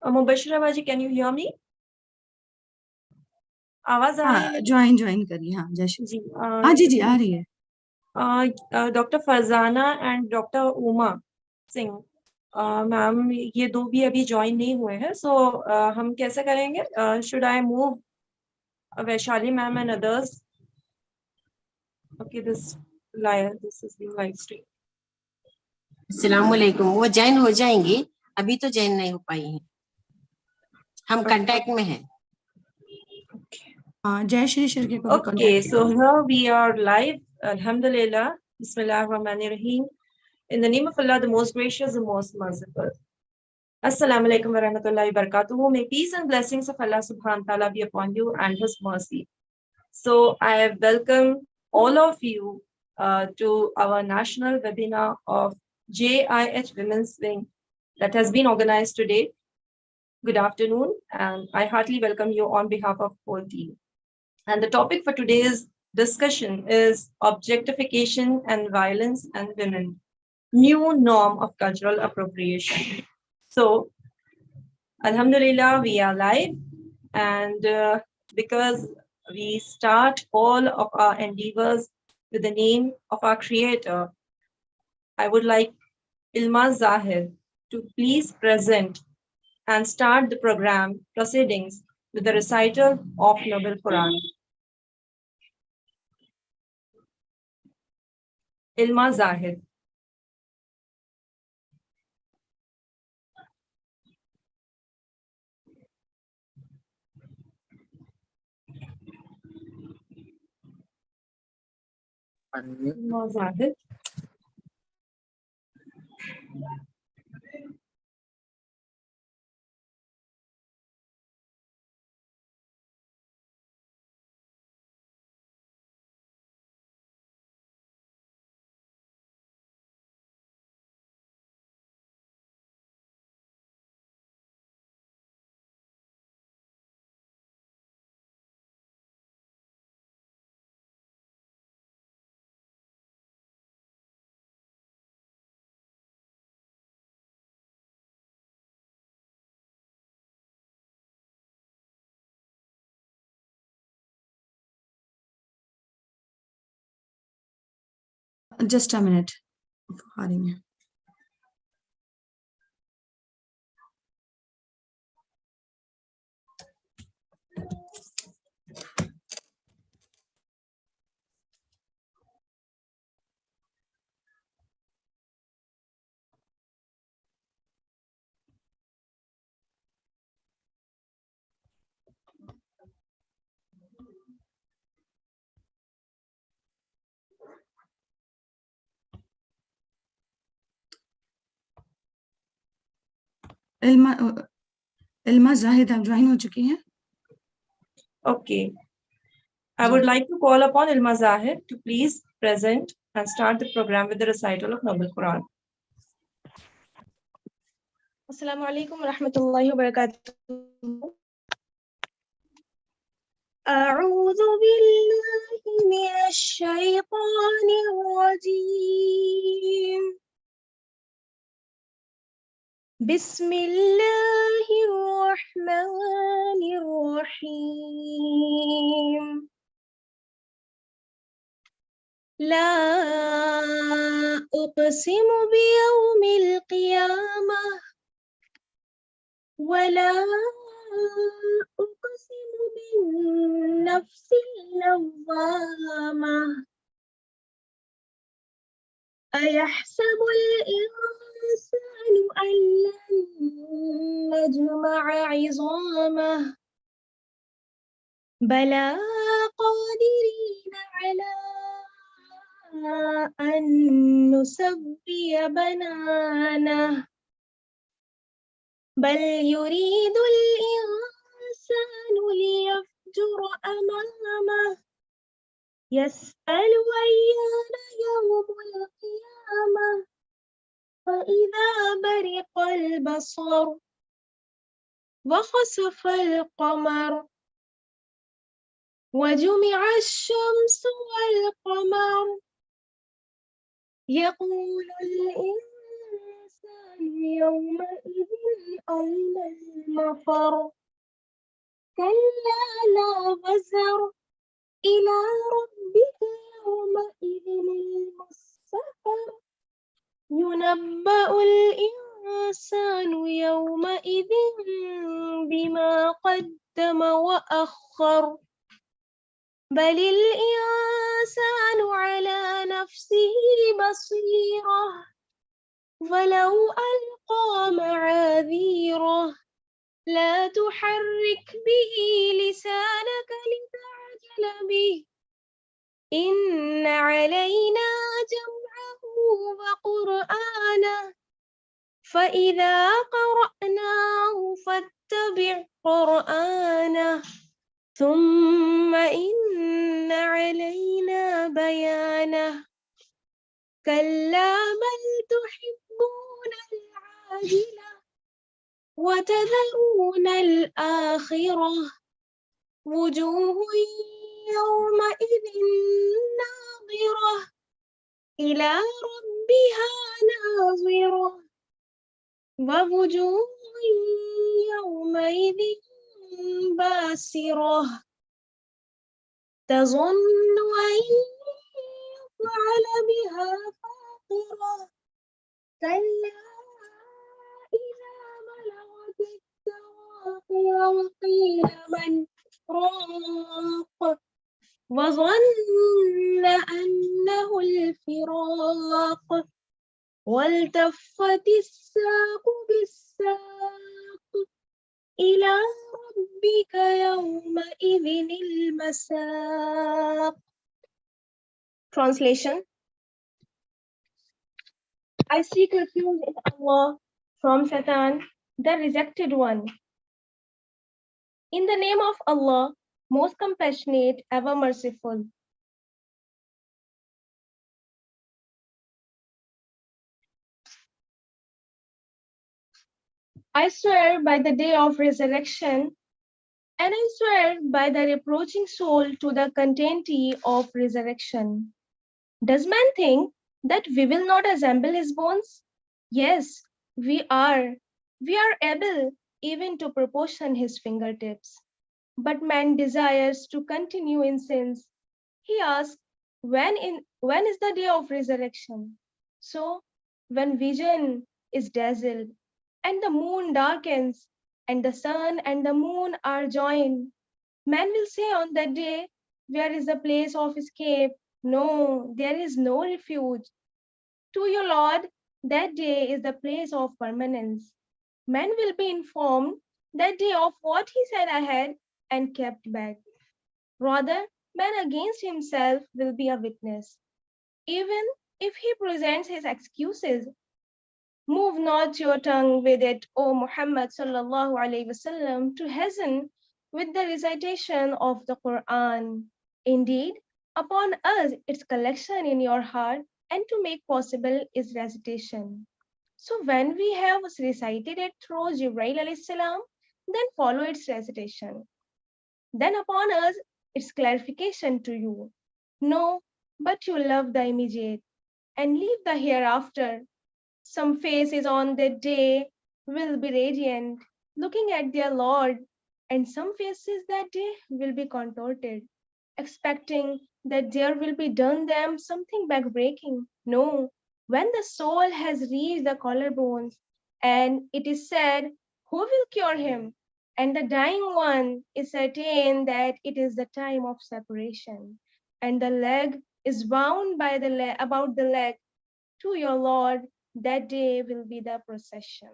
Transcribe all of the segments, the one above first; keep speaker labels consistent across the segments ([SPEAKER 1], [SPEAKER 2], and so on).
[SPEAKER 1] मुबशरा बाजी, can you hear me? आवाज आ रही है?
[SPEAKER 2] ज्वाइन करिए। हाँ जय
[SPEAKER 1] जी।
[SPEAKER 2] हाँ जी आ रही है।
[SPEAKER 1] Doctor Farzana and doctor Uma Singh ma'am, ये दो भी अभी ज्वाइन नहीं हुए हैं, सो हम कैसे करेंगे? Should I move Vaishali ma'am and others? Okay, this is being live stream.
[SPEAKER 3] अस्सलामुअलैकुम। वो ज्वाइन हो जाएंगी, अभी तो ज्वाइन नहीं हो पाई हैं, हम कांटेक्ट में हैं।
[SPEAKER 2] हाँ जय श्री शिरके को भी
[SPEAKER 1] Okay, so here we are live. Alhamdulillah. Bismillahirrahmanirrahim. In the name of Allah, the most gracious, the most merciful. Assalamu alaikum wa rahmatullahi wa barakatuhu. May peace and blessings of Allah subhanahu wa ta'ala be upon you and His mercy. So I welcome all of you to our national webinar of JIH Women's Wing that has been organized today. Good afternoon, and I heartily welcome you on behalf of the whole team. And the topic for today's discussion is objectification and violence and women, new norm of cultural appropriation. So, Alhamdulillah, we are live, and because we start all of our endeavors with the name of our creator, I would like Ilma Zahid to please present and start the program proceedings with the recital of Noble Quran. Ilma Zahid. Ilma Zahid.
[SPEAKER 2] Just a minute आ रही है। इल्मा जाहिद आप join हो चुकी हैं?
[SPEAKER 1] Okay. I would like to call upon Ilma Zahid to please present and start the program with the recital of Noble Quran.
[SPEAKER 4] Assalamu alaikum wa rahmatullahi wa barakatuh. أعوذ بالله من الشيطان الرجيم. بسم الله الرحمن الرحيم. لا أقسم بيوم القيامة ولا أقسم بالنفس اللوامة. أيحسب الإنسان أن لن نجمع عظامه بلى قادرين على أن نسوي بنانه بل يريد الإنسان ليفجر أمامه يسأل أيان يوم القيامة فإذا برق البصر وخسف القمر وجمع الشمس والقمر يقول الإنسان يومئذ أين المفر كلا لا وزر إلى ربك يومئذ المستقر ينبأ الإنسان يومئذ بما قدم وأخر بل الإنسان على نفسه بصيرة ولو ألقى معاذيره لا تحرك به لسانك لتعجل به إن علينا جمعه وقرآنه فإذا قرأناه فاتبع قرآنه ثم إن علينا بيانه كلا بل تحبون العاجلة وتذرون الآخرة وجوه يومئذ ناظرة إلى ربها ناظرة ووجوه يومئذ باسرة تظن أن يفعل بها فاقرة كلا إذا بلغت التراقي وقيل من راق وظن أنه الفراق والتفت الساق بالساق إلى ربك يومئذ المساق. Translation: I seek refuge in Allah from Satan, the rejected one. In the name of Allah, most compassionate, ever merciful. I swear by the day of resurrection, and I swear by the reproaching soul to the contentee of resurrection. Does man think that we will not assemble his bones? Yes, we are. We are able even to proportion his fingertips. But man desires to continue in sins. He asks, when is the day of resurrection? So, when vision is dazzled, and the moon darkens, and the sun and the moon are joined, man will say on that day, where is the place of escape? No, there is no refuge. To your Lord, that day is the place of permanence. Man will be informed that day of what he said ahead and kept back. Rather, man against himself will be a witness. Even if he presents his excuses, move not your tongue with it, O Muhammad sallallahu alaihi wasallam, to hasten with the recitation of the Quran. Indeed, upon us its collection in your heart, and to make possible its recitation. So when we have recited it through Jibreel alayhi salam, then follow its recitation. Then upon us its clarification to you. No, but you love the immediate and leave the hereafter. Some faces on that day will be radiant, looking at their Lord, and some faces that day will be contorted, expecting that there will be done them something backbreaking. No, when the soul has reached the collarbones, and it is said, who will cure him? And the dying one is certain that it is the time of separation, and the leg is bound by the about the leg to your Lord. That day will be the procession.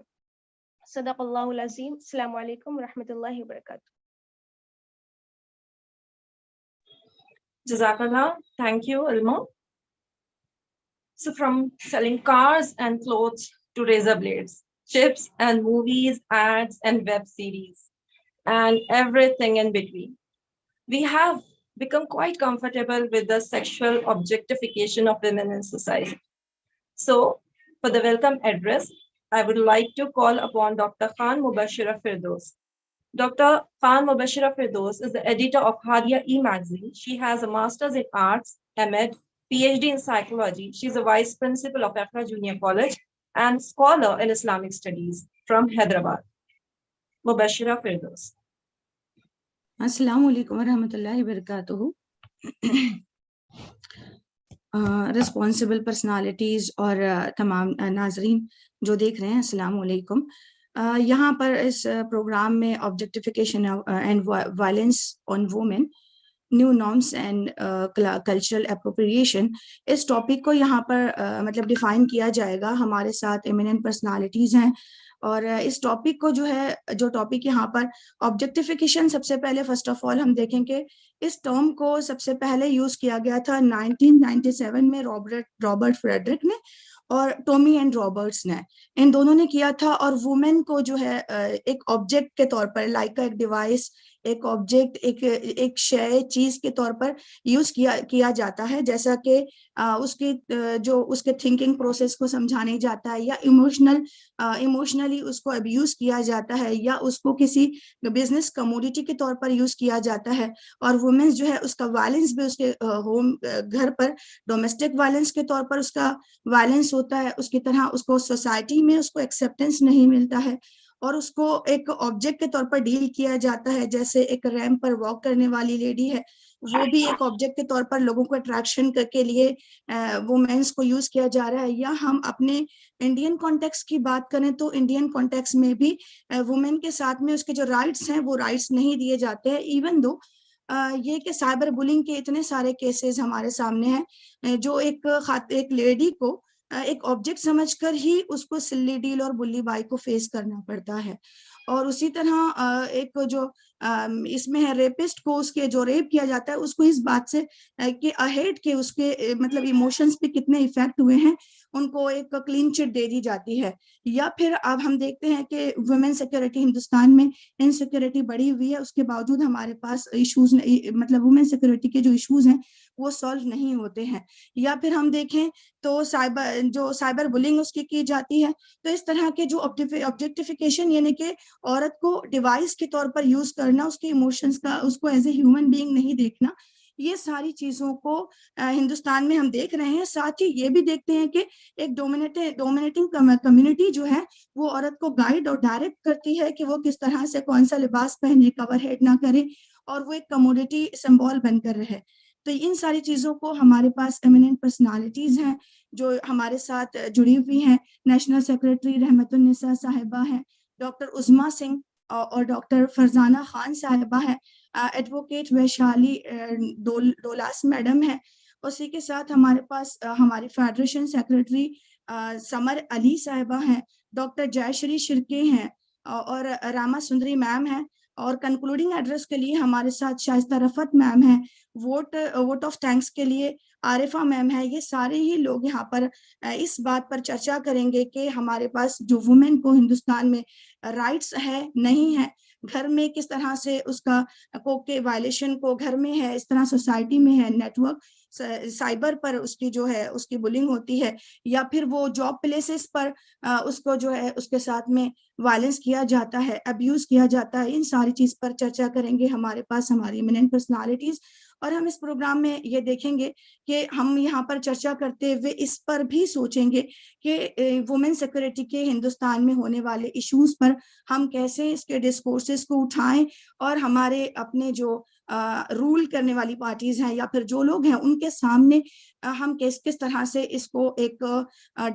[SPEAKER 4] Sadaqallahul Azim. Assalamu alaikum rahmatullahi wa barakatuh.
[SPEAKER 1] Jazakallah. Thank you, Ilma. So from selling cars and clothes to razor blades, chips and movies, ads and web series, and everything in between, we have become quite comfortable with the sexual objectification of women in society. So for the welcome address, I would like to call upon Dr. Khan Mubashira Firdaus. Dr. Khan Mubashira Firdaus is the editor of Hadia e-magazine. She has a master's in arts, MD, PhD in psychology. She's a vice principal of Accra Junior College and scholar in Islamic studies from Hyderabad. Mubashira Firdaus.
[SPEAKER 2] अस्सलामु अलैकुम वरहमतुल्लाहि वबरकातुहू। Responsible personalities और तमाम नाजरीन जो देख रहे हैं, अस्सलामु अलैकुम। यहाँ पर इस प्रोग्राम में objectification and violence on women, new norms and cultural appropriation, इस टॉपिक को यहाँ पर मतलब डिफाइन किया जाएगा। हमारे साथ एमिनेंट पर्सनालिटीज़ हैं और इस टॉपिक को जो टॉपिक यहाँ पर ऑब्जेक्टिफिकेशन, सबसे पहले फर्स्ट ऑफ ऑल हम देखेंगे इस टर्म को सबसे पहले यूज किया गया था 1997 में रॉबर्ट फ्रेडरिक ने और टॉमी एंड रॉबर्ट्स ने, इन दोनों ने किया था। और वुमेन को जो है एक ऑब्जेक्ट के तौर पर, लाइक का एक डिवाइस, एक ऑब्जेक्ट, एक शय, चीज के तौर पर यूज किया जाता है, जैसा कि उसके थिंकिंग प्रोसेस को समझाने जाता है, या इमोशनली उसको अब्यूज किया जाता है, या उसको किसी बिजनेस कमोडिटी के तौर पर यूज किया जाता है। और वुमेन्स जो है उसका वायलेंस भी उसके होम घर पर डोमेस्टिक वायलेंस के तौर पर उसका वायलेंस होता है। उसकी तरह उसको सोसाइटी में उसको एक्सेप्टेंस नहीं मिलता है और उसको एक ऑब्जेक्ट के तौर पर डील किया जाता है। जैसे एक रैंप पर वॉक करने वाली लेडी है, वो भी एक ऑब्जेक्ट के तौर पर लोगों को अट्रैक्शन के लिए वुमेन्स को यूज किया जा रहा है। या हम अपने इंडियन कॉन्टेक्स्ट की बात करें तो इंडियन कॉन्टेक्स्ट में भी वुमेन के साथ में उसके जो राइट्स हैं वो राइट्स नहीं दिए जाते हैं। इवन दो ये कि साइबर बुलिंग के इतने सारे केसेस हमारे सामने हैं जो एक लेडी को एक ऑब्जेक्ट समझकर ही उसको सिल्ली डील और बुल्ली बाई को फेस करना पड़ता है। और उसी तरह एक जो इसमें है रेपिस्ट को, उसके जो रेप किया जाता है उसको इस बात से कि अहेड के उसके मतलब इमोशंस पे कितने इफेक्ट हुए हैं, उनको एक क्लीन चिट दे दी जाती है। या फिर अब हम देखते हैं कि वुमेन सिक्योरिटी, हिंदुस्तान में इनसिक्योरिटी बढ़ी हुई है, उसके बावजूद हमारे पास इश्यूज, मतलब वुमेन सिक्योरिटी के जो इश्यूज हैं वो सॉल्व नहीं होते हैं। या फिर हम देखें तो साइबर बुलिंग उसकी की जाती है। तो इस तरह के जो ऑब्जेक्टिफिकेशन, यानी कि औरत को डिवाइस के तौर पर यूज करना, उसके इमोशंस का, उसको एज ए ह्यूमन बीइंग नहीं देखना, ये सारी चीजों को हिंदुस्तान में हम देख रहे हैं। साथ ही ये भी देखते हैं कि एक डोमिनेटिंग कम्युनिटी जो है वो औरत को गाइड और डायरेक्ट करती है कि वो किस तरह से कौन सा लिबास पहने, कवर हेड ना करे और वो एक कमोडिटी सिंबल बनकर रहे। तो इन सारी चीजों को हमारे पास एमिनेंट पर्सनालिटीज हैं जो हमारे साथ जुड़ी हुई हैं। नेशनल सेक्रेटरी रहमतुन्निसा साहिबा हैं, डॉक्टर उस्मा सिंह और डॉक्टर फरजाना खान साहिबा हैं, एडवोकेट वैशाली डोलास मैडम है। उसी के साथ हमारे पास हमारी फेडरेशन सेक्रेटरी समर अली साहिबा हैं, डॉक्टर जयश्री शिर्के हैं और रामा सुंदरी मैम हैं। और कंक्लूडिंग एड्रेस के लिए हमारे साथ शाइस्ता रफत मैम हैं, वोट ऑफ थैंक्स के लिए आरिफा मैम है। ये सारे ही लोग यहाँ पर इस बात पर चर्चा करेंगे कि हमारे पास जो वुमेन को हिंदुस्तान में राइट्स है नहीं है, घर में किस तरह से उसका के वायलेशन को घर में है, इस तरह सोसाइटी में है, नेटवर्क साइबर पर उसकी जो है उसकी बुलिंग होती है, या फिर वो जॉब प्लेसेस पर उसको जो है उसके साथ में वायलेंस किया जाता है, अब्यूज किया जाता है। इन सारी चीज पर चर्चा करेंगे हमारे पास हमारी इमिनेंट पर्सनालिटीज। और हम इस प्रोग्राम में ये देखेंगे कि हम यहाँ पर चर्चा करते हुए इस पर भी सोचेंगे कि वुमेन सिक्योरिटी के हिंदुस्तान में होने वाले इश्यूज पर हम कैसे इसके डिस्कोर्सेस को उठाएं और हमारे अपने जो रूल करने वाली पार्टीज हैं या फिर जो लोग हैं उनके सामने हम किस तरह से इसको एक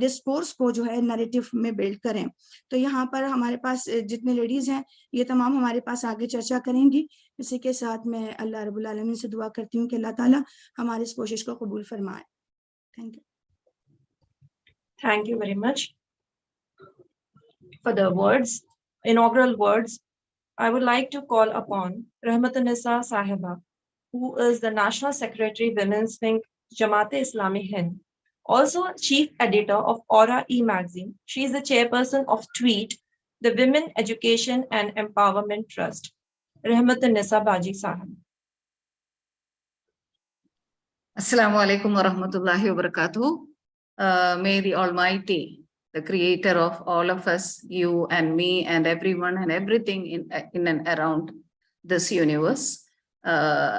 [SPEAKER 2] डिस्कोर्स को जो है नैरेटिव में बिल्ड करें। तो यहाँ पर हमारे पास जितने लेडीज हैं ये तमाम हमारे पास आगे चर्चा करेंगी। इसी के साथ मैं अल्लाह रब्बुल आलमीन से दुआ करती हूँ कि अल्लाह ताला हमारी इस कोशिश को कबूल फरमाए। Thank you.
[SPEAKER 1] Thank you very much for the words, inaugural words. I would like to call upon Rahmatunnisa Sahiba, who is the National Secretary, Women's Wing JIH Hind, also Chief Editor of Aura e-magazine. She is the chairperson of TWEET, the Women Education and Empowerment Trust. Rahmatunnisa Baji Sahib.
[SPEAKER 5] Assalamu alaikum wa rahmatullahi wa barakatuh. May the Almighty, the creator of all of us, you and me and everyone and everything in and around this universe,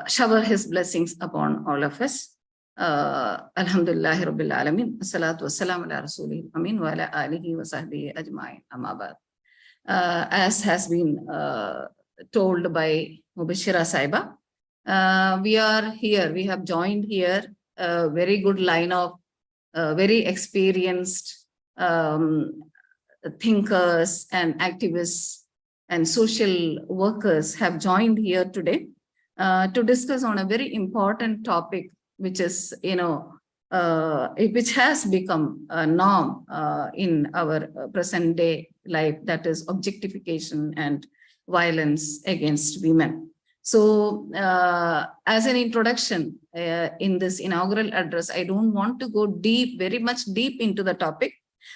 [SPEAKER 5] shower his blessings upon all of us. Alhamdulillahi Rabbil Alamin. Assalatu wassalamu ala Rasulih Amin wa ala alihi wa sahbihi ajma'in. Amma ba'd. As has been told by Mubashira Saiba, we are here, we have joined here a very good line of very experienced thinkers and activists and social workers have joined here today to discuss on a very important topic, which is, which has become a norm in our present day life, that is objectification and violence against women. So as an introduction in this inaugural address, I don't want to go deep, very much deep into the topic,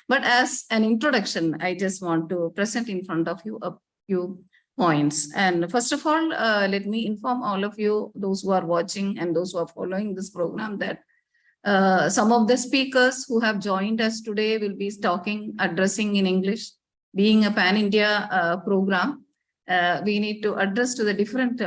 [SPEAKER 5] but as an introduction, I just want to present in front of you a few points. And first of all, let me inform all of you, those who are watching and those who are following this program, that some of the speakers who have joined us today will be addressing in English. Being a pan-India program, we need to address to the different,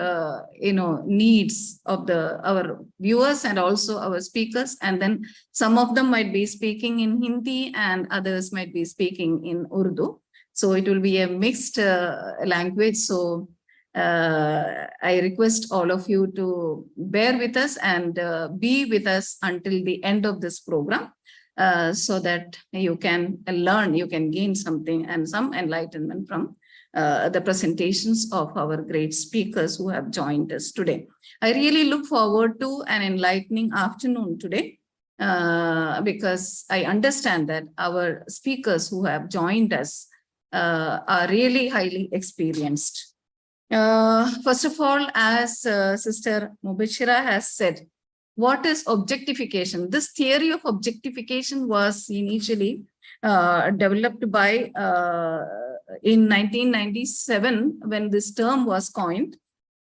[SPEAKER 5] needs of our viewers and also our speakers. And then some of them might be speaking in Hindi and others might be speaking in Urdu. So it will be a mixed language. So I request all of you to bear with us and be with us until the end of this program, so that you can learn, you can gain something and some enlightenment from the presentations of our great speakers who have joined us today. I really look forward to an enlightening afternoon today, because I understand that our speakers who have joined us are really highly experienced. First of all, as Sister Mubashira has said, what is objectification? This theory of objectification was initially developed by in 1997, when this term was coined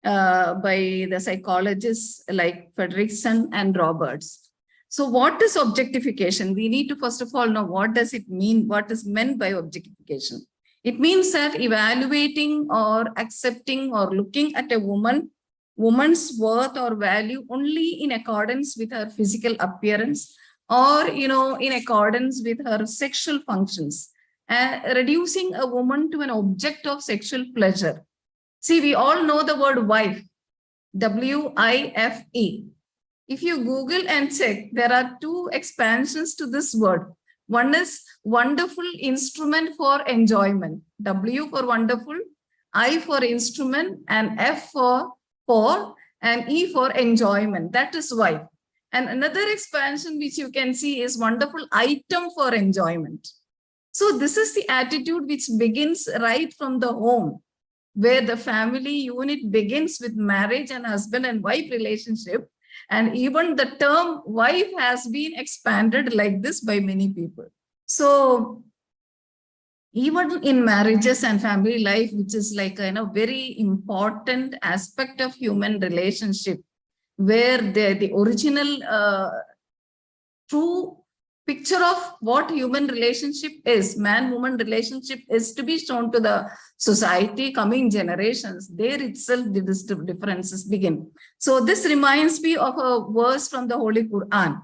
[SPEAKER 5] by the psychologists like Fredrickson and Roberts. So what is objectification? We need to first of all know what does it mean, what is meant by objectification. It means that evaluating or accepting or looking at a woman's worth or value only in accordance with her physical appearance or, in accordance with her sexual functions, reducing a woman to an object of sexual pleasure. See, we all know the word wife, W-I-F-E. If you Google and check, there are two expansions to this word. One is wonderful instrument for enjoyment, W for wonderful, I for instrument, and F for and E for enjoyment. That is wife. And another expansion which you can see is wonderful item for enjoyment. So this is the attitude which begins right from the home, where the family unit begins with marriage and husband and wife relationship. And even the term wife has been expanded like this by many people. So even in marriages and family life, which is like a very important aspect of human relationship, where the original true picture of what human relationship is, man-woman relationship is to be shown to the society, coming generations. There itself the differences begin. So this reminds me of a verse from the Holy Quran.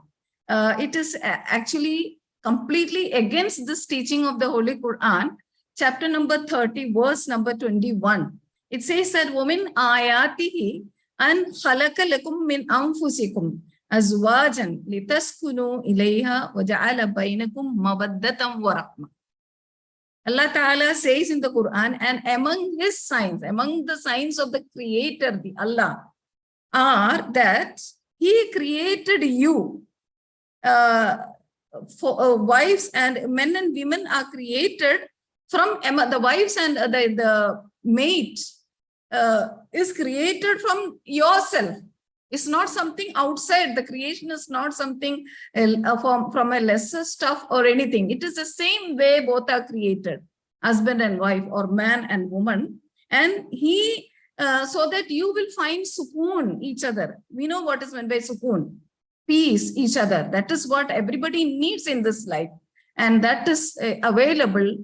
[SPEAKER 5] It is actually completely against this teaching of the Holy Quran. Chapter number 30, verse number 21. It says that women ayatihi an khalaqa lakum min anfusikum azwajan litaskunu ilayha wa ja'ala bainakum mawaddatan wa rahmah. Allah Ta'ala says in the Quran, and among his signs, among the signs of the Creator, the Allah, are that he created you. For wives and men and women are created from the wives, and the mate is created from yourself. It's not something outside. The creation is not something from a lesser stuff or anything. It is the same way both are created, husband and wife or man and woman. And he, so that you will find sukoon each other. We know what is meant by sukoon, peace each other. That is what everybody needs in this life. And that is available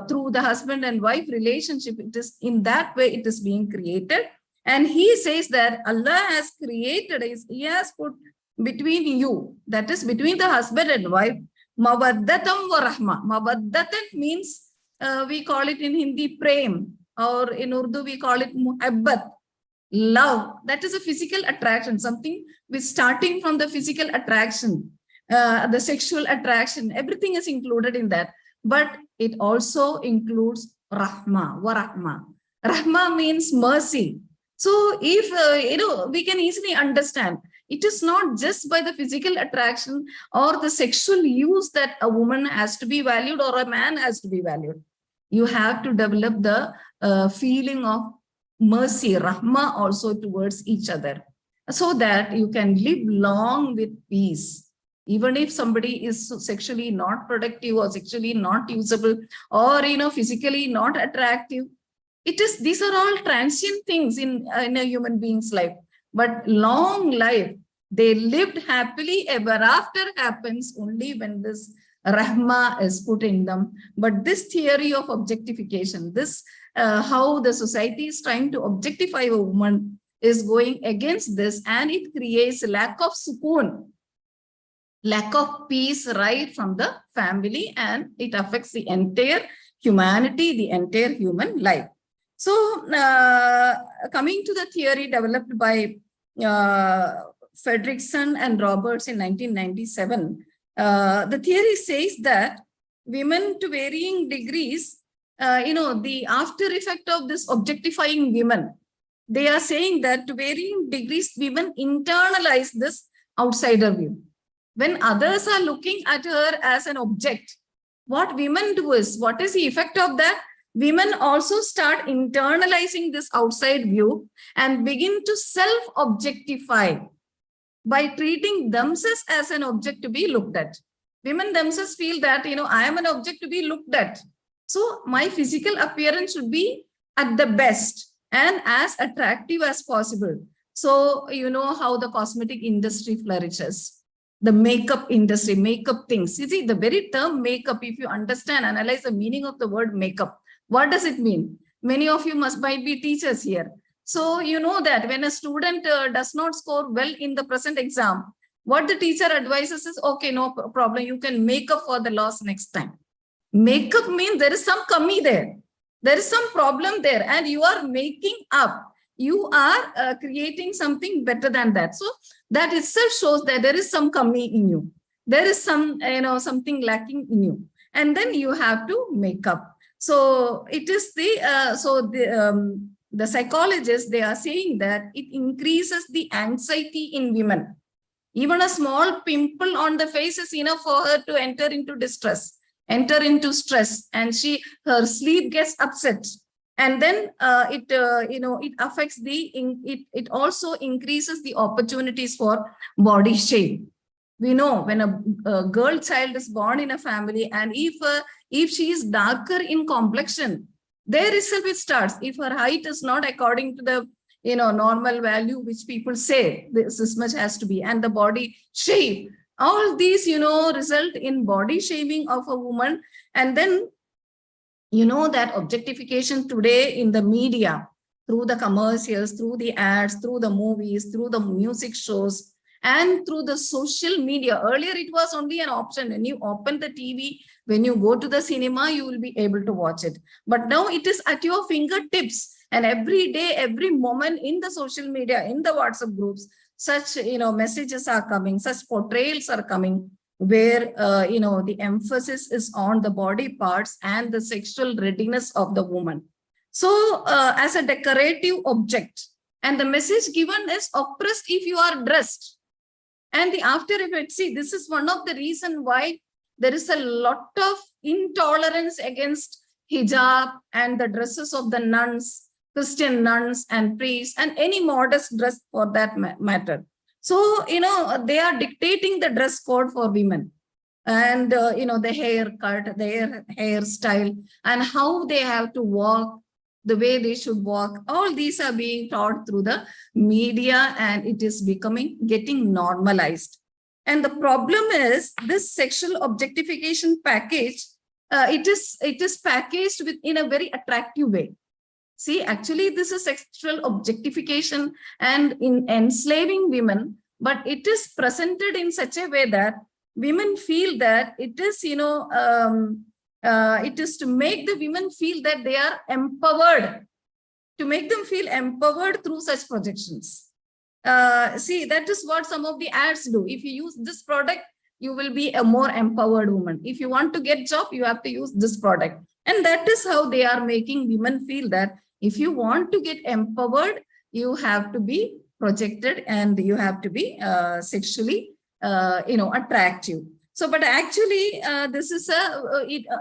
[SPEAKER 5] through the husband and wife relationship. It is in that way it is being created. And he says that Allah has created, he has put between you, that is between the husband and wife, mawaddatam wa rahma. Mawaddatan means we call it in Hindi prem, or in Urdu we call it muhabbat, love. That is a physical attraction, something with starting from the physical attraction, the sexual attraction, everything is included in that. But it also includes rahma, wa rahma. Rahma means mercy. So if, we can easily understand, it is not just by the physical attraction or the sexual use that a woman has to be valued or a man has to be valued. You have to develop the feeling of mercy, rahma also towards each other, so that you can live long with peace. Even if somebody is sexually not productive or sexually not usable or, physically not attractive, these are all transient things in a human being's life. But long life, they lived happily ever after happens only when this rahma is put in them. But this theory of objectification, this how the society is trying to objectify a woman, is going against this, and it creates lack of sukoon, lack of peace right from the family, and it affects the entire humanity, the entire human life. So coming to the theory developed by Fredrickson and Roberts in 1997, the theory says that women, to varying degrees, the after effect of this objectifying women, they are saying that to varying degrees, women internalize this outsider view. When others are looking at her as an object, what women do is, what is the effect of that? Women also start internalizing this outside view and begin to self-objectify by treating themselves as an object to be looked at. Women themselves feel that, I am an object to be looked at. So my physical appearance should be at the best and as attractive as possible. So you know how the cosmetic industry flourishes. The makeup industry, makeup things. You see, the very term makeup, if you understand, analyze the meaning of the word makeup, what does it mean? Many of you might be teachers here. So you know that when a student does not score well in the present exam, what the teacher advises is, okay, no problem, you can make up for the loss next time. Makeup means there is some kami there. There is some problem there, and you are making up. You are creating something better than that. So that itself shows that there is some kami in you. There is some, something lacking in you. And then you have to make up. So it is the psychologists, they are saying that it increases the anxiety in women. Even a small pimple on the face is enough for her to enter into distress, enter into stress, and her sleep gets upset. And then it affects it also increases the opportunities for body shame. We know when a girl child is born in a family, and if she is darker in complexion, there itself it starts. If her height is not according to the normal value which people say this much has to be, and the body shape, all these result in body shaming of a woman. And then that objectification today in the media, through the commercials, through the ads, through the movies, through the music shows, and through the social media. Earlier, it was only an option. When you open the TV, when you go to the cinema, you will be able to watch it. But now it is at your fingertips. And every day, every moment in the social media, in the WhatsApp groups, such messages are coming, such portrayals are coming, where the emphasis is on the body parts and the sexual readiness of the woman. So as a decorative object, and the message given is oppressed if you are dressed. And the after effect, see, this is one of the reasons why there is a lot of intolerance against hijab and the dresses of the nuns, Christian nuns and priests, and any modest dress for that matter. So, they are dictating the dress code for women, and, the haircut, their hairstyle, and how they have to walk, the way they should walk. All these are being taught through the media, and it is getting normalized. And the problem is this sexual objectification package, it is packaged in a very attractive way. See, actually, this is sexual objectification and in enslaving women but it is presented in such a way that women feel that it is, it is to make the women feel that they are empowered, to make them feel empowered through such projections. See, that is what some of the ads do. If you use this product, you will be a more empowered woman. If you want to get job, you have to use this product. And that is how they are making women feel that if you want to get empowered, you have to be projected and you have to be sexually, attractive. So, but actually, this is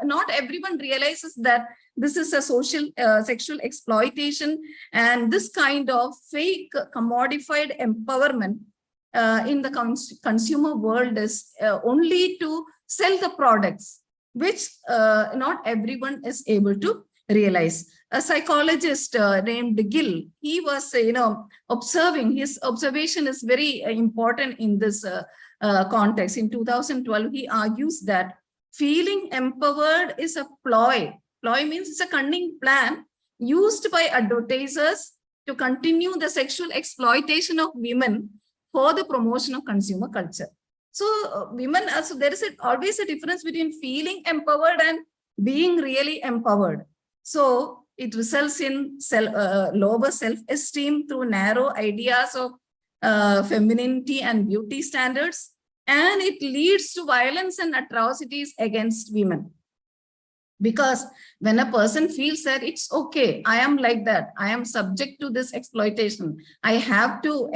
[SPEAKER 5] not everyone realizes that this is a social sexual exploitation, and this kind of fake commodified empowerment in the consumer world is only to sell the products, which not everyone is able to realize. A psychologist named Gill, he was, observing, his observation is very important in this context. In 2012, he argues that feeling empowered is a ploy. Ploy means it's a cunning plan used by advertisers to continue the sexual exploitation of women for the promotion of consumer culture. So women, so there is always a difference between feeling empowered and being really empowered. So it results in lower self-esteem through narrow ideas of femininity and beauty standards, and it leads to violence and atrocities against women. Because when a person feels that it's okay, I am like that, I am subject to this exploitation, I have to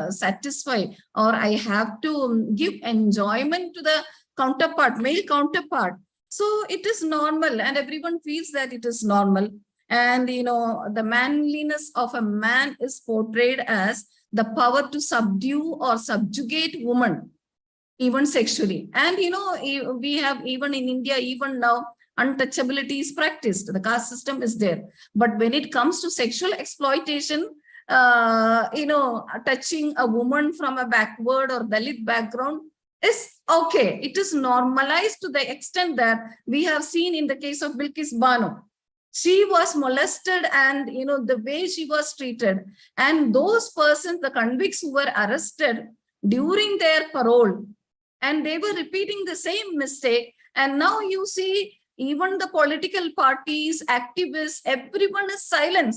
[SPEAKER 5] satisfy, or I have to give enjoyment to the counterpart, male counterpart. So it is normal, and everyone feels that it is normal. And, the manliness of a man is portrayed as the power to subdue or subjugate women, even sexually. And, we have, even in India, even now, untouchability is practiced. The caste system is there. But when it comes to sexual exploitation, touching a woman from a backward or Dalit background is okay. It is normalized to the extent that we have seen in the case of Bilkis Bano. She was molested, and the way she was treated, and those persons, the convicts who were arrested during their parole, and they were repeating the same mistake. And now you see even the political parties, activists, everyone is silent.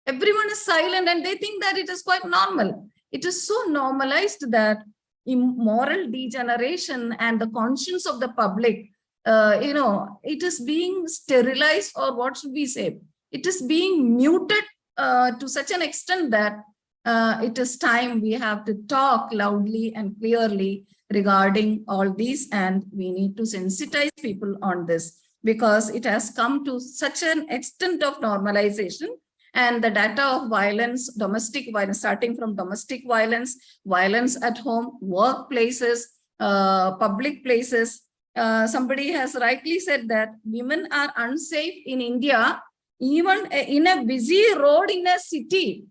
[SPEAKER 5] Everyone is silent, and they think that it is quite normal. It is so normalized that moral degeneration and the conscience of the public, it is being sterilized, or what should we say? It is being muted to such an extent that it is time we have to talk loudly and clearly regarding all these, and we need to sensitize people on this, because it has come to such an extent of normalization. And the data of violence, domestic violence, starting from domestic violence, violence at home, workplaces, public places. Somebody has rightly said that women are unsafe in India, even in a busy road in a city.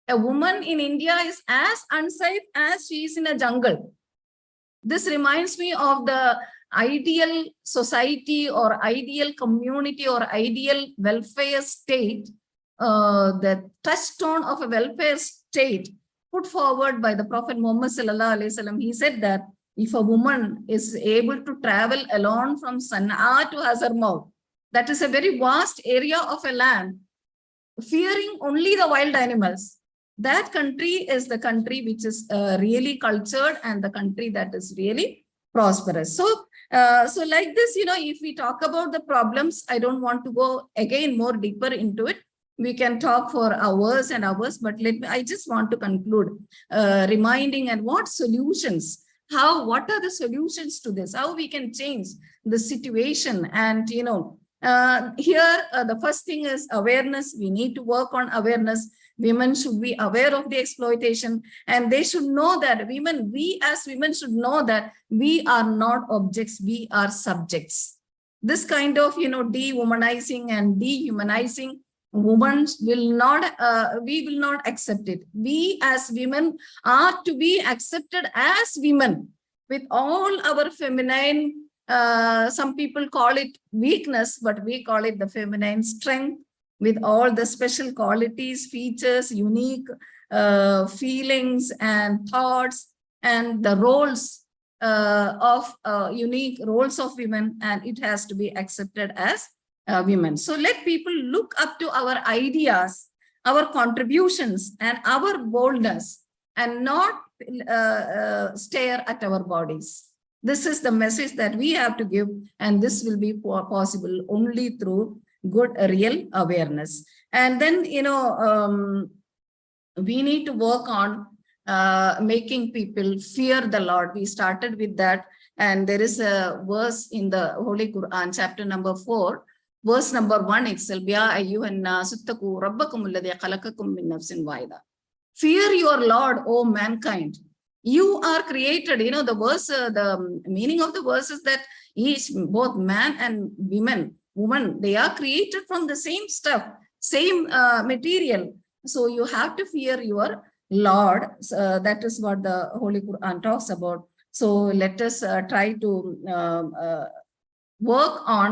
[SPEAKER 5] A woman in India is as unsafe as she is in a jungle. This reminds me of the ideal society or ideal community or ideal welfare state, the touchstone of a welfare state put forward by the Prophet Muhammad Sallallahu Alaihi Wasallam. He said that if a woman is able to travel alone from Sana'a to Hazarmaut, that is a very vast area of a land, fearing only the wild animals, that country is the country which is really cultured, and the country that is really prosperous. So, like this, if we talk about the problems, I don't want to go again more deeper into it. We can talk for hours and hours, but I just want to conclude reminding and what solutions, what are the solutions to this, how we can change the situation. And, here, the first thing is awareness. We need to work on awareness. Women should be aware of the exploitation, and they should know that we as women should know that we are not objects, we are subjects. This kind of, dehumanizing and dehumanizing women will not, we will not accept it. We as women are to be accepted as women with all our feminine, some people call it weakness, but we call it the feminine strength, with all the special qualities, features, unique feelings and thoughts and the roles unique roles of women, and it has to be accepted as women. So let people look up to our ideas, our contributions, and our boldness, and not stare at our bodies. This is the message that we have to give, and this will be possible only through good, real awareness. And then, we need to work on making people fear the Lord. We started with that, and there is a verse in the Holy Quran, chapter number 4, verse number 1 itself. Fear your Lord, O mankind. You are created. The verse, the meaning of the verse is that both man and woman, they are created from the same stuff, same material. So you have to fear your Lord. That is what the Holy Quran talks about. So let us try to work on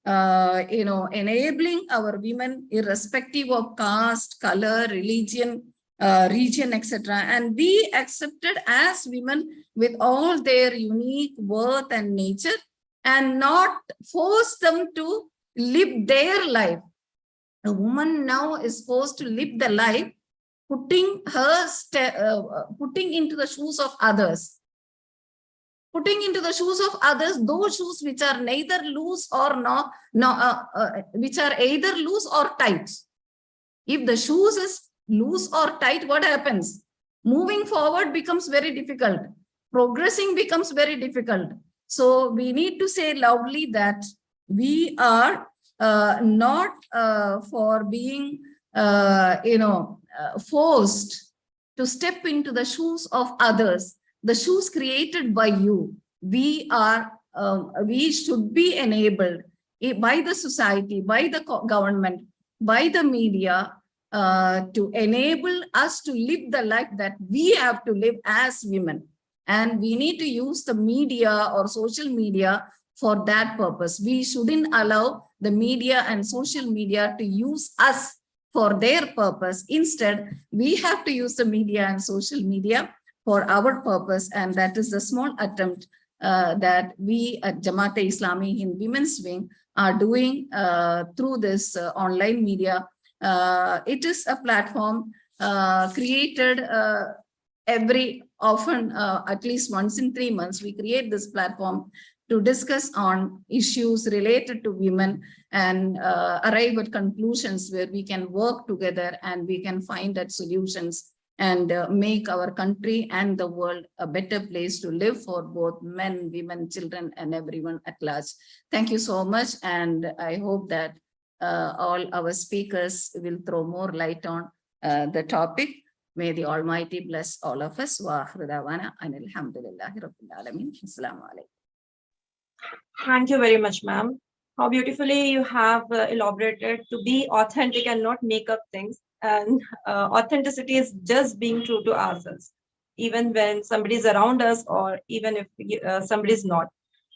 [SPEAKER 5] enabling our women, irrespective of caste, color, religion, region, etc., and be accepted as women with all their unique worth and nature, and not force them to live their life. A woman now is forced to live the life, putting into the shoes of others. Putting into the shoes of others, those shoes which are neither loose or which are either loose or tight. If the shoes is loose or tight, what happens? Moving forward becomes very difficult. Progressing becomes very difficult. So we need to say loudly that we are not for being, forced to step into the shoes of others, the shoes created by you. We should be enabled by the society, by the government, by the media, to enable us to live the life that we have to live as women. And we need to use the media or social media for that purpose. We shouldn't allow the media and social media to use us for their purpose. Instead, we have to use the media and social media for our purpose. And that is the small attempt that we at Jamaat-e-Islami in Women's Wing are doing through this online media. It is a platform created at least once in 3 months. We create this platform to discuss on issues related to women and arrive at conclusions where we can work together and we can find that solutions and make our country and the world a better place to live for both men, women, children, and everyone at large. Thank you so much. And I hope that all our speakers will throw more light on the topic. May the Almighty bless all of us. Wa akhiru da'wana anil hamdulillahi rabbil alamin. Assalamu alaikum.
[SPEAKER 1] Thank you very much, ma'am. How beautifully you have elaborated to be authentic and not make up things. And authenticity is just being true to ourselves, even when somebody is around us or even if somebody is not.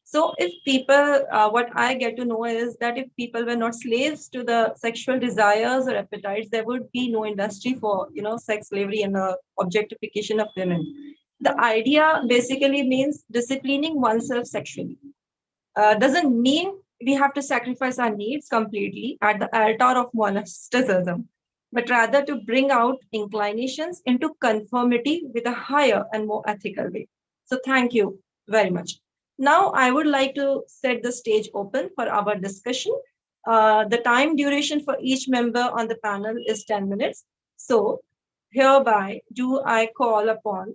[SPEAKER 1] So if people, what I get to know is that if people were not slaves to the sexual desires or appetites, there would be no industry for, sex slavery and the objectification of women. The idea basically means disciplining oneself sexually. Doesn't mean we have to sacrifice our needs completely at the altar of monasticism, but rather to bring out inclinations into conformity with a higher and more ethical way. So thank you very much. Now I would like to set the stage open for our discussion. The time duration for each member on the panel is 10 minutes. So hereby do I call upon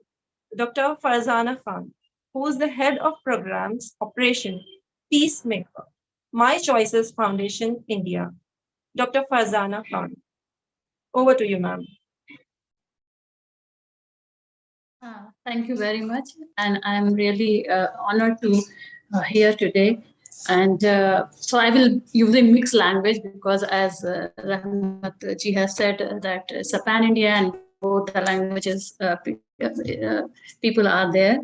[SPEAKER 1] Dr. Farzana Khan, who is the head of programs, Operation Peacemaker, My Choices Foundation, India. Dr. Farzana Khan, over to you, ma'am.
[SPEAKER 6] Thank you very much. And I'm really honored to here today. And so I will use a mixed language because as Rahmat ji has said that it's a pan-India and both the languages people are there.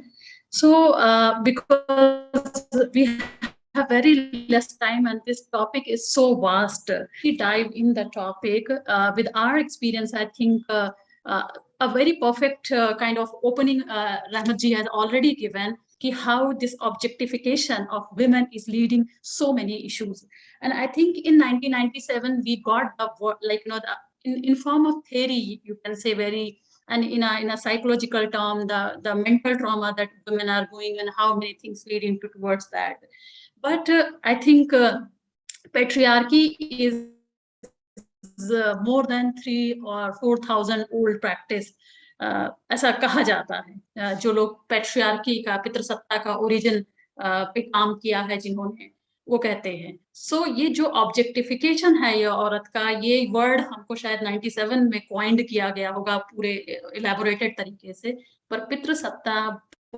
[SPEAKER 6] So because we have very less time and this topic is so vast, we dive in the topic with our experience. I think a very perfect kind of opening Rahmat ji has already given, how this objectification of women is leading so many issues. And I think in 1997 we got the in form of theory, you can say, very, and in a psychological term, the mental trauma that women are going and how many things lead into towards that. But I think patriarchy is more than 3,000 or 4,000 old practice. ऐसा कहा जाता है, जो लोग patriarchy का, पितृसत्ता का origin पे काम किया है जिन्होंने, वो कहते हैं. सो ये जो ऑब्जेक्टिफिकेशन है ये औरत का, ये वर्ड हमको शायद 97 में कॉइंड किया गया होगा पूरे इलेबोरेटेड तरीके से, पर पितृसत्ता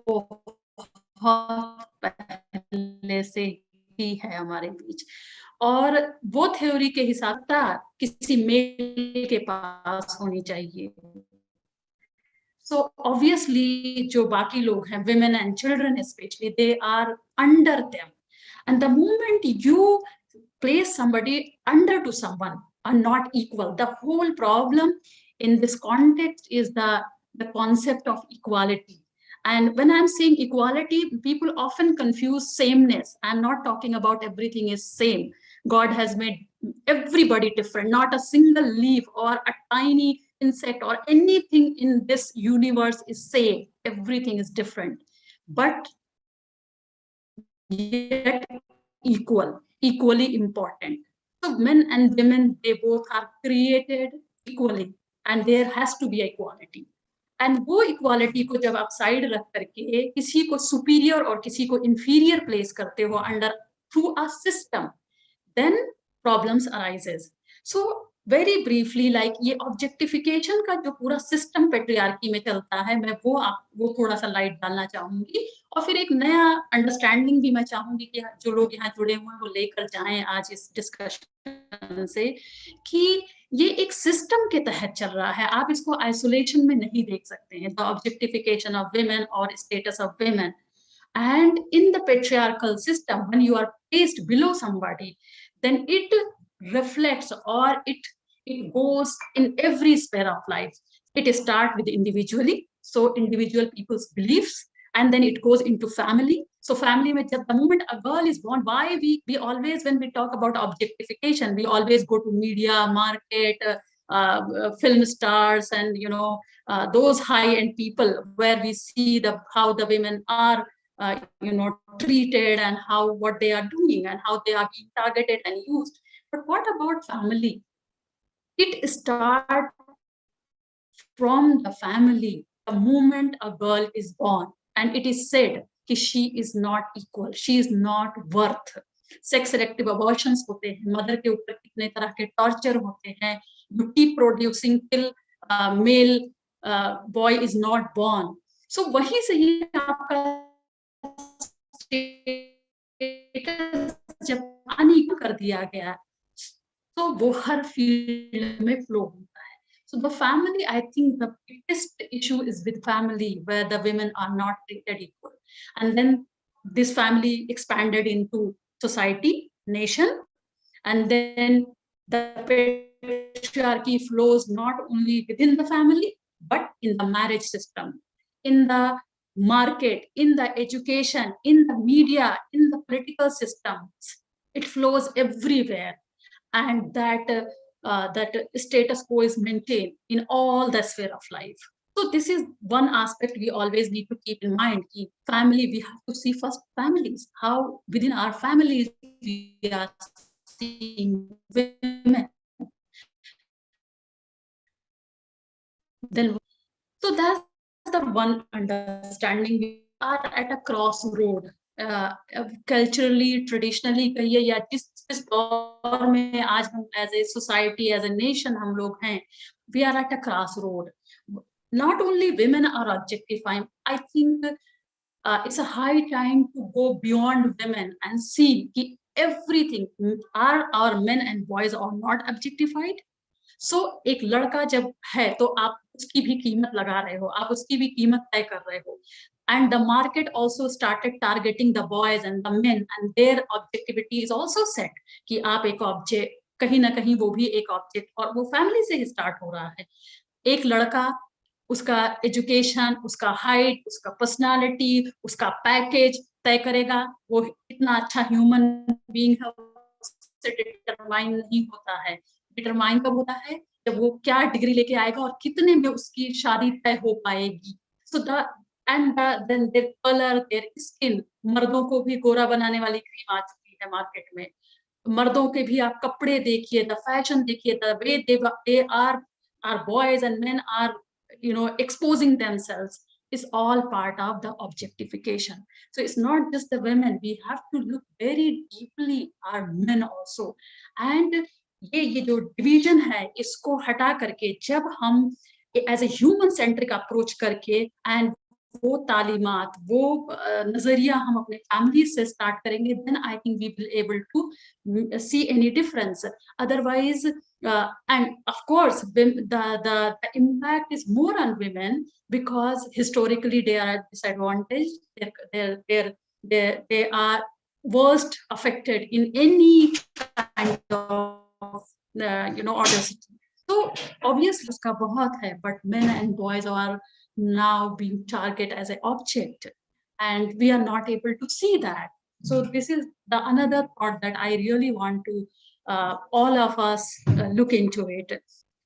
[SPEAKER 6] बहुत पहले से ही है हमारे बीच. और वो थ्योरी के हिसाब से किसी मेल के पास होनी चाहिए. So obviously जो बाकी लोग हैं, women and children especially, they are under them. And the moment you place somebody under to someone are not equal. The whole problem in this context is the concept of equality. And when I'm saying equality, people often confuse sameness. I'm not talking about everything is same. God has made everybody different, not a single leaf or a tiny insect or anything in this universe is same. Everything is different, but yet equally important. So men and women, they both are created equally, and there has to be equality. And वो equality को जब आप side रख करके किसी को superior और किसी को इंफीरियर प्लेस करते हो under through a system, then problems arises. So very briefly, like ये ऑब्जेक्टिफिकेशन का जो पूरा सिस्टम पेट्रियार्की में चलता है, मैं वो थोड़ा सा लाइट डालना चाहूंगी, और फिर एक नया अंडरस्टैंडिंग भी मैं चाहूंगी कि जो लोग यहाँ जुड़े हुए हैं वो लेकर जाएं आज इस डिस्कशन से, कि ये एक सिस्टम के तहत चल रहा है. आप इसको आइसोलेशन में नहीं देख सकते हैं. द ऑब्जेक्टिफिकेशन ऑफ women और status of women. And in the patriarchal system, when you are placed below somebody, then it reflects or it goes in every sphere of life. It starts with individually, so individual people's beliefs, and then it goes into family. So family, the moment a girl is born, why we always, when we talk about objectification, we always go to media, market, film stars, and those high-end people where we see how the women are treated and what they are doing and how they are being targeted and used. But what about family? It starts from the family. The moment a girl is born, and it is said that she is not equal, she is not worth. Sex selective abortions होते हैं, mother के ऊपर कितने तरह के torture होते हैं. You keep producing till male boy is not born. So वहीं से ही आपका जब अनइक्वल कर दिया गया, तो वो हर फील्ड में फ्लो होता है. So the family, I think the biggest issue is with family, where the women are not treated equal. And then this family expanded into society, nation, and then the patriarchy flows not only within the family, but in the marriage system, in the market, in the education, in the media, in the political systems. It flows everywhere. And that status quo is maintained in all the sphere of life. So this is one aspect we always need to keep in mind. Family, we have to see first families, how within our families we are seeing women. Then, so that's the one understanding. We are at a crossroad. Culturally, traditionally कहिए, या जिस दौर में आज हम as a society, as a nation हम लोग हैं, we are at a crossroad. Not only women are objectifying, I think it's a high time to go beyond women and see that everything, our men and boys are not objectified. So एक लड़का जब है तो आप उसकी भी कीमत लगा रहे हो, आप उसकी भी कीमत तय कर रहे हो. And the market also started targeting the boys and the men, and their objectivity is also set कि आप एक ऑब्जेक्ट, कहीं ना कहीं वो भी एक ऑब्जेक्ट, और वो फैमिली से ही स्टार्ट हो रहा है. एक लड़का उसका एजुकेशन, उसका हाइट, उसका पर्सनालिटी, उसका पैकेज तय करेगा। वो इतना अच्छा ह्यूमन बीइंग है उससे डिटरमाइन नहीं होता है। डिटरमाइन कब होता है? जब वो क्या डिग्री लेके आएगा और कितने में उसकी शादी तय हो पाएगी। So then their colour, their skin, मर्दों को भी गोरा बनाने वाली क्रीम आ चुकी है मार्केट में। मर्दों के भी आप कपड़े देखिए, द फैशन देखिए, the way they are, our boys and men are, exposing themselves, is all part of the objectification. So it's not just the women, we have to look very deeply our men also. And ये जो division है इसको हटा करके जब हम as a human centric approach करके and वो तालीमात, वो नजरिया हम अपने फैमिली से स्टार्ट करेंगे, then I think we will able to see any difference. Otherwise and of course the impact is more on women because historically they are disadvantaged. They are worst affected in any kind of audacity. So obviously uska bahut hai, but men and boys are now being targeted as an object, and we are not able to see that. So this is the another thought that I really want to all of us look into it.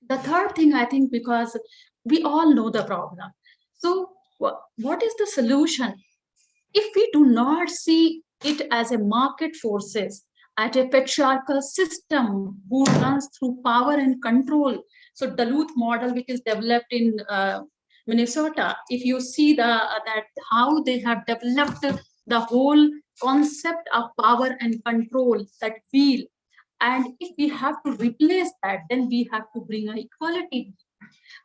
[SPEAKER 6] The third thing, I think, because we all know the problem. So what is the solution? If we do not see it as a market forces, at a patriarchal system who runs through power and control. So Duluth model, which is developed in Minnesota, if you see that how they have developed the whole concept of power and control, that wheel, and if we have to replace that, then we have to bring an equality.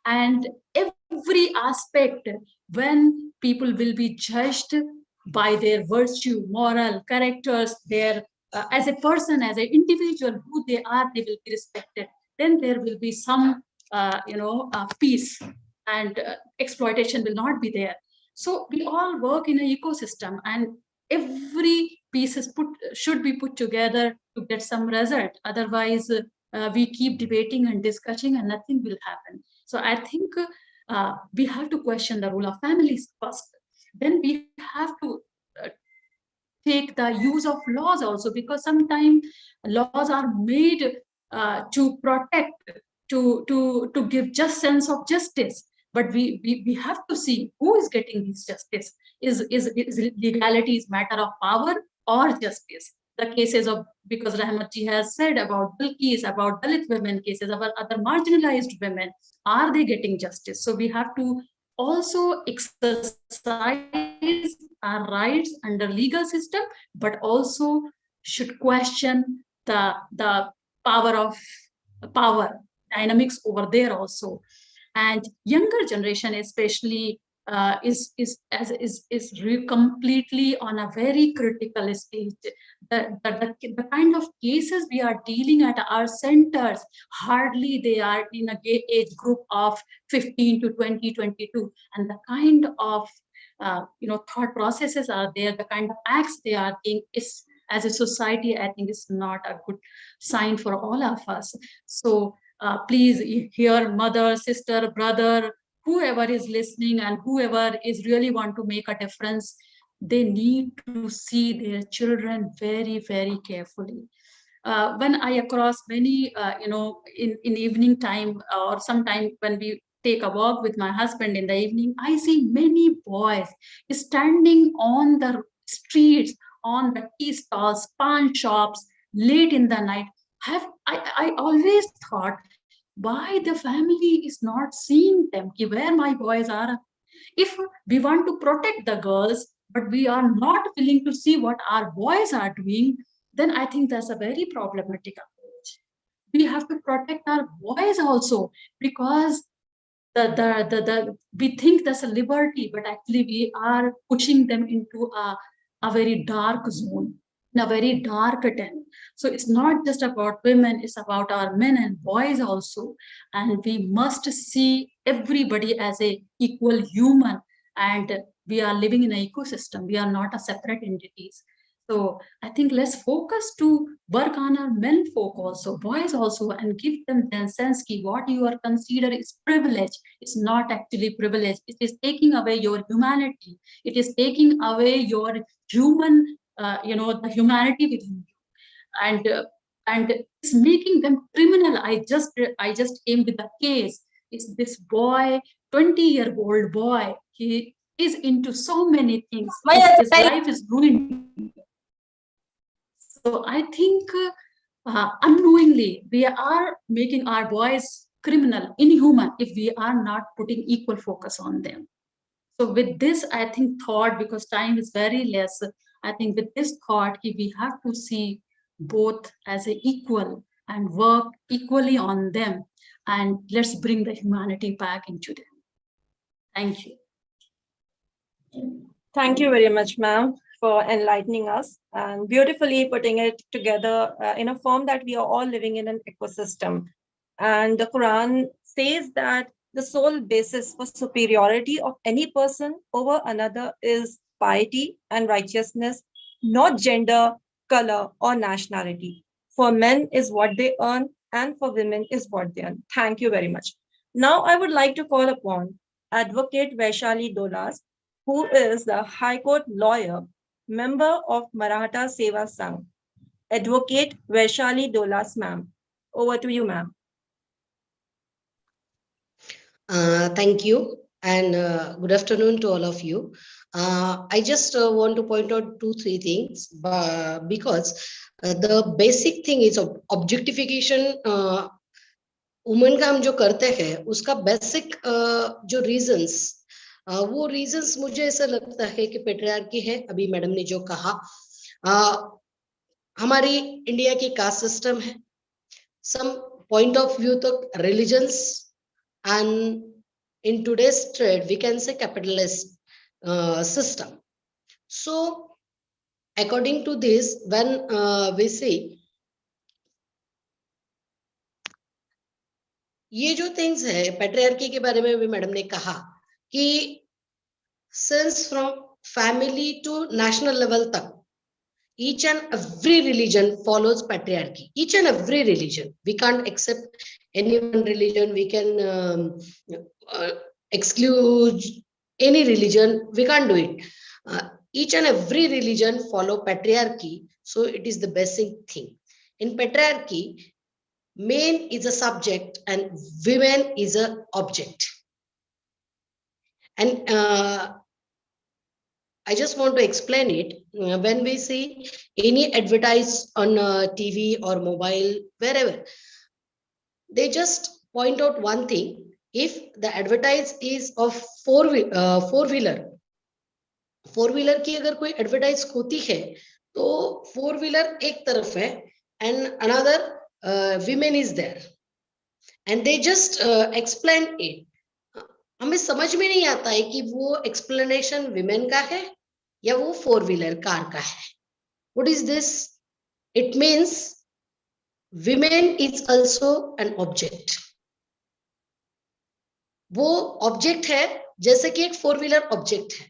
[SPEAKER 6] And every aspect, when people will be judged by their virtue, moral characters, their as a person, as an individual, who they are, they will be respected. Then there will be some peace, and exploitation will not be there. So we all work in an ecosystem, and every piece is should be put together to get some result. Otherwise we keep debating and discussing and nothing will happen. So I think we have to question the role of families first. Then we have to take the use of laws also, because sometimes laws are made to protect, to give just sense of justice. But we have to see who is getting this justice. Is legality is matter of power or justice? The cases of, because Rahmatji has said about Bilkis, about Dalit women cases, about other marginalized women, are they getting justice? So we have to also exercise our rights under legal system, but also should question the power dynamics over there also. And younger generation especially is completely on a very critical stage. The kind of cases we are dealing at our centers, hardly they are in a age group of 15 to 20, 22, and the kind of thought processes are there, the kind of acts they are doing is, as a society, I think is not a good sign for all of us. So please, here, mother, sister, brother, whoever is listening and whoever is really want to make a difference, they need to see their children very, very carefully. When I across many, in evening time, or sometime when we take a walk with my husband in the evening, I see many boys standing on the streets, on the tea stalls, pawn shops, late in the night. I always thought, why the family is not seeing them, where my boys are? If we want to protect the girls, but we are not willing to see what our boys are doing, then I think that's a very problematic approach. We have to protect our boys also, because we think that's a liberty, but actually we are pushing them into a very dark zone, in a very dark den. So it's not just about women, it's about our men and boys also. And we must see everybody as a equal human, and we are living in an ecosystem. We are not a separate entities. So I think let's focus to work on our men folk also, boys also, and give them the sense that what you are considered is privilege. It's not actually privilege. It is taking away your humanity. It is taking away your human, the humanity within you, and it's making them criminal. I just came with a case. It's this boy, 20-year-old boy. He is into so many things. His life is ruined. So I think unknowingly we are making our boys criminal, inhuman, if we are not putting equal focus on them. So with this, I think thought, because time is very less, I think with this thought, we have to see both as an equal and work equally on them, and let's bring the humanity back into them. Thank you.
[SPEAKER 1] Thank you very much, ma'am, for enlightening us and beautifully putting it together in a form that we are all living in an ecosystem. And the Quran says that the sole basis for superiority of any person over another is piety and righteousness, not gender, color, or nationality. For men is what they earn, and for women is what they earn. Thank you very much. Now I would like to call upon Advocate Vaishali Dolas, who is the High Court lawyer, member of Maratha Seva Sangh. Advocate Vaishali Dolas, ma'am. Over to you, ma'am.
[SPEAKER 7] Thank you, and good afternoon to all of you. I just want to point out 2-3 things, because the basic thing is objectification. Women का हम जो करते हैं उसका basic जो reasons, वो reasons मुझे ऐसा लगता है कि पेट्रियार्की है. अभी मैडम ने जो कहा, हमारी इंडिया की कास्ट सिस्टम है, सम पॉइंट ऑफ व्यू तक religions, and in today's trade we can say capitalist system. So according to this, when we see ये जो थिंग्स है पैट्रियार्की के बारे में भी मैडम ने कहा कि since from family to national level तक each and every religion follows patriarchy. Each and every religion. We can't accept any one religion. We can exclude any religion. We can't do it. Each and every religion follow patriarchy. So it is the basic thing. In patriarchy, man is a subject and women is an object. And I just want to explain it. When we see any advertise on TV or mobile, wherever, they just point out one thing. If the advertise is of four-wheeler की अगर कोई advertise होती है, तो four-wheeler एक तरफ है and another women is there, and they just explain it. हमें समझ में नहीं आता है कि वो एक्सप्लेनेशन विमेन का है या वो फोर व्हीलर कार का है. What is this? It means women is also an object. वो ऑब्जेक्ट है जैसे कि एक फोर व्हीलर ऑब्जेक्ट है.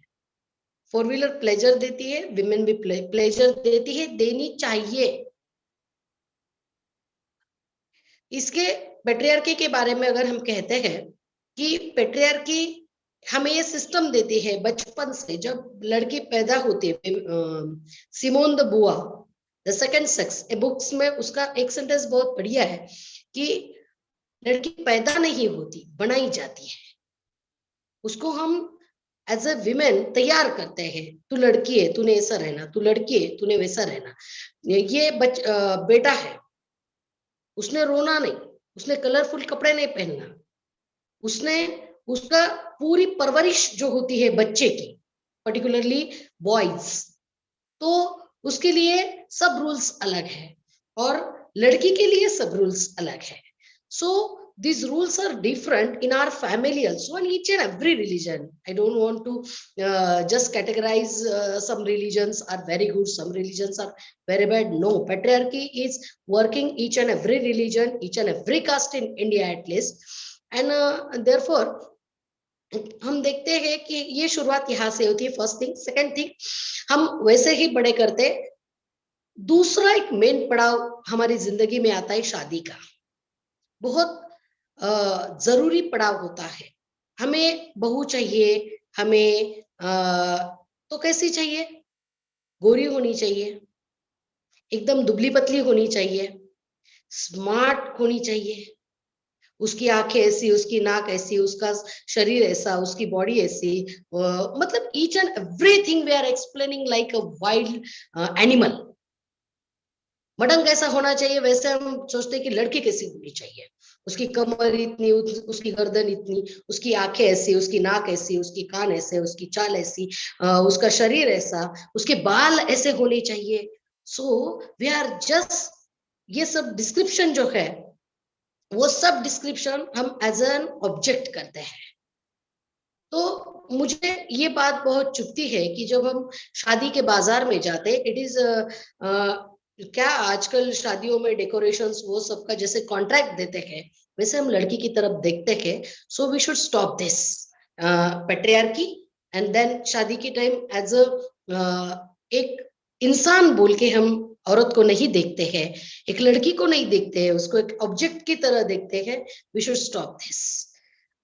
[SPEAKER 7] फोर व्हीलर प्लेजर देती है, विमेन भी प्लेजर देती है, देनी चाहिए. इसके पैट्रियार्की के बारे में अगर हम कहते हैं कि पेट्रियार्की हमें ये सिस्टम देती है बचपन से, जब लड़की पैदा होती है. सिमोन द बुआ, the second sex, A books में उसका एक सेंटेंस बहुत बढ़िया है कि लड़की पैदा नहीं होती, बनाई जाती है. उसको हम एज ए विमेन तैयार करते हैं. तू लड़की है, तूने ऐसा रहना, तू लड़की है, तूने वैसा रहना. ये बेटा है, उसने रोना नहीं, उसने कलरफुल कपड़े नहीं पहनना, उसने उसका पूरी परवरिश जो होती है बच्चे की, पर्टिकुलरली बॉयज, तो उसके लिए सब रूल्स अलग है और लड़की के लिए सब रूल्स अलग है. सो these rules are different in our family also, and each and every religion. I don't want to just categorize some religions are very good, some religions are very bad. No, patriarchy is working each and every religion, each and every caste in India at least. And therefore हम देखते हैं कि ये शुरुआत यहाँ से होती है. First thing. सेकंड थिंग, हम वैसे ही बड़े करते दूसरा एक मेन पड़ाव हमारी जिंदगी में आता है शादी का। बहुत जरूरी पड़ाव होता है। हमें बहू चाहिए, हमें तो कैसी चाहिए? गोरी होनी चाहिए, एकदम दुबली पतली होनी चाहिए, स्मार्ट होनी चाहिए, उसकी आंखें ऐसी, उसकी नाक ऐसी, उसका शरीर ऐसा, उसकी बॉडी ऐसी, मतलब each and everything we are explaining like a wild animal. मडंग कैसा होना चाहिए, वैसे हम सोचते हैं कि लड़की कैसी होनी चाहिए। उसकी कमर इतनी, उसकी गर्दन इतनी, उसकी आंखें ऐसी, उसकी नाक ऐसी, उसकी कान ऐसे, उसकी चाल ऐसी, उसका शरीर ऐसा, उसके बाल ऐसे होने चाहिए। सो वी आर जस्ट, ये सब डिस्क्रिप्शन जो है वो सब डिस्क्रिप्शन हम एज एन ऑब्जेक्ट करते हैं। तो मुझे ये बात बहुत चुभती है कि जब हम शादी के बाजार में जाते, इट इज क्या आजकल शादियों में डेकोरेशंस वो सबका जैसे कॉन्ट्रैक्ट देते हैं, वैसे हम लड़की की तरफ देखते हैं। So we should stop this patriarchy and then शादी के टाइम एज अ एक इंसान बोल के हम औरत को नहीं देखते हैं, एक लड़की को नहीं देखते हैं, उसको एक ऑब्जेक्ट की तरह देखते हैं। We should stop this.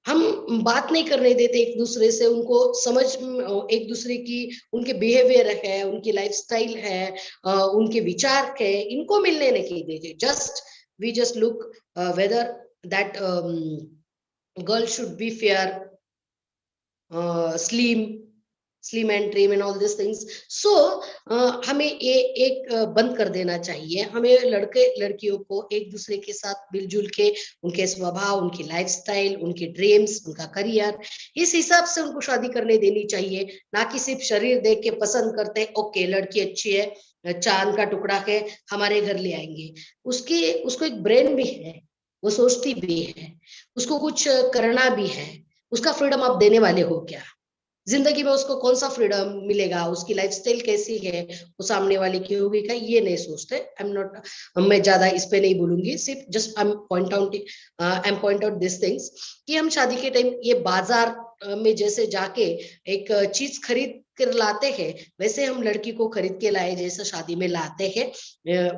[SPEAKER 7] हम बात नहीं करने देते एक दूसरे से, उनको समझ, एक दूसरे की, उनके बिहेवियर है, उनकी लाइफस्टाइल है, उनके विचार है, इनको मिलने नहीं देते। Just we just look whether that girl should be fair, slim and trim and all this things. So हमें ये एक बंद कर देना चाहिए। हमें लड़के लड़कियों को एक दूसरे के साथ मिलजुल के उनके स्वभाव, उनकी लाइफस्टाइल, उनके ड्रीम्स, उनका करियर, इस हिसाब से उनको शादी करने देनी चाहिए। ना कि सिर्फ शरीर देख के पसंद करते, ओके लड़की अच्छी है, चांद का टुकड़ा है, हमारे घर ले आएंगे। उसको एक ब्रेन भी है, वो सोचती भी है, उसको कुछ करना भी है। उसका फ्रीडम आप देने वाले हो क्या? जिंदगी में उसको कौन सा फ्रीडम मिलेगा, उसकी लाइफस्टाइल कैसी है, वो सामने वाले की होगी क्या, ये नहीं सोचते। आई एम नॉट, मैं ज्यादा इस पे नहीं बोलूंगी, सिर्फ just I am point out this things कि हम शादी के टाइम ये बाजार में जैसे जाके एक चीज खरीद कर लाते हैं, वैसे हम लड़की को खरीद के लाए जैसे शादी में लाते हैं।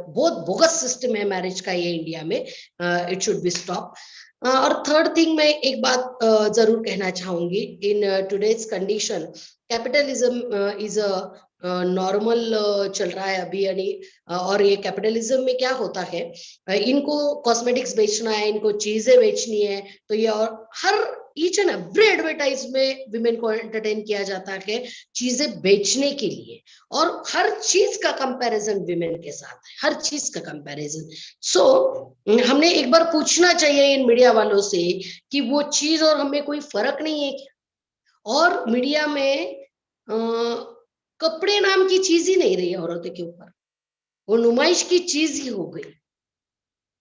[SPEAKER 7] बहुत बोगस सिस्टम है मैरिज का ये इंडिया में। It should be stop. और थर्ड थिंग, मैं एक बात जरूर कहना चाहूंगी। In today's condition capitalism is a normal चल रहा है अभी, यानी और ये कैपिटलिज्म में क्या होता है, इनको कॉस्मेटिक्स बेचना है, इनको चीजें बेचनी है, तो ये और हर ईच एंड एवरी एडवर्टाइज में विमेन को एंटरटेन किया जाता है चीजें बेचने के लिए, और हर चीज का कंपैरिजन विमेन के साथ है, हर चीज का कंपैरिजन। सो हमने एक बार पूछना चाहिए इन मीडिया वालों से कि वो चीज और हमें कोई फर्क नहीं है क्या? और मीडिया में कपड़े नाम की चीज ही नहीं रही औरतों के ऊपर, वो नुमाइश की चीज ही हो गई।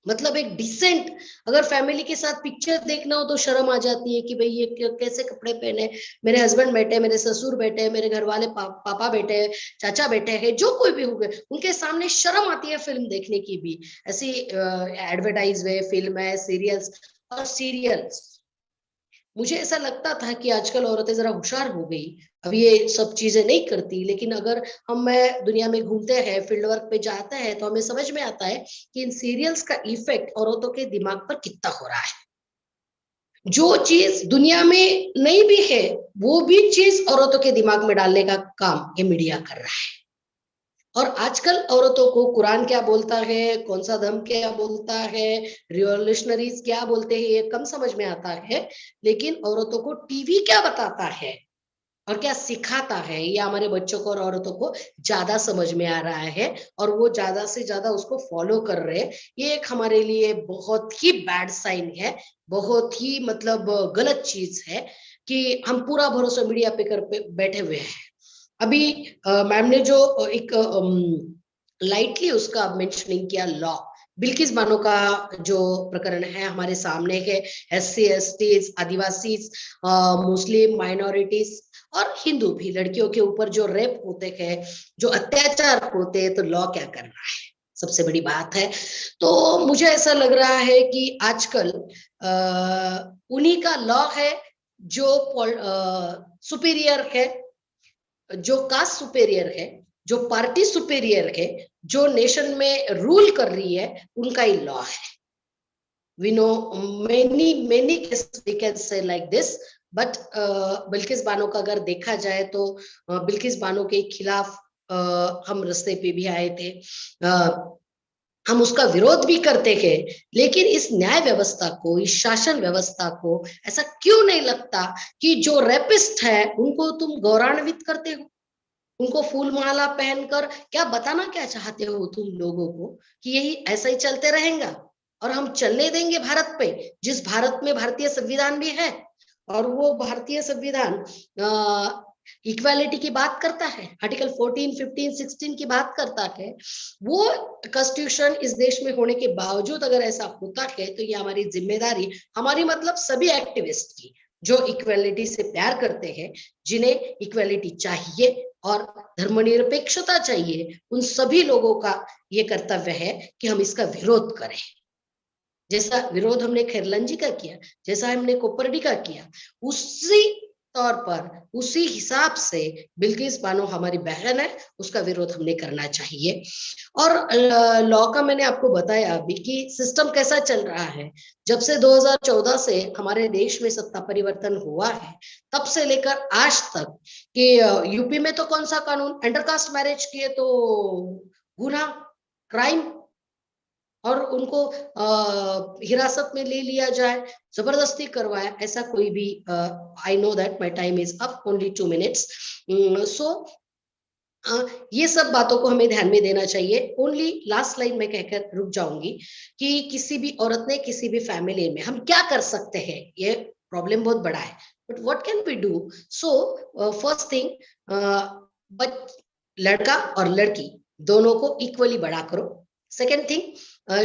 [SPEAKER 7] मतलब एक डिसेंट, अगर फैमिली के साथ पिक्चर देखना हो तो शर्म आ जाती है कि भाई ये कैसे कपड़े पहने, मेरे हस्बैंड बैठे, मेरे ससुर बैठे, मेरे घर वाले पापा बैठे, चाचा बैठे हैं, जो कोई भी हो गए, उनके सामने शर्म आती है फिल्म देखने की भी। ऐसी एडवर्टाइज है, फिल्म है, सीरियल्स और सीरियल्स। मुझे ऐसा लगता था कि आजकल औरतें जरा होशियार हो गई, अब ये सब चीजें नहीं करती, लेकिन अगर मैं दुनिया में घूमते हैं, फील्ड वर्क पे जाते हैं, तो हमें समझ में आता है कि इन सीरियल्स का इफेक्ट औरतों के दिमाग पर कितना हो रहा है। जो चीज दुनिया में नहीं भी है, वो भी चीज औरतों के दिमाग में डालने का काम ये मीडिया कर रहा है। और आजकल औरतों को कुरान क्या बोलता है, कौन सा धर्म क्या बोलता है, रिवॉल्यूशनरीज क्या बोलते हैं, ये कम समझ में आता है, लेकिन औरतों को टीवी क्या बताता है और क्या सिखाता है, ये हमारे बच्चों को और औरतों को ज्यादा समझ में आ रहा है, और वो ज्यादा से ज्यादा उसको फॉलो कर रहे हैं। ये एक हमारे लिए बहुत ही बैड साइन है, बहुत ही मतलब गलत चीज है कि हम पूरा भरोसा मीडिया पे कर बैठे हुए हैं। अभी मैम ने जो एक लाइटली उसका मेंशनिंग किया, लॉ, बिल्किस बानो का जो प्रकरण है हमारे सामने है, SC STs, आदिवासी, मुस्लिम माइनॉरिटीज और हिंदू भी, लड़कियों के ऊपर जो रेप होते हैं, जो अत्याचार होते हैं, तो लॉ क्या कर रहा है, सबसे बड़ी बात है। तो मुझे ऐसा लग रहा है कि आजकल उन्हीं का लॉ है जो सुपीरियर है, जो कास्ट सुपेरियर है, जो पार्टी सुपेरियर है, जो नेशन में रूल कर रही है उनका ही लॉ है. We know many cases we can say like this, but Bilkis Bano का अगर देखा जाए तो बिल्किस बानो के खिलाफ हम रास्ते पे भी आए थे, हम उसका विरोध भी करते हैं, लेकिन इस न्याय व्यवस्था को, इस शासन व्यवस्था को ऐसा क्यों नहीं लगता कि जो रेपिस्ट है उनको तुम गौरवान्वित करते हो, उनको फूल माला पहनकर क्या बताना क्या चाहते हो तुम लोगों को कि यही ऐसा ही चलते रहेगा और हम चलने देंगे भारत पे, जिस भारत में भारतीय संविधान भी है और वो भारतीय संविधान इक्वालिटी की बात करता है, आर्टिकल 14, 15, 16 की बात करता है. वो कॉन्स्टिट्यूशन इस देश में होने के बावजूद अगर ऐसा होता है तो ये हमारी जिम्मेदारी, हमारी मतलब सभी एक्टिविस्ट की जो इक्वालिटी से प्यार करते हैं, जिन्हें इक्वालिटी चाहिए और धर्मनिरपेक्षता चाहिए, उन सभी लोगों का ये कर्तव्य है कि हम इसका विरोध करें. जैसा विरोध हमने खैरलंजी का किया, जैसा हमने कोपरडी का किया, उसी तौर पर, उसी हिसाब से बिल्किस बानो हमारी बहन है, उसका विरोध हमने करना चाहिए. और लॉ का मैंने आपको बताया अभी कि सिस्टम कैसा चल रहा है. जब से 2014 से हमारे देश में सत्ता परिवर्तन हुआ है, तब से लेकर आज तक कि यूपी में तो कौन सा कानून, इंटरकास्ट मैरिज किए तो गुनाह, क्राइम, और उनको हिरासत में ले लिया जाए, जबरदस्ती करवाया, ऐसा कोई भी. I know that my time is up, only 2 minutes. सो ये सब बातों को हमें ध्यान में देना चाहिए. ओनली लास्ट लाइन में कहकर रुक जाऊंगी कि किसी भी औरत ने किसी भी फैमिली में हम क्या कर सकते हैं, ये प्रॉब्लम बहुत बड़ा है, but what can we do. So first thing, but लड़का और लड़की दोनों को इक्वली बड़ा करो. सेकेंड थिंग,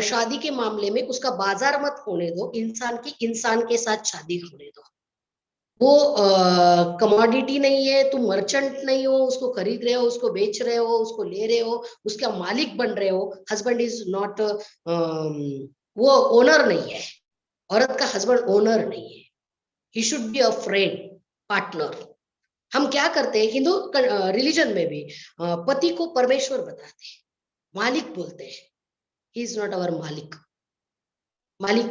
[SPEAKER 7] शादी के मामले में उसका बाजार मत होने दो, इंसान की इंसान के साथ शादी होने दो. वो कमोडिटी नहीं है, तुम मर्चेंट नहीं हो, उसको खरीद रहे हो, उसको बेच रहे हो, उसको ले रहे हो, उसका मालिक बन रहे हो. हस्बैंड इज नॉट, वो ओनर नहीं है, औरत का हस्बैंड ओनर नहीं है. He should be a friend, partner. हम क्या करते हैं हिंदू रिलीजन में भी, पति को परमेश्वर बताते हैं, मालिक बोलते हैं. He is not our मालिक, मालिक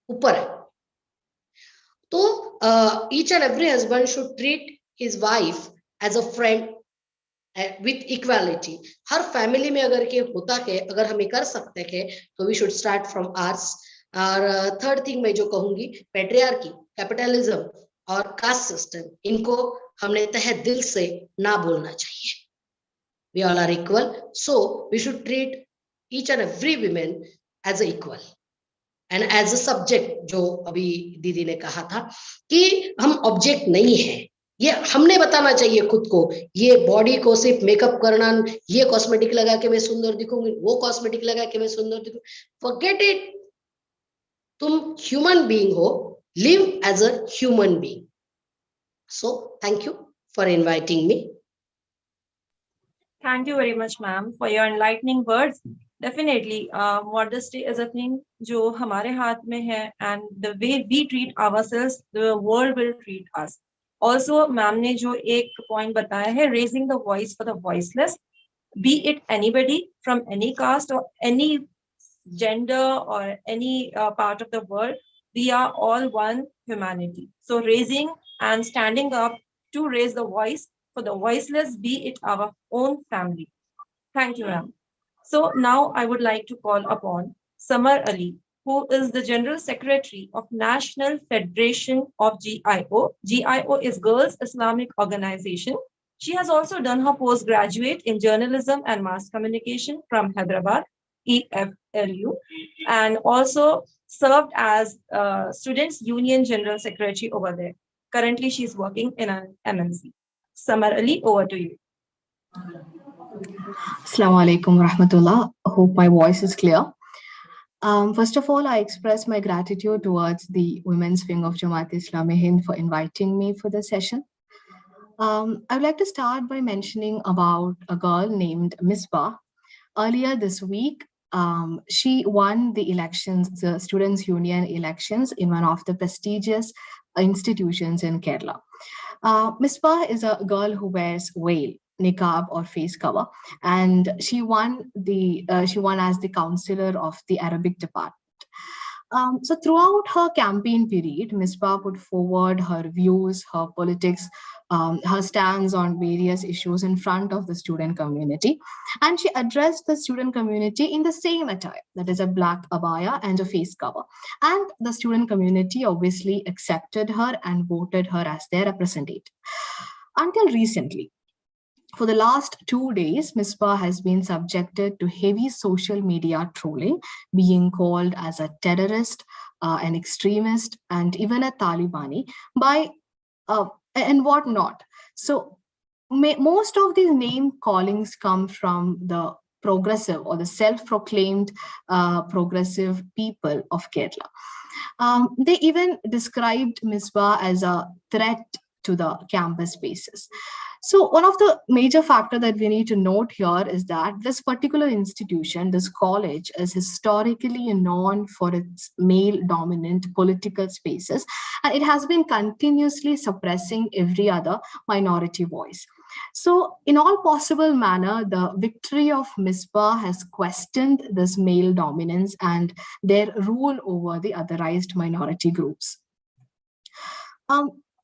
[SPEAKER 7] ऊपर है. तो each and every husband should treat his wife as a friend with equality. Her family में अगर ये होता है, अगर हम ये कर सकते हैं तो we should start from ours. और थर्ड थिंग मैं जो कहूंगी, पेट्रियार्की, कैपिटलिज्म और कास्ट सिस्टम, इनको हमने तहे दिल से ना बोलना चाहिए. We all are equal, so we should treat each and every woman as a equal and as a subject. जो अभी दीदी ने कहा था कि हम ऑब्जेक्ट नहीं है, ये हमने बताना चाहिए खुद को. ये बॉडी को सिर्फ मेकअप करना, ये कॉस्मेटिक लगा के मैं सुंदर दिखूंगी, वो कॉस्मेटिक लगा के मैं सुंदर दिखूंगी, फॉरगेट इट. तुम ह्यूमन बीइंग हो, live as a human being. So thank you for inviting me.
[SPEAKER 1] Thank you very much, ma'am, for your enlightening words. Definitely, modesty is a thing जो हमारे हाथ में है, and the way we treat ourselves, the world will treat us. Also, ma'am ने जो एक point बताया है, raising the voice for the voiceless, be it anybody from any caste or any gender or any part of the world, we are all one humanity. So raising and standing up to raise the voice for the voiceless, be it our own family. Thank you, ma'am. So now I would like to call upon Samar Ali, who is the General Secretary of National Federation of GIO. GIO is Girls Islamic Organization. She has also done her postgraduate in journalism and mass communication from Hyderabad, EFLU, and also served as Students Union General Secretary over there. Currently, she is working in an MNC. Samar Ali, over to you.
[SPEAKER 8] Assalamu alaikum wa rahmatullah. Hope my voice is clear. First of all, I express my gratitude towards the Women's Wing of JIH Hind for inviting me for this session. I would like to start by mentioning about a girl named Misbah. Earlier this week, she won the elections, the Students' Union elections in one of the prestigious institutions in Kerala. Misbah is a girl who wears veil. niqab or face cover, and she won as the counselor of the Arabic department. So throughout her campaign period, Misbah put forward her views, her politics, her stance on various issues in front of the student community. And she addressed the student community in the same attire, that is a black abaya and a face cover. And the student community obviously accepted her and voted her as their representative. Until recently, for the last 2 days, Misbah has been subjected to heavy social media trolling, being called as a terrorist, an extremist, and even a Talibani by and whatnot. So most of these name callings come from the progressive or the self-proclaimed progressive people of Kerala. They even described Misbah as a threat to the campus spaces. So one of the major factors that we need to note here is that this particular institution, this college, is historically known for its male-dominant political spaces, and it has been continuously suppressing every other minority voice. So in all possible manner, the victory of Misbah has questioned this male dominance and their rule over the otherized minority groups.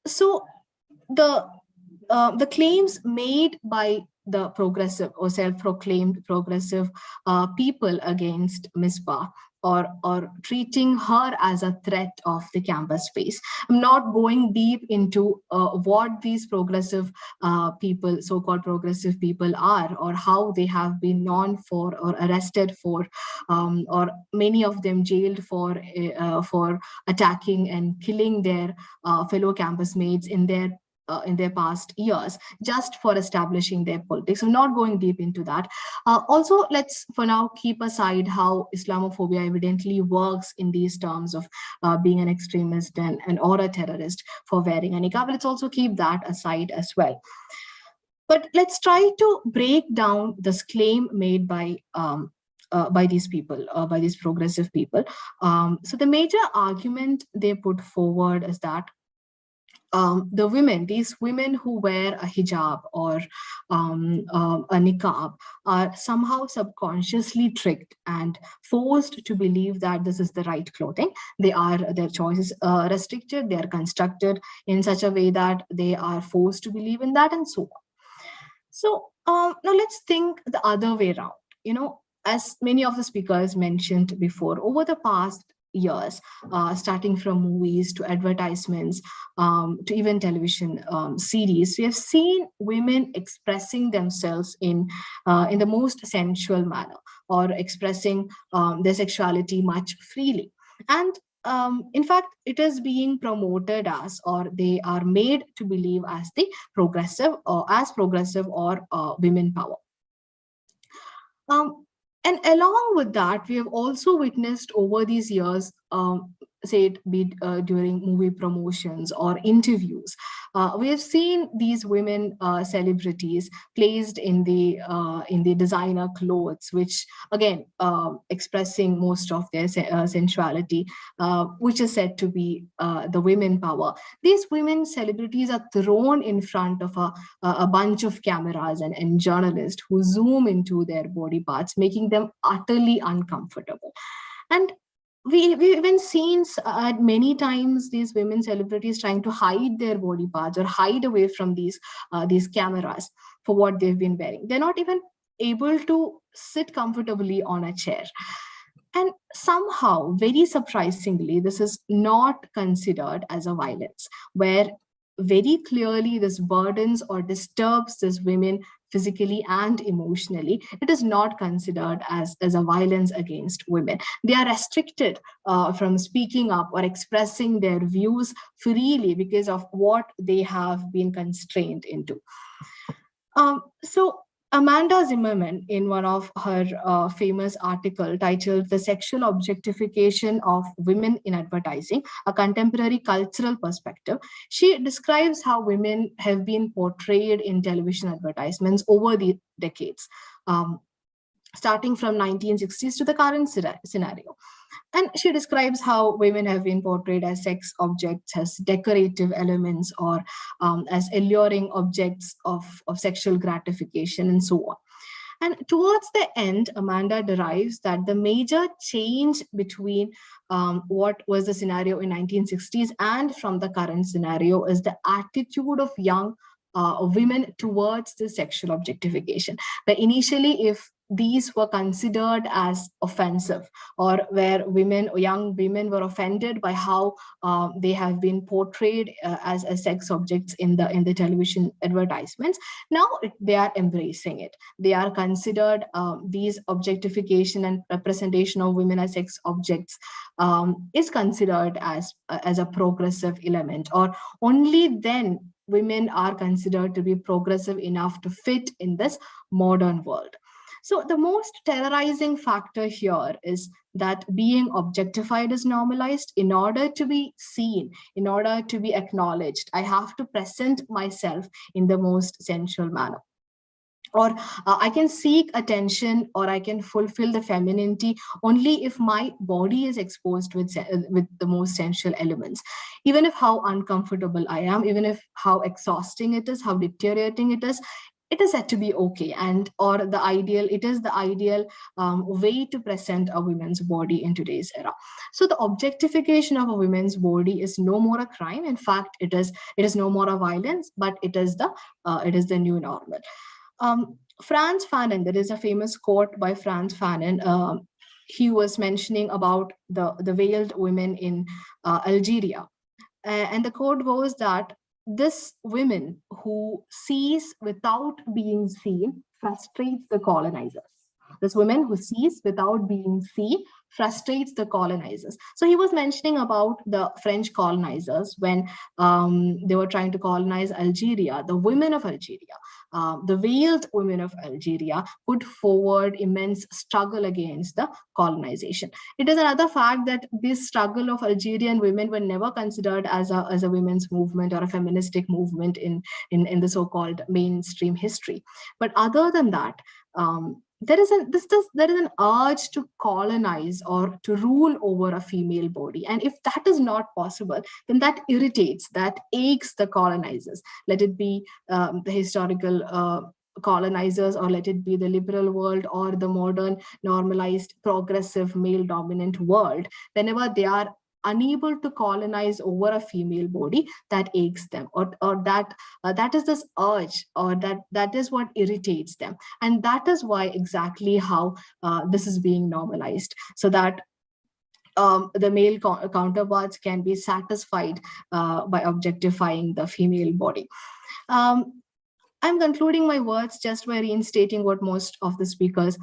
[SPEAKER 8] So the claims made by the progressive or self-proclaimed progressive people against Misbah or treating her as a threat of the campus space. I'm not going deep into what these progressive people, so-called progressive people are, or how they have been known for or arrested for, or many of them jailed for attacking and killing their fellow campus mates in their past years, just for establishing their politics. I'm not going deep into that. Also, let's for now keep aside how Islamophobia evidently works in these terms of being an extremist and or a terrorist for wearing a niqab. Let's also keep that aside as well. But let's try to break down this claim made by these people, by these progressive people. So the major argument they put forward is that these women who wear a hijab or a niqab are somehow subconsciously tricked and forced to believe that this is the right clothing. Their choices restricted, they are constructed in such a way that they are forced to believe in that, and so on. So now let's think the other way around. As many of the speakers mentioned before, over the past years, starting from movies to advertisements to even television series, we have seen women expressing themselves in the most sensual manner, or expressing their sexuality much freely. And in fact, it is being promoted as, or they are made to believe as the progressive or women power. And along with that, we have also witnessed over these years, say it be during movie promotions or interviews, we have seen these women celebrities placed in the designer clothes, which again expressing most of their sensuality, which is said to be the women power. These women celebrities are thrown in front of a bunch of cameras and journalists who zoom into their body parts, making them utterly uncomfortable. And we've even seen many times these women celebrities trying to hide their body parts or hide away from these cameras for what they've been wearing. They're not even able to sit comfortably on a chair. And somehow, very surprisingly, this is not considered as a violence, where very clearly this burdens or disturbs these women physically and emotionally. It is not considered as a violence against women. They are restricted from speaking up or expressing their views freely because of what they have been constrained into. So Amanda Zimmerman, in one of her famous article titled "The Sexual Objectification of Women in Advertising, a Contemporary Cultural Perspective," she describes how women have been portrayed in television advertisements over the decades, starting from 1960s to the current scenario. And she describes how women have been portrayed as sex objects, as decorative elements, or as alluring objects of sexual gratification, and so on. And towards the end, Amanda derives that the major change between what was the scenario in 1960s and from the current scenario is the attitude of young women towards the sexual objectification. But initially, if these were considered as offensive, or where young women were offended by how they have been portrayed as sex objects in the television advertisements, now they are embracing it. They are considered these objectification and representation of women as sex objects is considered as a progressive element, or only then women are considered to be progressive enough to fit in this modern world. So the most terrorizing factor here is that being objectified is normalized. In order to be seen, in order to be acknowledged, I have to present myself in the most sensual manner. Or I can seek attention, or I can fulfill the femininity only if my body is exposed with the most sensual elements. Even if how uncomfortable I am, even if how exhausting it is, how deteriorating it is said to be okay, and or the ideal, it is the ideal way to present a woman's body in today's era. So the objectification of a woman's body is no more a crime. In fact, it is no more a violence, but it is the new normal. Frantz Fanon, there is a famous quote by Frantz Fanon. He was mentioning about the veiled women in Algeria, and the quote goes that this women who sees without being seen frustrates the colonizers. This woman who sees without being seen frustrates the colonizers. So he was mentioning about the French colonizers when they were trying to colonize Algeria. The women of Algeria, the veiled women of Algeria, put forward immense struggle against the colonization. It is another fact that this struggle of Algerian women were never considered as a women's movement or a feministic movement in the so-called mainstream history. But other than that, there is an urge to colonize or to rule over a female body. And if that is not possible, then that irritates, that aches the colonizers. Let it be the historical colonizers, or let it be the liberal world, or the modern normalized progressive male dominant world. Whenever they are unable to colonize over a female body, that aches them, or that is this urge, or that is what irritates them. And that is why exactly how this is being normalized, so that the male counterparts can be satisfied by objectifying the female body. I'm concluding my words just by reinstating what most of the speakers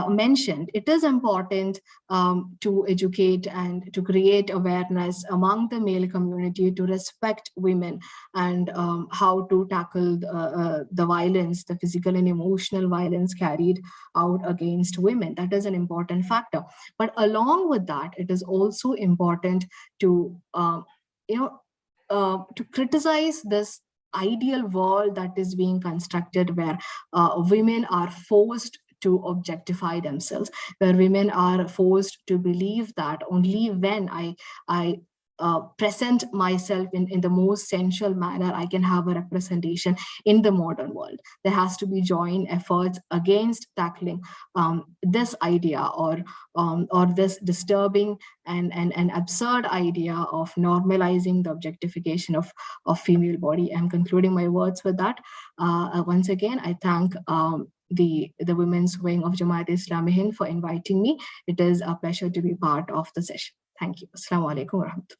[SPEAKER 8] mentioned. It is important to educate and to create awareness among the male community to respect women, and how to tackle the violence, the physical and emotional violence carried out against women. That is an important factor. But along with that, it is also important to to criticize this ideal world that is being constructed, where women are forced to objectify themselves, where women are forced to believe that only when I present myself in the most sensual manner, I can have a representation in the modern world. There has to be joint efforts against tackling this idea, or this disturbing and absurd idea of normalizing the objectification of female body. I'm concluding my words with that. Once again, I thank the Women's Wing of JIH Hind for inviting me. It is a pleasure to be part of the session. Thank you. Assalamu alaikum wa rahmatullah.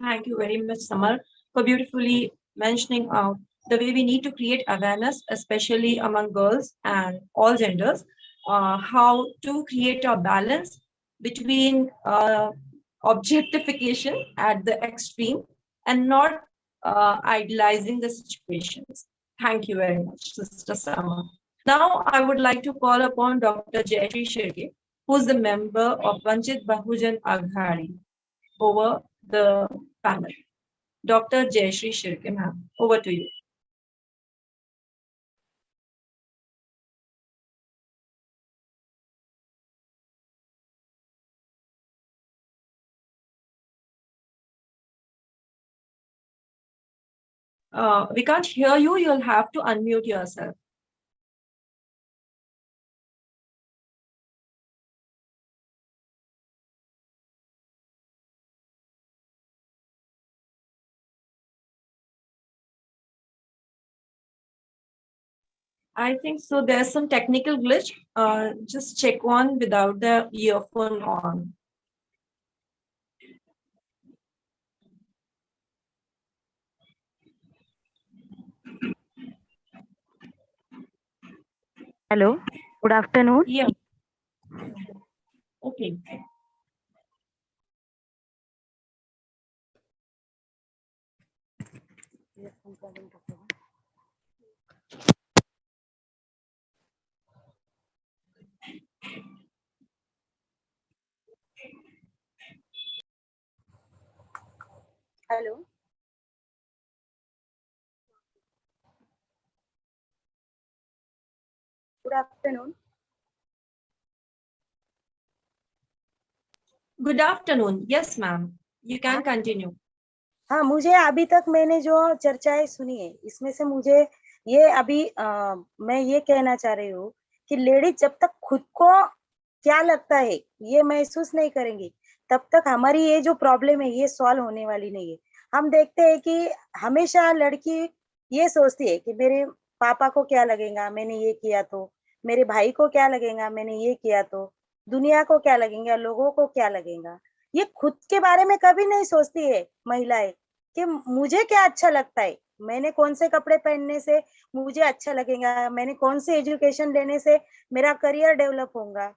[SPEAKER 1] Thank you very much, Samar, for beautifully mentioning the way we need to create awareness, especially among girls and all genders, how to create a balance between objectification at the extreme and not idealizing the situations. Thank you very much, Sister Samar. Now, I would like to call upon Dr. Jayashree Shirke, who is the member of Vanchit Bahujan Aghadi, over the panel. Dr. Jayashree Shirke, ma'am, over to you. We can't hear you. You'll have to unmute yourself. I think so. There's some technical glitch. Just check on without the earphone on.
[SPEAKER 9] Hello, good afternoon.
[SPEAKER 1] Yeah. Okay.
[SPEAKER 9] Hello. Good afternoon.
[SPEAKER 1] Good afternoon. Yes, ma'am. You can continue.
[SPEAKER 9] हाँ, मुझे अभी तक मैंने जो चर्चाएं सुनी है इसमें से मुझे ये अभी मैं ये कहना चाह रही हूँ कि लेडीज जब तक खुद को क्या लगता है ये महसूस नहीं करेंगी तब तक हमारी ये जो प्रॉब्लम है ये सॉल्व होने वाली नहीं है। हम देखते हैं कि हमेशा लड़की ये सोचती है कि मेरे पापा को क्या लगेगा मैंने ये किया तो, मेरे भाई को क्या लगेगा मैंने ये किया तो, दुनिया को क्या लगेगा, लोगों को क्या लगेगा। ये खुद के बारे में कभी नहीं सोचती है महिलाएं कि मुझे क्या अच्छा लगता है, मैंने कौन से कपड़े पहनने से मुझे अच्छा लगेगा, मैंने कौन सी एजुकेशन लेने से मेरा करियर डेवलप होगा,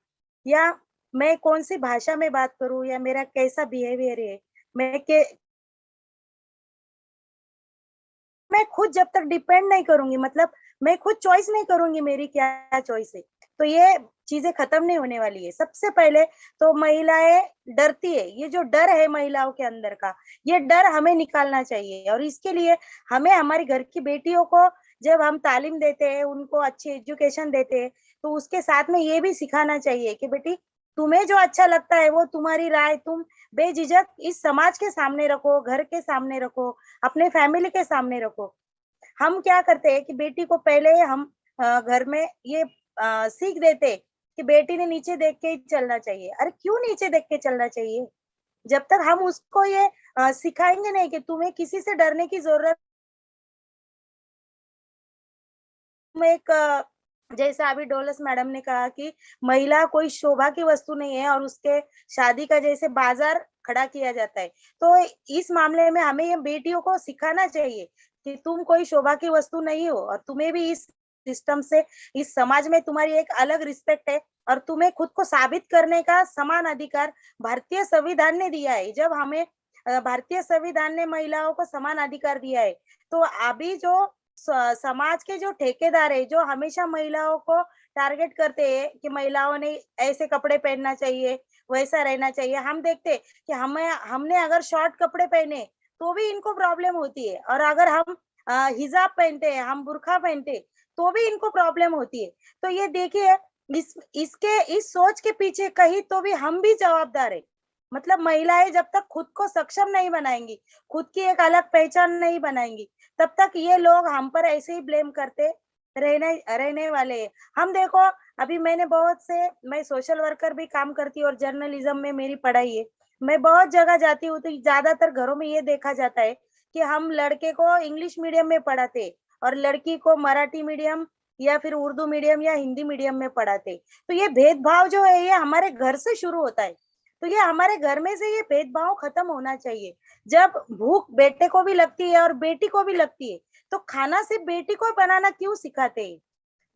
[SPEAKER 9] या मैं कौन सी भाषा में बात करूं, या मेरा कैसा बिहेवियर है, मैं खुद जब तक डिपेंड नहीं करूंगी, मतलब मैं खुद चॉइस नहीं करूंगी मेरी क्या चॉइस है, तो ये चीजें खत्म नहीं होने वाली है। सबसे पहले तो महिलाएं डरती है, ये जो डर है महिलाओं के अंदर का, ये डर हमें निकालना चाहिए। और इसके लिए हमें हमारी घर की बेटियों को जब हम तालीम देते हैं, उनको अच्छी एजुकेशन देते हैं, तो उसके साथ में ये भी सिखाना चाहिए कि बेटी तुम्हें जो अच्छा लगता है वो तुम्हारी राय तुम बेझिझक इस समाज के सामने रखो, घर के सामने रखो, अपने फैमिली के सामने रखो। हम क्या करते हैं कि बेटी को पहले हम घर में ये सीख देते कि बेटी ने नीचे देख के ही चलना चाहिए। अरे क्यों नीचे देख के चलना चाहिए? जब तक हम उसको ये सिखाएंगे नहीं कि तुम्हें किसी से डरने की जरूरत, तुम एक जैसा अभी डोलस मैडम ने कहा कि महिला कोई शोभा की वस्तु नहीं है और उसके शादी का जैसे बाजार खड़ा किया जाता है, तो इस मामले में हमें ये बेटियों को सिखाना चाहिए कि तुम कोई शोभा की वस्तु नहीं हो और तुम्हें भी इस सिस्टम से, इस समाज में तुम्हारी एक अलग रिस्पेक्ट है और तुम्हें खुद को साबित करने का समान अधिकार भारतीय संविधान ने दिया है। जब हमें भारतीय संविधान ने महिलाओं को समान अधिकार दिया है, तो अभी जो समाज के जो ठेकेदार है जो हमेशा महिलाओं को टारगेट करते हैं कि महिलाओं ने ऐसे कपड़े पहनना चाहिए, वैसा रहना चाहिए, हम देखते कि हमने अगर शॉर्ट कपड़े पहने तो भी इनको प्रॉब्लम होती है, और अगर हम हिजाब पहनते हैं, हम बुर्खा पहनते तो भी इनको प्रॉब्लम होती है। तो ये देखिए इस सोच के पीछे कहीं तो भी हम भी जवाबदार है। मतलब महिलाएं जब तक खुद को सक्षम नहीं बनाएंगी, खुद की एक अलग पहचान नहीं बनाएंगी, तब तक ये लोग हम पर ऐसे ही ब्लेम करते रहने वाले हैं। हम देखो अभी मैं सोशल वर्कर भी काम करती हूँ और जर्नलिज्म में मेरी पढ़ाई है। मैं बहुत जगह जाती हूँ तो ज्यादातर घरों में ये देखा जाता है कि हम लड़के को इंग्लिश मीडियम में पढ़ाते और लड़की को मराठी मीडियम या फिर उर्दू मीडियम या हिंदी मीडियम में पढ़ाते। तो ये भेदभाव जो है ये हमारे घर से शुरू होता है, तो ये हमारे घर में से ये भेदभाव खत्म होना चाहिए। जब भूख बेटे को भी लगती है और बेटी को भी लगती है, तो खाना सिर्फ बेटी को बनाना क्यों सिखाते हैं?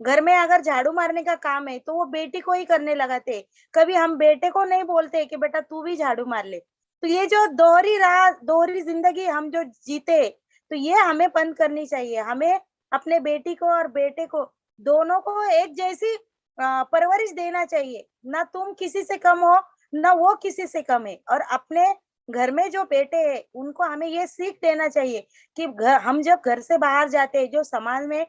[SPEAKER 9] घर में अगर झाड़ू मारने का काम है तो वो बेटी को ही करने लगाते हैं। कभी हम बेटे को नहीं बोलते कि बेटा तू भी झाड़ू मार ले। तो ये जो दोहरी जिंदगी हम जो जीते, तो ये हमें बंद करनी चाहिए। हमें अपने बेटी को और बेटे को दोनों को एक जैसी परवरिश देना चाहिए। ना तुम किसी से कम हो ना वो किसी से कम है। और अपने घर में जो बेटे हैं उनको हमें ये सीख देना चाहिए कि हम जब घर से बाहर जाते हैं, जो समाज में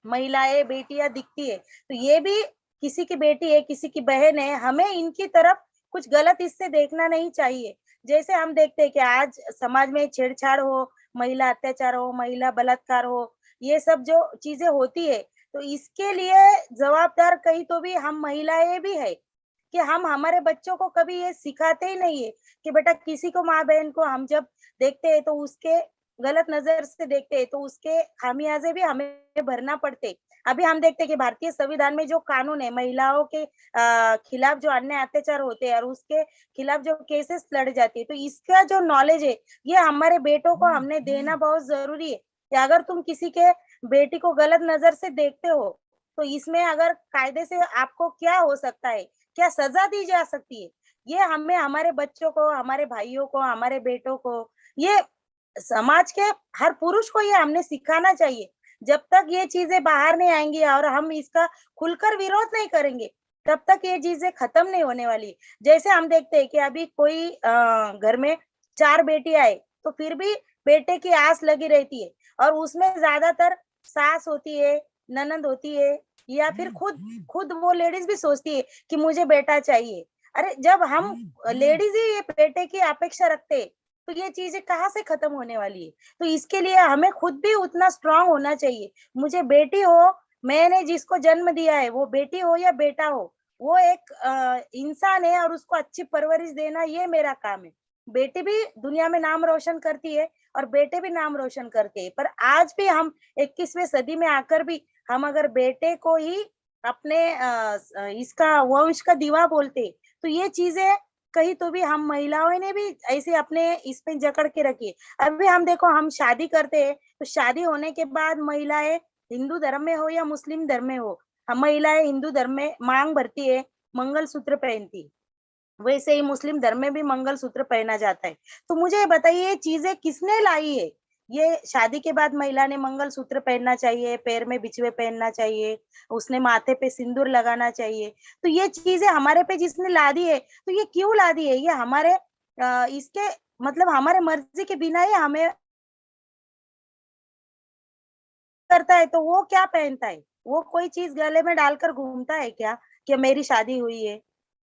[SPEAKER 9] महिलाएं बेटियां दिखती है, तो ये भी किसी की बेटी है, किसी की बहन है, हमें इनकी तरफ कुछ गलत इससे देखना नहीं चाहिए। जैसे हम देखते हैं कि आज समाज में छेड़छाड़ हो, महिला अत्याचार हो, महिला बलात्कार हो, ये सब जो चीजें होती है, तो इसके लिए जवाबदार कहीं तो भी हम महिलाएं भी है कि हम हमारे बच्चों को कभी ये सिखाते ही नहीं है कि बेटा किसी को, माँ बहन को हम जब देखते हैं तो उसके गलत नजर से देखते हैं तो उसके खामियाजे भी हमें भरना पड़ते। अभी हम देखते हैं कि भारतीय संविधान में जो कानून है, महिलाओं के खिलाफ जो अन्य अत्याचार होते हैं और उसके खिलाफ जो केसेस लड़ जाती है, तो इसका जो नॉलेज है ये हमारे बेटों को हमने देना बहुत जरूरी है कि अगर तुम किसी के बेटी को गलत नजर से देखते हो तो इसमें अगर कायदे से आपको क्या हो सकता है, क्या सजा दी जा सकती है, ये हमें हमारे बच्चों को, हमारे भाइयों को, हमारे बेटों को, ये समाज के हर पुरुष को ये हमने सिखाना चाहिए। जब तक ये चीजें बाहर नहीं आएंगी और हम इसका खुलकर विरोध नहीं करेंगे तब तक ये चीजें खत्म नहीं होने वाली। जैसे हम देखते हैं कि अभी कोई घर में 4 बेटियां है तो फिर भी बेटे की आस लगी रहती है और उसमें ज्यादातर सास होती है, ननद होती है, या फिर खुद वो लेडीज भी सोचती है कि मुझे बेटा चाहिए। अरे जब हम लेडीज ही ये बेटे की अपेक्षा रखते हैं तो ये चीजें कहाँ से खत्म होने वाली है। तो इसके लिए हमें खुद भी उतना स्ट्रांग होना चाहिए। मुझे बेटी हो, मैंने जिसको जन्म दिया है, वो बेटी हो या बेटा हो, वो एक इंसान है और उसको अच्छी परवरिश देना ये मेरा काम है। बेटी भी दुनिया में नाम रोशन करती है और बेटे भी नाम रोशन करते हैं, पर आज भी हम 21वीं सदी में आकर भी हम अगर बेटे को ही अपने इसका वंश का दीवा बोलते तो ये चीजें कहीं तो भी हम महिलाओं ने भी ऐसे अपने इसमें जकड़ के रखी है। अभी हम देखो, हम शादी करते हैं तो शादी होने के बाद महिलाएं हिंदू धर्म में हो या मुस्लिम धर्म में हो, हम महिलाएं हिंदू धर्म में मांग भरती है, मंगलसूत्र पहनती, वैसे ही मुस्लिम धर्म में भी मंगलसूत्र पहना जाता है। तो मुझे ये बताइए ये चीजें किसने लाई है? ये शादी के बाद महिला ने मंगलसूत्र पहनना चाहिए, पैर में बिछुए पहनना चाहिए, उसने माथे पे सिंदूर लगाना चाहिए, तो ये चीजें हमारे पे जिसने ला दी है तो ये क्यों ला दी है? ये हमारे इसके मतलब हमारे मर्जी के बिना ही हमें करता है। तो वो क्या पहनता है? वो कोई चीज गले में डालकर घूमता है क्या कि मेरी शादी हुई है?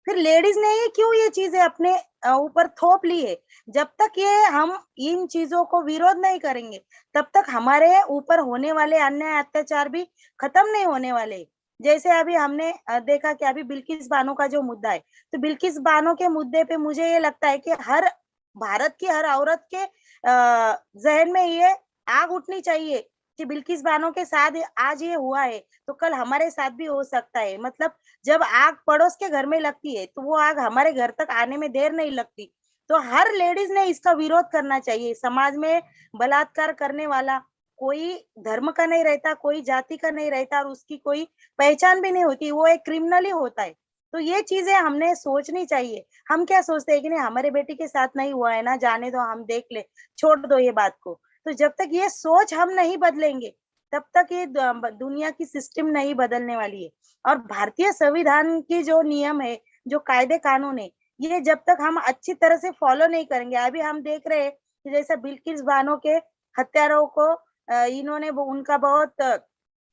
[SPEAKER 9] फिर लेडीज ने ही क्यों ये चीजें अपने ऊपर थोप ली है? जब तक ये हम इन चीजों को विरोध नहीं करेंगे तब तक हमारे ऊपर होने वाले अन्याय अत्याचार भी खत्म नहीं होने वाले। जैसे अभी हमने देखा कि अभी बिल्किस बानो का जो मुद्दा है, तो बिल्किस बानो के मुद्दे पे मुझे ये लगता है कि हर भारत की हर औरत के जहन में ये आग उठनी चाहिए कि बिल्किस बानो के साथ आज ये हुआ है तो कल हमारे साथ भी हो सकता है। मतलब जब आग पड़ोस के घर में लगती है तो वो आग हमारे घर तक आने में देर नहीं लगती। तो हर लेडीज ने इसका विरोध करना चाहिए। समाज में बलात्कार करने वाला कोई धर्म का नहीं रहता, कोई जाति का नहीं रहता और उसकी कोई पहचान भी नहीं होती, वो एक क्रिमिनल ही होता है। तो ये चीजें हमने सोचनी चाहिए। हम क्या सोचते हैं कि नहीं हमारे बेटी के साथ नहीं हुआ है ना, जाने दो, हम देख ले, छोड़ दो ये बात को। तो जब तक ये सोच हम नहीं बदलेंगे तब तक ये दुनिया की सिस्टम नहीं बदलने वाली है। और भारतीय संविधान की जो नियम है, जो कायदे कानून है, ये जब तक हम अच्छी तरह से फॉलो नहीं करेंगे, अभी हम देख रहे हैं कि जैसा बिल्किस बानो के हत्यारों को इन्होंने उनका बहुत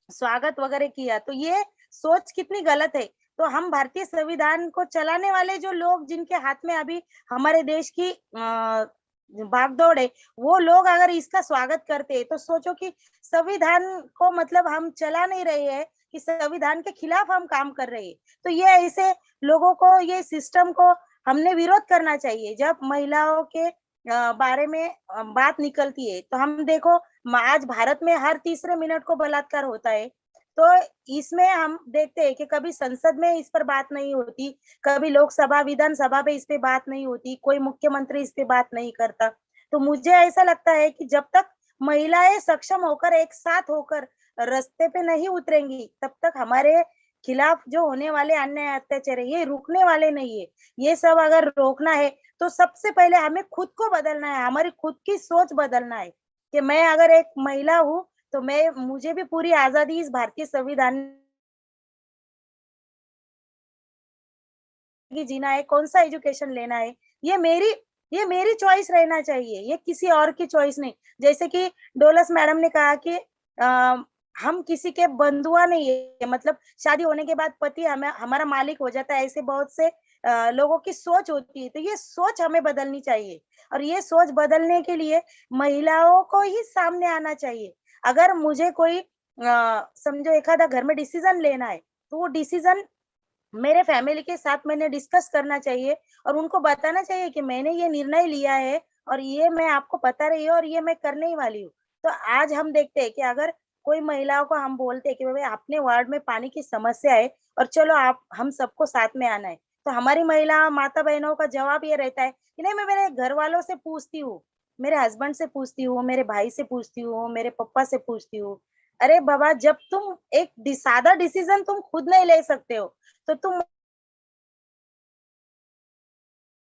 [SPEAKER 9] स्वागत वगैरह किया, तो ये सोच कितनी गलत है। तो हम भारतीय संविधान को चलाने वाले जो लोग जिनके हाथ में अभी हमारे देश की भागदौड़ है, वो लोग अगर इसका स्वागत करते हैं तो सोचो कि संविधान को मतलब हम चला नहीं रहे हैं कि संविधान के खिलाफ हम काम कर रहे हैं। तो ये ऐसे लोगों को, ये सिस्टम को हमने विरोध करना चाहिए। जब महिलाओं के बारे में बात निकलती है तो हम देखो आज भारत में हर तीसरे मिनट को बलात्कार होता है। तो इसमें हम देखते हैं कि कभी संसद में इस पर बात नहीं होती, कभी लोकसभा विधानसभा पे इस पे बात नहीं होती, कोई मुख्यमंत्री इस पे बात नहीं करता। तो मुझे ऐसा लगता है कि जब तक महिलाएं सक्षम होकर एक साथ होकर रास्ते पे नहीं उतरेंगी तब तक हमारे खिलाफ जो होने वाले अन्याय अत्याचार है ये रुकने वाले नहीं है। ये सब अगर रोकना है तो सबसे पहले हमें खुद को बदलना है, हमारी खुद की सोच बदलना है कि मैं अगर एक महिला हूँ तो मुझे भी पूरी आजादी इस भारतीय संविधान की जीना है, कौन सा एजुकेशन लेना है, ये मेरी चॉइस रहना चाहिए, ये किसी और की चॉइस नहीं। जैसे कि डोलस मैडम ने कहा कि हम किसी के बंधुआ नहीं है, मतलब शादी होने के बाद पति हमें हमारा मालिक हो जाता है, ऐसे बहुत से लोगों की सोच होती है। तो ये सोच हमें बदलनी चाहिए, और ये सोच बदलने के लिए महिलाओं को ही सामने आना चाहिए। अगर मुझे कोई समझो एक आधा घर में डिसीजन लेना है, तो वो डिसीजन मेरे फैमिली के साथ मैंने डिस्कस करना चाहिए, और उनको बताना चाहिए कि मैंने ये निर्णय लिया है और ये मैं आपको बता रही हूँ और ये मैं करने ही वाली हूँ। तो आज हम देखते हैं कि अगर कोई महिलाओं को हम बोलते हैं कि भाई अपने वार्ड में पानी की समस्या है और चलो आप हम सबको साथ में आना है, तो हमारी महिला माता बहनों का जवाब ये रहता है कि नहीं, मैं मेरे घर वालों से पूछती हूँ, मेरे हस्बैंड से पूछती हूँ, मेरे भाई से पूछती हूँ, मेरे पापा से पूछती हूँ। अरे बाबा, जब तुम एक सादा डिसीजन तुम खुद नहीं ले सकते हो, तो तुम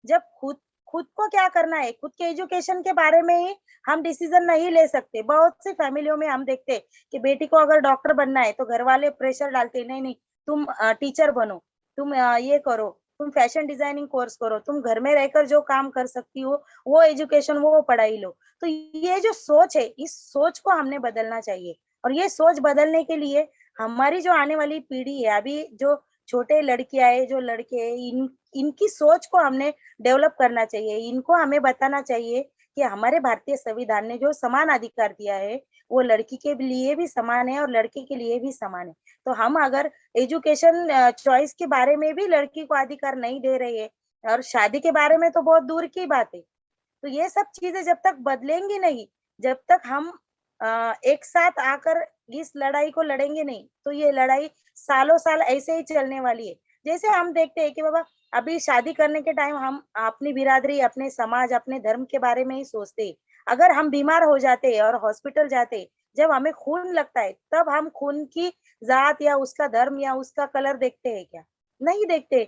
[SPEAKER 9] जब खुद खुद को क्या करना है, खुद के एजुकेशन के बारे में ही हम डिसीजन नहीं ले सकते। बहुत सी फैमिलियों में हम देखते हैं कि बेटी को अगर डॉक्टर बनना है तो घर वाले प्रेशर डालते हैं, नहीं नहीं तुम टीचर बनो, तुम ये करो, तुम फैशन डिजाइनिंग कोर्स करो, तुम घर में रहकर जो काम कर सकती हो वो एजुकेशन वो पढ़ाई लो। तो ये जो सोच है, इस सोच को हमने बदलना चाहिए, और ये सोच बदलने के लिए हमारी जो आने वाली पीढ़ी है, अभी जो छोटे लड़कियां है, जो लड़के हैं, इनकी सोच को हमने डेवलप करना चाहिए। इनको हमें बताना चाहिए कि हमारे भारतीय संविधान ने जो समान अधिकार दिया है वो लड़की के लिए भी समान है और लड़के के लिए भी समान है। तो हम अगर एजुकेशन चॉइस के बारे में भी लड़की को अधिकार नहीं दे रहे हैं, और शादी के बारे में तो बहुत दूर की बात है। तो ये सब चीजें जब तक बदलेंगी नहीं, जब तक हम एक साथ आकर इस लड़ाई को लड़ेंगे नहीं, तो ये लड़ाई सालों साल ऐसे ही चलने वाली है। जैसे हम देखते हैं कि बाबा अभी शादी करने के टाइम हम अपनी बिरादरी, अपने समाज, अपने धर्म के बारे में ही सोचते हैं। अगर हम बीमार हो जाते हैं और हॉस्पिटल जाते हैं, जब हमें खून लगता है, तब हम खून की जात या उसका धर्म या उसका कलर देखते हैं क्या? नहीं देखते।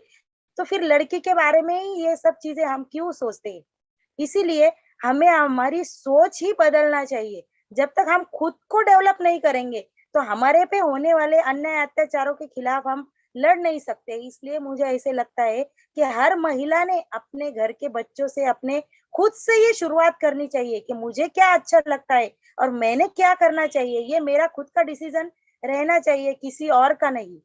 [SPEAKER 9] तो फिर लड़की के बारे में ही ये सब चीजें हम क्यों सोचते हैं? इसीलिए हमें हमारी सोच ही बदलना चाहिए। जब तक हम खुद को डेवलप नहीं करेंगे, तो हमारे पे होने वाले अन्याय अत्याचारों के खिलाफ हम लड़ नहीं सकते। इसलिए मुझे ऐसे लगता है कि हर महिला ने अपने घर के बच्चों से, अपने खुद से ये शुरुआत करनी चाहिए कि मुझे क्या अच्छा लगता है और मैंने क्या करना चाहिए। ये मेरा खुद का डिसीजन रहना चाहिए, किसी और का नहीं।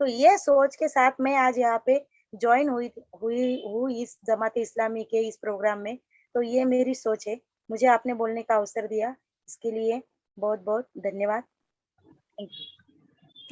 [SPEAKER 9] तो ये सोच के साथ मैं आज यहाँ पे ज्वाइन हुई हुई हूँ इस जमात इस्लामी के इस प्रोग्राम में। तो ये मेरी सोच है। मुझे आपने बोलने का अवसर दिया, इसके लिए बहुत बहुत धन्यवाद।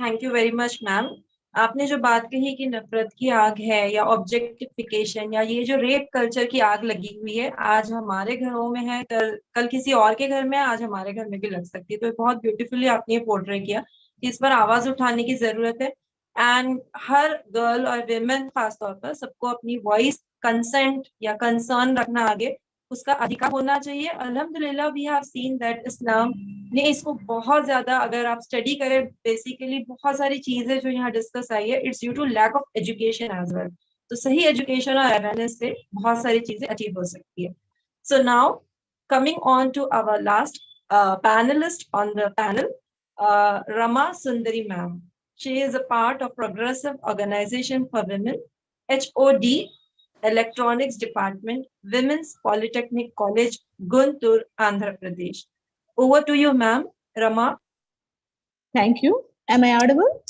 [SPEAKER 1] Thank you very much ma'am. आपने जो बात कही कि नफरत की आग है या ऑब्जेक्टिफिकेशन या ये जो रेप कल्चर की आग लगी हुई है, आज हमारे घरों में है, कल किसी और के घर में, आज हमारे घर में भी लग सकती है। तो बहुत ब्यूटीफुली आपने ये पोर्ट्रे किया कि इस पर आवाज उठाने की जरूरत है। एंड हर गर्ल और विमेन खासतौर पर सबको अपनी वॉइस, कंसेंट या कंसर्न रखना आगे, उसका अधिकार होना चाहिए। अल्हम्दुलिल्लाह वी हैव सीन दैट इस्लाम ने इसको बहुत ज्यादा, अगर आप स्टडी करें बेसिकली बहुत सारी चीजें जो यहाँ डिस्कस आई है, it's due to lack of education as well. तो सही एजुकेशन और अवेयरनेस से बहुत सारी चीजें अचीव हो सकती है। So now coming on to our last panelist on the panel, Rama Sundari ma'am. She is a part of Progressive Organization for Women, HOD, Electronics Department, Women's Polytechnic College, Guntur, Andhra Pradesh. Over to you, ma'am. Rama.
[SPEAKER 10] Thank you. Am I audible?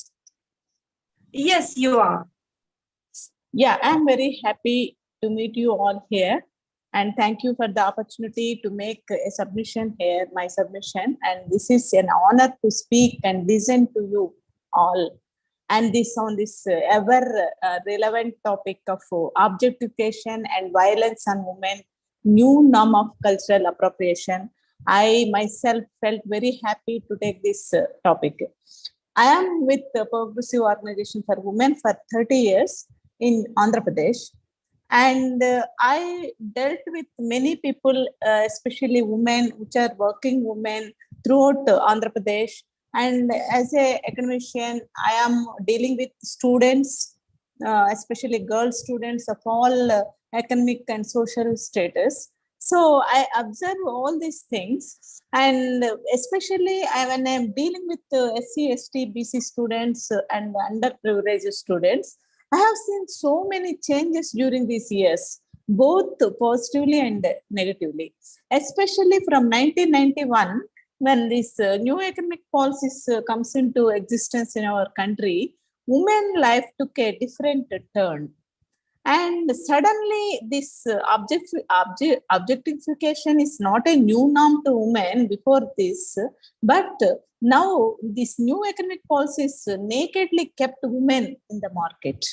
[SPEAKER 1] Yes, you are.
[SPEAKER 10] Yeah, I'm very happy to meet you all here. And thank you for the opportunity to make a submission here, my submission. And this is an honor to speak and listen to you all. And this on this ever relevant topic of objectification and violence on women, new norm of cultural appropriation. I myself felt very happy to take this topic. I am with the Progressive Organization for Women for 30 years in Andhra Pradesh. And I dealt with many people, especially women, which are working women throughout Andhra Pradesh. And as an academician, I am dealing with students, especially girl students of all academic and social status. So I observe all these things, and especially when I'm dealing with SC, ST, BC students and underprivileged students, I have seen so many changes during these years, both positively and negatively. Especially from 1991, when this new economic policies comes into existence in our country, women life took a different turn. And suddenly this objectification is not a new norm to women before this, but now this new economic policies nakedly kept women in the market.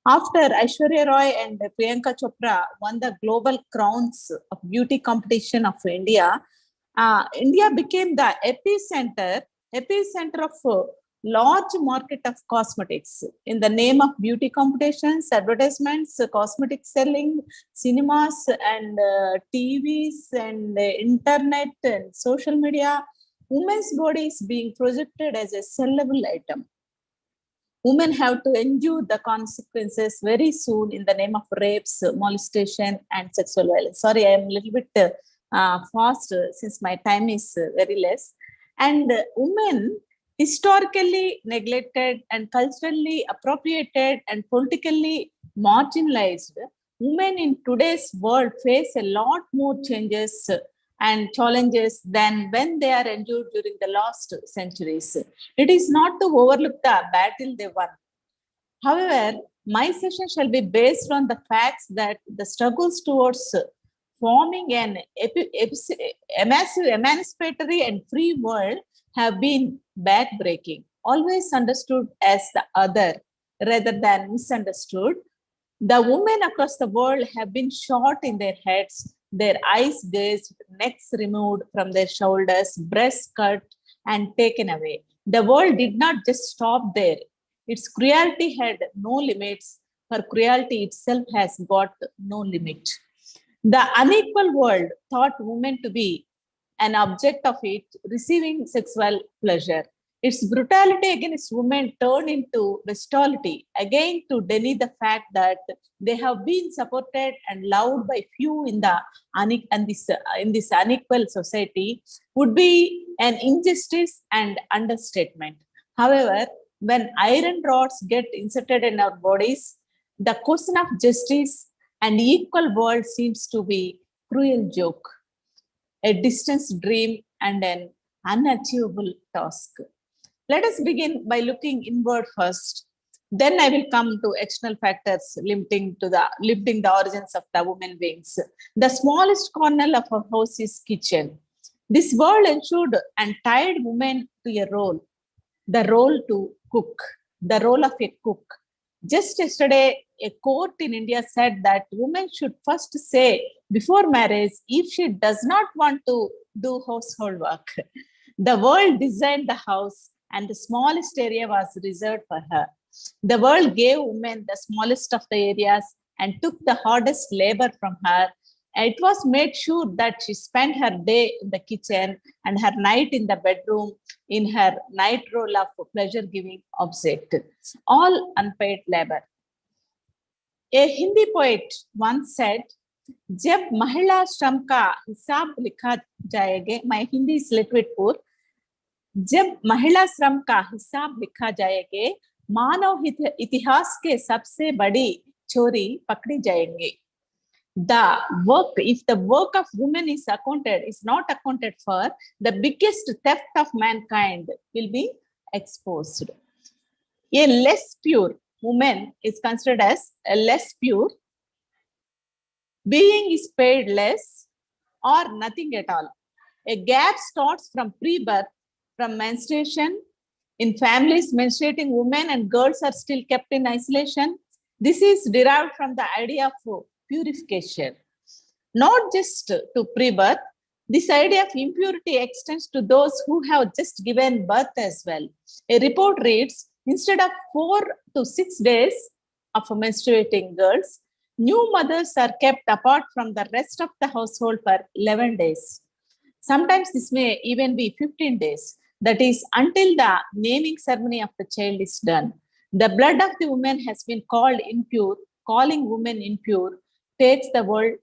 [SPEAKER 10] After Aishwarya Roy and Priyanka Chopra won the global crowns of beauty competition of India, India became the epicenter of large market of cosmetics in the name of beauty competitions, advertisements, cosmetic selling, cinemas and TVs and internet and social media. Women's body is being projected as a sellable item. Women have to endure the consequences very soon in the name of rapes, molestation, and sexual violence. Sorry, I am a little bit fast since my time is very less. And women, historically neglected and culturally appropriated and politically marginalized, women in today's world face a lot more changes and challenges than when they are endured during the last centuries. It is not to overlook the battle they won. However, my session shall be based on the facts that the struggles towards forming an emancipatory and free world have been backbreaking, always understood as the other rather than misunderstood. The women across the world have been shot in their heads, their eyes gazed, necks removed from their shoulders, breasts cut and taken away. The world did not just stop there. Its cruelty had no limits, for cruelty itself has got no limit. The unequal world thought women to be an object of it, receiving sexual pleasure. Its brutality against women turned into bestiality, again to deny the fact that they have been supported and loved by few in this unequal society would be an injustice and understatement. However, when iron rods get inserted in our bodies, the question of justice and equal world seems to be a cruel joke, a distant dream and an unachievable task. Let us begin by looking inward first. Then I will come to external factors limiting the origins of the women wings. The smallest corner of a house is kitchen. This world ensured and tied women to a role, the role to cook, the role of a cook. Just yesterday, a court in India said that women should first say before marriage if she does not want to do household work. The world designed the house and the smallest area was reserved for her. The world gave women the smallest of the areas and took the hardest labor from her. It was made sure that she spent her day in the kitchen and her night in the bedroom in her night role of pleasure-giving object, all unpaid labor. A Hindi poet once said, "Jab mahila shram ka hisab likha jayega," my Hindi is little bit poor. "Jab mahila shram ka hisab likha jayega, मानव इतिहास के सबसे बड़ी चोरी पकड़ी जाएंगे." If the work of women is not accounted for, the biggest theft of mankind will be exposed. A less pure woman is considered as a less pure being, is paid less or nothing at all. A gap starts from pre-birth, from menstruation. In families, menstruating women and girls are still kept in isolation. This is derived from the idea of purification. Not just to pre-birth, this idea of impurity extends to those who have just given birth as well. A report reads, instead of 4 to 6 days of menstruating girls, new mothers are kept apart from the rest of the household for 11 days. Sometimes this may even be 15 days. That is, until the naming ceremony of the child is done. The blood of the woman has been called impure. Calling women impure takes the world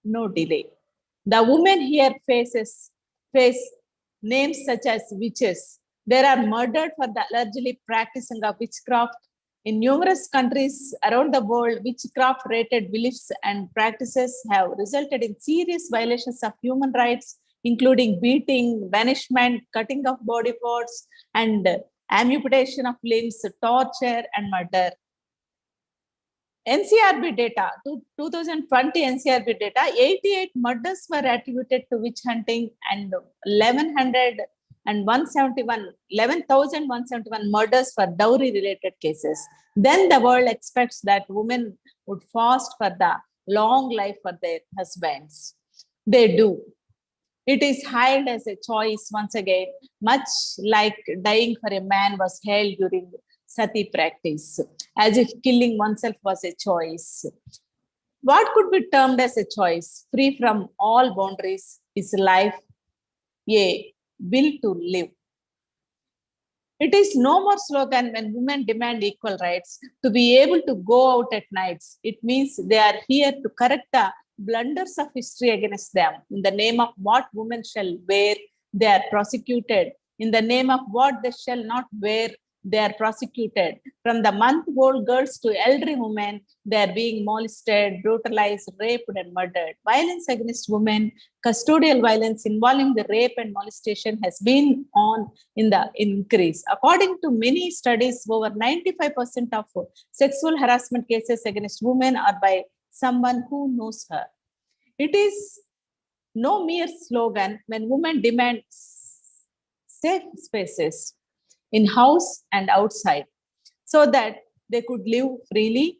[SPEAKER 10] no delay. The women here face names such as witches. They are murdered for the allegedly practicing of witchcraft. In numerous countries around the world, witchcraft-related beliefs and practices have resulted in serious violations of human rights, including beating, banishment, cutting of body parts, and amputation of limbs, torture, and murder. NCRB data, 2020 NCRB data, 88 murders were attributed to witch hunting and 11,171 murders for dowry-related cases. Then the world expects that women would fast for the long life for their husbands. They do. It is hailed as a choice once again, much like dying for a man was hailed during sati practice, as if killing oneself was a choice. What could be termed as a choice, free from all boundaries, is life, a will to live. It is no more slogan when women demand equal rights to be able to go out at nights. It means they are here to correct the blunders of history against them. In the name of what women shall wear, they are prosecuted. In the name of what they shall not wear, they are prosecuted. From the month-old girls to elderly women, they are being molested, brutalized, raped, and murdered. Violence against women, custodial violence involving the rape and molestation has been on in the increase. According to many studies, over 95% of sexual harassment cases against women are by someone who knows her. It is no mere slogan when women demand safe spaces in house and outside so that they could live freely.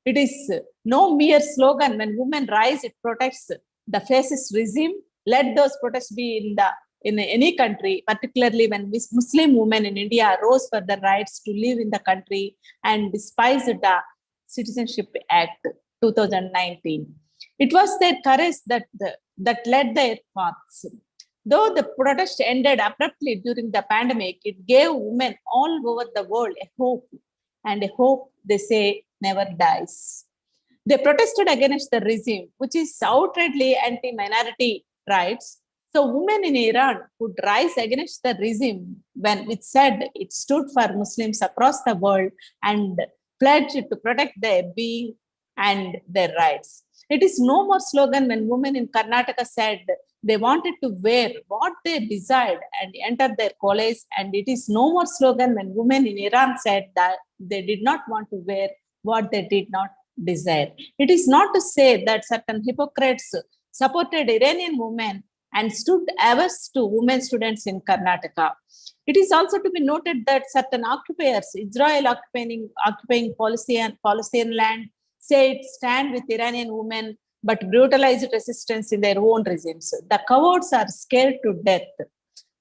[SPEAKER 10] It is no mere slogan when women rise, it protects the fascist regime. Let those protests be in any country, particularly when Muslim women in India rose for the rights to live in the country and despised the Citizenship Act 2019. It was their courage that led their paths. Though the protest ended abruptly during the pandemic, it gave women all over the world a hope, and a hope, they say, never dies. They protested against the regime, which is outrightly anti-minority rights. So women in Iran could rise against the regime when it said it stood for Muslims across the world and pledged to protect their being and their rights. It is no more slogan when women in Karnataka said they wanted to wear what they desired and enter their college. And it is no more slogan when women in Iran said that they did not want to wear what they did not desire. It is not to say that certain hypocrites supported Iranian women and stood averse to women students in Karnataka. It is also to be noted that certain occupiers, Israel occupying Palestinian land, say it stand with Iranian women, but brutalized resistance in their own regimes. The cowards are scared to death.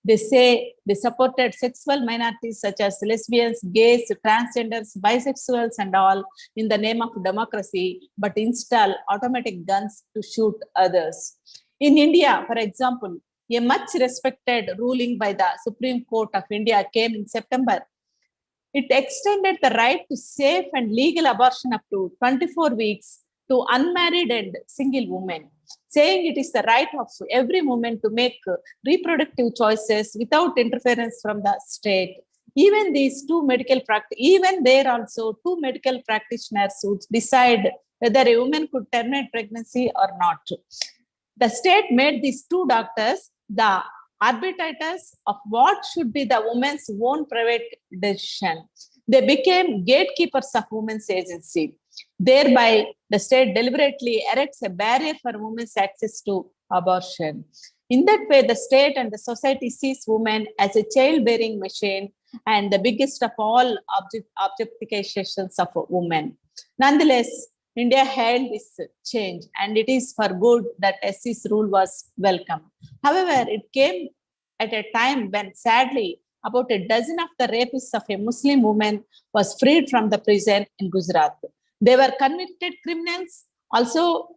[SPEAKER 10] They say they supported sexual minorities such as lesbians, gays, transgenders, bisexuals, and all in the name of democracy, but install automatic guns to shoot others. In India, for example, a much respected ruling by the Supreme Court of India came in September. It extended the right to safe and legal abortion up to 24 weeks to unmarried and single women, saying it is the right of every woman to make reproductive choices without interference from the state. Even these two medical practitioners would decide whether a woman could terminate pregnancy or not. The state made these two doctors the arbitrators of what should be the woman's own private decision. They became gatekeepers of women's agency. Thereby, the state deliberately erects a barrier for women's access to abortion. In that way, the state and the society sees women as a childbearing machine and the biggest of all objectifications of women. Nonetheless, India hailed this change, and it is for good that SC's rule was welcome. However, it came at a time when, sadly, about a dozen of the rapists of a Muslim woman was freed from the prison in Gujarat. They were convicted criminals, also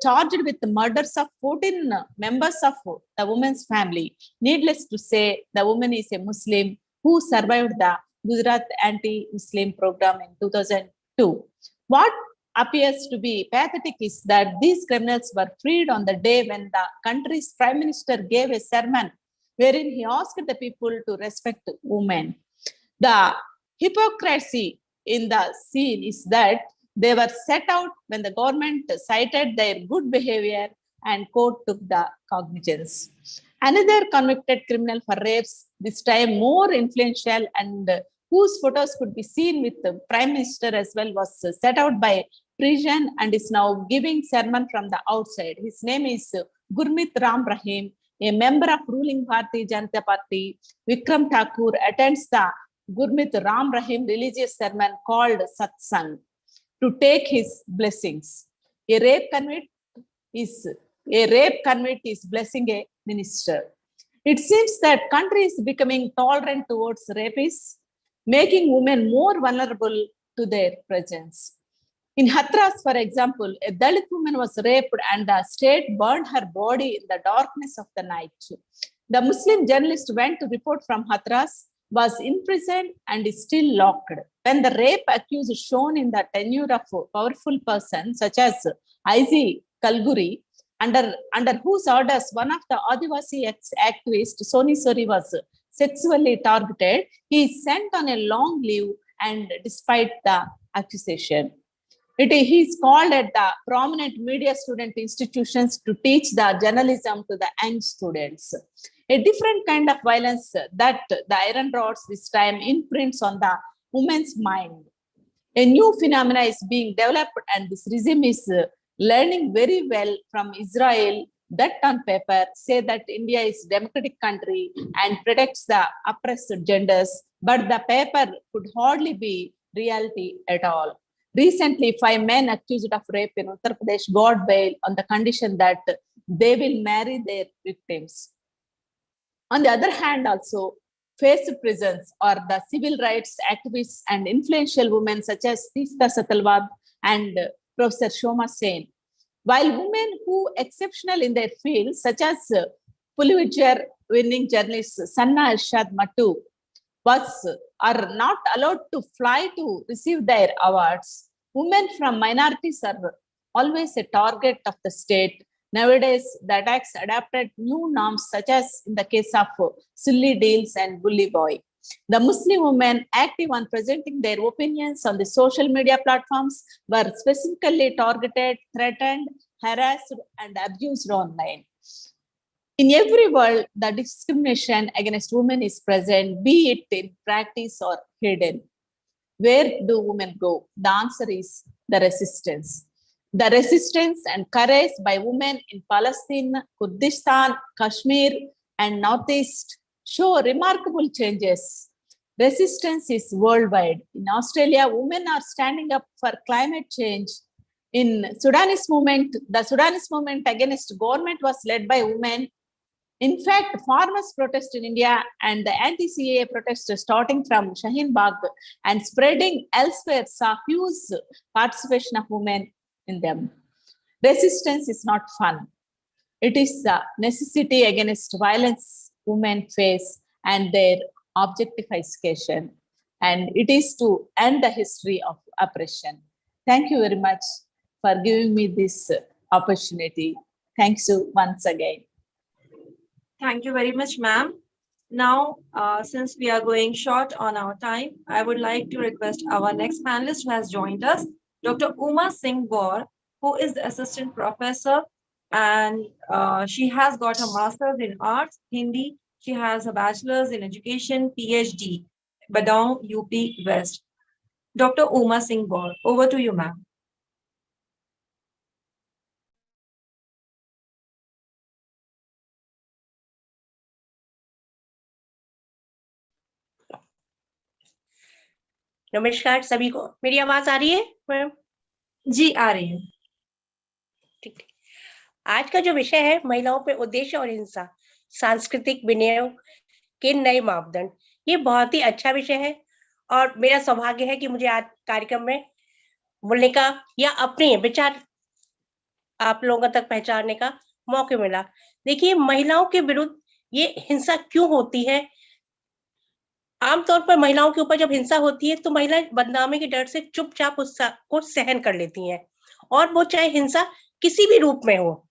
[SPEAKER 10] charged with the murders of 14 members of the woman's family. Needless to say, the woman is a Muslim who survived the Gujarat anti-Muslim program in 2002. What appears to be pathetic is that these criminals were freed on the day when the country's prime minister gave a sermon wherein he asked the people to respect women. The hypocrisy in the scene is that they were set out when the government cited their good behavior and court took the cognizance. Another convicted criminal for rapes, this time more influential and whose photos could be seen with the Prime Minister as well, was set out by prison and is now giving sermon from the outside. His name is Gurmeet Ram Rahim, a member of ruling party Janata Party. Vikram Thakur attends the Gurmeet Ram Rahim religious sermon called Satsang to take his blessings. A rape convict is blessing a minister. It seems that country is becoming tolerant towards rapists, making women more vulnerable to their presence. In Hathras, for example, a Dalit woman was raped and the state burned her body in the darkness of the night. The Muslim journalist went to report from Hathras, was imprisoned and is still locked. When the rape accused is shown in the tenure of a powerful person such as I.Z. Kalguri, under whose orders one of the Adivasi activists, Soni Sori, was sexually targeted, he is sent on a long leave and despite the accusation. He is called at the prominent media student institutions to teach the journalism to the young students. A different kind of violence that the iron rods this time imprints on the woman's mind. A new phenomena is being developed and this regime is learning very well from Israel that on paper say that India is a democratic country and protects the oppressed genders, but the paper could hardly be reality at all. Recently, 5 men accused of rape in Uttar Pradesh got bail on the condition that they will marry their victims. On the other hand, also, faced prisons or the civil rights activists and influential women such as Teesta Satalwad and Professor Shoma Sen. While women who exceptional in their fields, such as Pulitzer winning journalist Sanna Irshad Mattu, are not allowed to fly to receive their awards, women from minorities are always a target of the state. Nowadays, the attacks adopted new norms such as in the case of silly deals and bully boy. The Muslim women active on presenting their opinions on the social media platforms were specifically targeted, threatened, harassed, and abused online. In every world, the discrimination against women is present, be it in practice or hidden. Where do women go? The answer is the resistance. The resistance and courage by women in Palestine, Kurdistan, Kashmir, and Northeast show remarkable changes. Resistance is worldwide. In Australia, women are standing up for climate change. In Sudanese movement, the Sudanese movement against government was led by women. In fact, farmers' protest in India and the anti-CAA protest starting from Shaheen Bagh and spreading elsewhere saw huge participation of women in them. Resistance is not fun. It is a necessity against violence women face and their objectification. And it is to end the history of oppression. Thank you very much for giving me this opportunity. Thanks you once again.
[SPEAKER 1] Thank you very much, ma'am. Now, since we are going short on our time, I would like to request our next panelist who has joined us, Dr. Uma Singh Gaur, who is the assistant professor, and she has got a master's in arts, Hindi. She has a bachelor's in education, PhD, Badau, UP West. Dr. Uma Singh Gaur, over to you, ma'am.
[SPEAKER 11] नमस्कार सभी को, मेरी आवाज आ रही है ma'am?
[SPEAKER 1] जी आ रही है।
[SPEAKER 11] ठीक है। आज का जो विषय है महिलाओं पे उद्देश्य और हिंसा, सांस्कृतिक विनियोग के नए मापदंड, ये बहुत ही अच्छा विषय है और मेरा सौभाग्य है कि मुझे आज कार्यक्रम में बोलने का या अपने विचार आप लोगों तक पहुंचाने का मौका मिला। देखिए, महिलाओं के विरुद्ध ये हिंसा क्यों होती है? आमतौर पर महिलाओं के ऊपर जब हिंसा होती है तो महिलाएं बदनामी के डर से चुपचाप उसको सहन कर लेती हैं, और वो चाहे हिंसा किसी भी रूप में हो।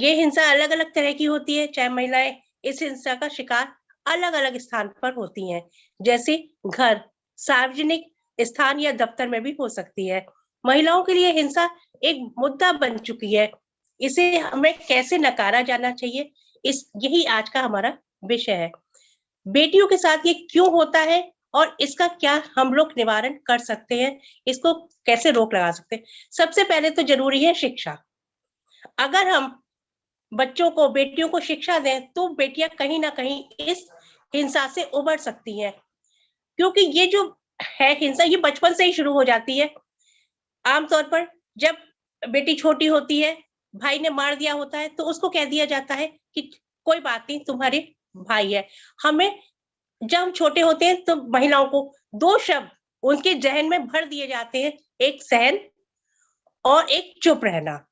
[SPEAKER 11] ये हिंसा अलग अलग तरह की होती है, चाहे महिलाएं इस हिंसा का शिकार अलग अलग स्थान पर होती हैं, जैसे घर, सार्वजनिक स्थान या दफ्तर में भी हो सकती है। महिलाओं के लिए हिंसा एक मुद्दा बन चुकी है। इसे हमें कैसे नकारा जाना चाहिए, यही आज का हमारा विषय है। बेटियों के साथ ये क्यों होता है और इसका क्या हम लोग निवारण कर सकते हैं, इसको कैसे रोक लगा सकते हैं। सबसे पहले तो जरूरी है शिक्षा। अगर हम बच्चों को, बेटियों को शिक्षा दें तो बेटियां कहीं ना कहीं इस हिंसा से उबर सकती हैं, क्योंकि ये जो है हिंसा, ये बचपन से ही शुरू हो जाती है। आमतौर पर जब बेटी छोटी होती है, भाई ने मार दिया होता है, तो उसको कह दिया जाता है कि कोई बात नहीं, तुम्हारे भाई है। हमें, जब हम छोटे होते हैं तो महिलाओं को 2 शब्द उनके जहन में भर दिए जाते हैं, एक सहन और एक चुप रहना।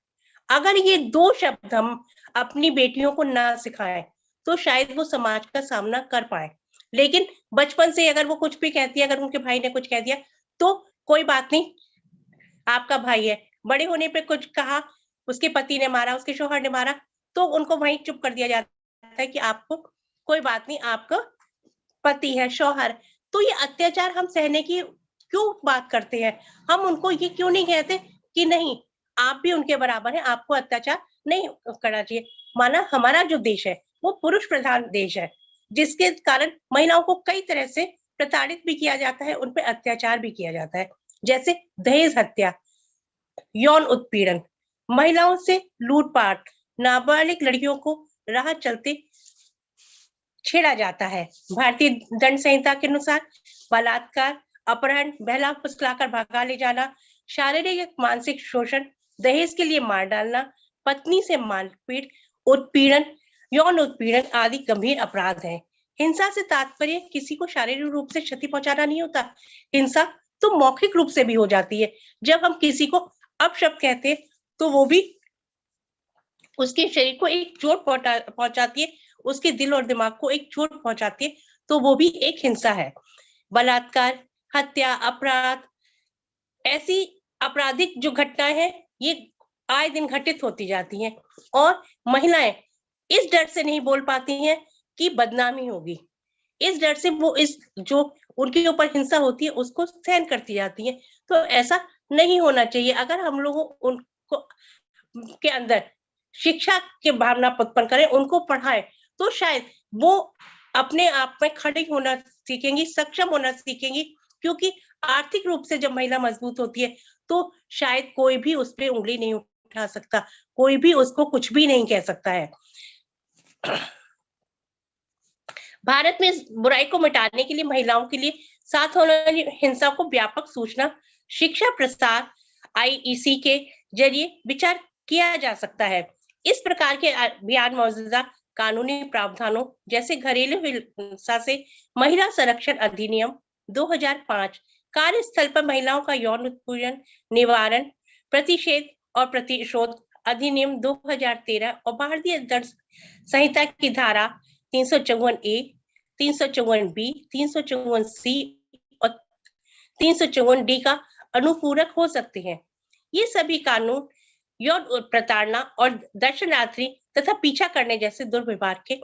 [SPEAKER 11] अगर ये 2 शब्द हम अपनी बेटियों को ना सिखाएं तो शायद वो समाज का सामना कर पाए। लेकिन बचपन से अगर वो कुछ भी कहती है, अगर उनके भाई ने कुछ कह दिया तो कोई बात नहीं, आपका भाई है। बड़े होने पे कुछ कहा, उसके पति ने मारा, उसके शौहर ने मारा, तो उनको वहीं चुप कर दिया जाता है कि आपको कोई बात नहीं, आपका पति है, शौहर। तो ये अत्याचार हम सहने की क्यों बात करते हैं? हम उनको ये क्यों नहीं कहते कि नहीं, आप भी उनके बराबर हैं, आपको अत्याचार नहीं करना चाहिए। माना हमारा जो देश है वो पुरुष प्रधान देश है, जिसके कारण महिलाओं को कई तरह से प्रताड़ित भी किया जाता है, उन पे अत्याचार भी किया जाता है, जैसे दहेज हत्या, यौन उत्पीड़न, महिलाओं से लूटपाट, नाबालिग लड़कियों को राह चलते छेड़ा जाता है। भारतीय दंड संहिता के अनुसार बलात्कार, अपहरण, बहला फुसलाकर भगा ले जाना, शारीरिक या मानसिक शोषण, दहेज के लिए मार डालना, पत्नी से मारपीट, उत्पीड़न, यौन उत्पीड़न आदि गंभीर अपराध हैं। हिंसा से तात्पर्य किसी को शारीरिक रूप से क्षति पहुंचाना नहीं होता। हिंसा तो मौखिक रूप से भी हो जाती है। जब हम किसी को अपशब्द कहते हैं तो वो भी उसके शरीर को एक चोट पहुंचाती है, उसके दिल और दिमाग को एक चोट पहुंचाती है, तो वो भी एक हिंसा है। बलात्कार, हत्या, अपराध, ऐसी आपराधिक जो घटनाएं हैं ये आए दिन घटित होती जाती हैं, और महिलाएं इस डर से नहीं बोल पाती हैं कि बदनामी होगी। इस डर से वो इस जो उनके ऊपर हिंसा होती है उसको सहन करती जाती हैं। तो ऐसा नहीं होना चाहिए। अगर हम लोगों उनको के अंदर शिक्षा की भावना उत्पन्न करें, उनको पढ़ाएं, तो शायद वो अपने आप में खड़ी होना सीखेंगी, सक्षम होना सीखेंगी। क्योंकि आर्थिक रूप से जब महिला मजबूत होती है तो शायद कोई भी उस पे उंगली नहीं उठा सकता, कोई भी उसको कुछ भी नहीं कह सकता है। भारत में इस बुराई को मिटाने के लिए महिलाओं के लिए साथ होने वाली हिंसा को व्यापक सूचना, शिक्षा प्रसार, IEC के जरिए विचार किया जा सकता है। इस प्रकार के अभियान मौजूदा कानूनी प्रावधानों जैसे घरेलू हिंसा से महिला संरक्षण अधिनियम 2005, कार्यस्थल पर महिलाओं का यौन उत्पीड़न निवारण, प्रतिषेध और प्रतिशोध अधिनियम 2013 और भारतीय दंड संहिता की धारा 354A, 354B, 354C और 354D का अनुपूरक हो सकते हैं। ये सभी कानून यौन प्रताड़ना और दर्शनार्थी तथा पीछा करने जैसे दुर्व्यवहार के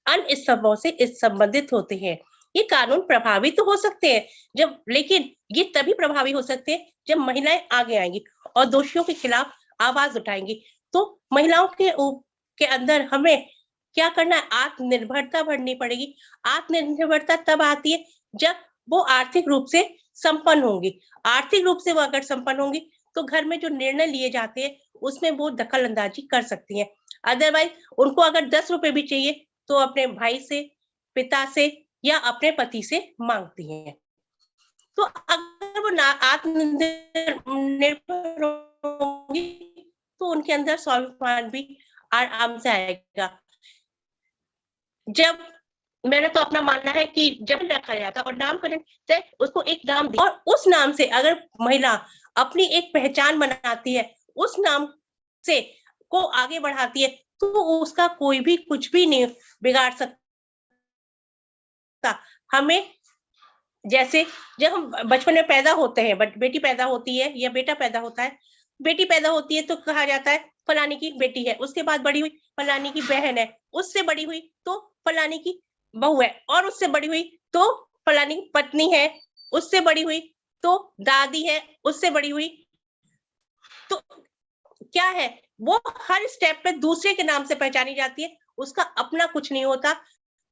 [SPEAKER 11] अन्य स्तंभों से संबंधित होते हैं। ये कानून प्रभावी तो हो सकते हैं लेकिन ये तभी प्रभावी हो सकते हैं जब महिलाएं आगे आएंगी और दोषियों के खिलाफ आवाज उठाएंगी। तो महिलाओं के अंदर हमें क्या करना है? आत्मनिर्भरता बढ़नी पड़ेगी। आत्मनिर्भरता तब आती है जब वो आर्थिक रूप से संपन्न होंगी। आर्थिक रूप से वो अगर संपन्न होंगी तो घर में जो निर्णय लिए जाते हैं उसमें वो दखल अंदाजी कर सकती हैं। अदरवाइज उनको अगर 10 रुपए भी चाहिए तो अपने भाई से, पिता से या अपने पति से मांगती हैं। तो अगर वो आत्मनिर्भर होंगी तो उनके अंदर स्वाभिमान भी आराम से आएगा। जब मैंने तो अपना मानना है कि जब रखा जाता और नामकरण से उसको एक नाम दिया और उस नाम से अगर महिला अपनी एक पहचान बनाती है, उस नाम से को आगे बढ़ाती है, तो उसका कोई भी कुछ भी नहीं बिगाड़ सकता। हमें जैसे जब हम बचपन में पैदा होते हैं, बेटी पैदा होती है या बेटा पैदा होता है, बेटी पैदा होती है तो कहा जाता है फलानी की बेटी है, उसके बाद बड़ी हुई फलानी की बहन है, उससे बड़ी हुई तो फलानी की बहू है, और उससे बड़ी हुई तो फलानी की पत्नी है, उससे बड़ी हुई तो दादी है, उससे बड़ी हुई तो क्या है, वो हर स्टेप पे दूसरे के नाम से पहचानी जाती है, उसका अपना कुछ नहीं होता।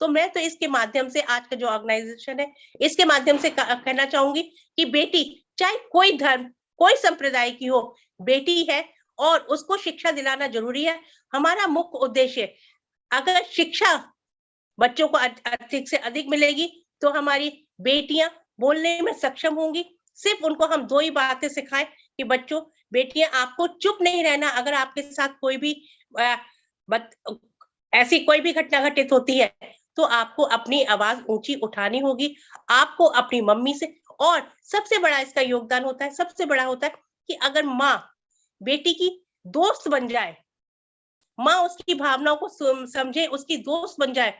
[SPEAKER 11] तो मैं तो इसके माध्यम से, आज का जो ऑर्गेनाइजेशन है, इसके माध्यम से कहना चाहूंगी कि बेटी चाहे कोई धर्म, कोई संप्रदाय की हो, बेटी है और उसको शिक्षा दिलाना जरूरी है। हमारा मुख्य उद्देश्य, अगर शिक्षा बच्चों को अधिक से अधिक मिलेगी तो हमारी बेटियां बोलने में सक्षम होंगी। सिर्फ उनको हम 2 ही बातें सिखाएं कि बच्चों, बेटियां, आपको चुप नहीं रहना। अगर आपके साथ कोई भी ऐसी कोई भी घटना घटित होती है तो आपको अपनी आवाज ऊंची उठानी होगी, आपको अपनी मम्मी से। और सबसे बड़ा इसका योगदान होता है, सबसे बड़ा होता है कि अगर माँ बेटी की दोस्त बन जाए, माँ उसकी भावनाओं को समझे, उसकी दोस्त बन जाए,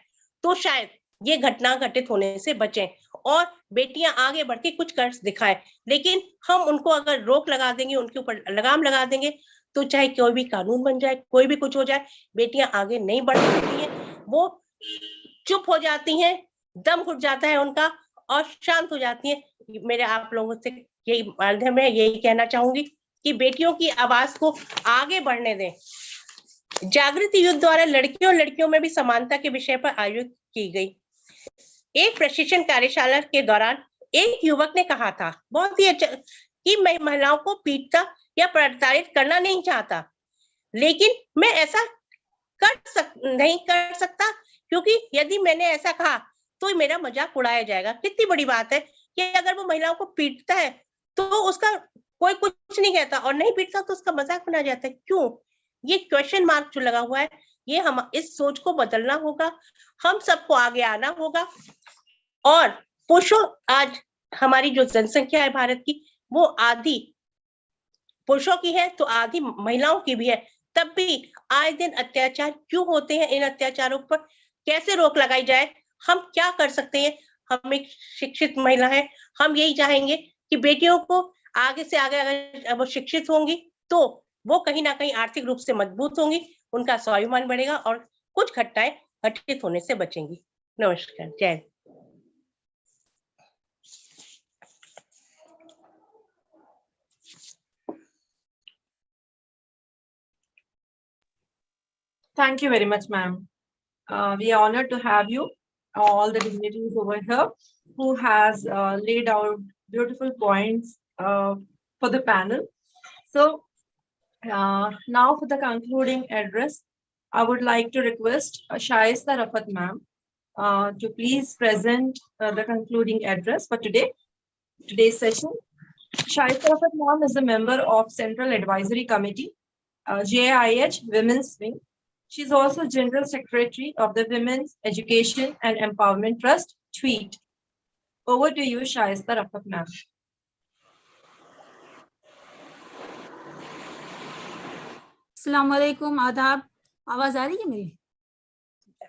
[SPEAKER 11] तो शायद ये घटना घटित होने से बचें और बेटियां आगे बढ़ के कुछ कर दिखाएं। लेकिन हम उनको अगर रोक लगा देंगे, उनके ऊपर लगाम लगा देंगे, तो चाहे कोई भी कानून बन जाए, कोई भी कुछ हो जाए, बेटियां आगे नहीं बढ़ सकती हैं। वो चुप हो जाती हैं, दम घुट जाता है उनका और शांत हो जाती हैं। मेरे आप लोगों से यही माध्यम है, यही कहना चाहूंगी कि बेटियों की आवाज को आगे बढ़ने दें। जागृति युद्ध द्वारा लड़कियों और लड़कियों में भी समानता के विषय पर आयोजित की गई एक प्रशिक्षण कार्यशाला के दौरान एक युवक ने कहा था, बहुत ही अच्छा, कि मैं महिलाओं को पीटता या प्रताड़ित करना नहीं चाहता, लेकिन मैं ऐसा नहीं कर सकता, क्योंकि यदि मैंने ऐसा कहा तो मेरा मजाक उड़ाया जाएगा। कितनी बड़ी बात है कि अगर वो महिलाओं को पीटता है तो उसका कोई कुछ नहीं कहता, और नहीं पीटता तो उसका मजाक बना जाता है। क्यों? ये क्वेश्चन मार्क जो लगा हुआ है, ये हम इस सोच को बदलना होगा, हम सबको आगे आना होगा। और पुरुषों, आज हमारी जो जनसंख्या है भारत की, वो आधी पुरुषों की है तो आधी महिलाओं की भी है। तब भी आए दिन अत्याचार क्यों होते हैं? इन अत्याचारों पर कैसे रोक लगाई जाए? हम क्या कर सकते हैं? हम एक शिक्षित महिला है, हम यही चाहेंगे कि बेटियों को आगे से आगे, अगर वो शिक्षित होंगी तो वो कहीं ना कहीं आर्थिक रूप से मजबूत होंगी, उनका स्वाभिमान बढ़ेगा और कुछ घटनाएं घटित होने से बचेंगी। नमस्कार, जय।
[SPEAKER 1] Thank you very much, ma'am. We are honored to have you, all the dignitaries over here, who has laid out beautiful points for the panel. So now for the concluding address, I would like to request Shaista Rafat ma'am to please present the concluding address for today's session. Shaista Rafat ma'am is a member of Central Advisory Committee, JIH Women's Wing. She is also General Secretary of the Women's Education and Empowerment Trust, TWEET. Over to you, Shaista Rafat ma'am.
[SPEAKER 12] अस्सलाम वालेकुम, आदाब। आवाज आ रही है मेरी?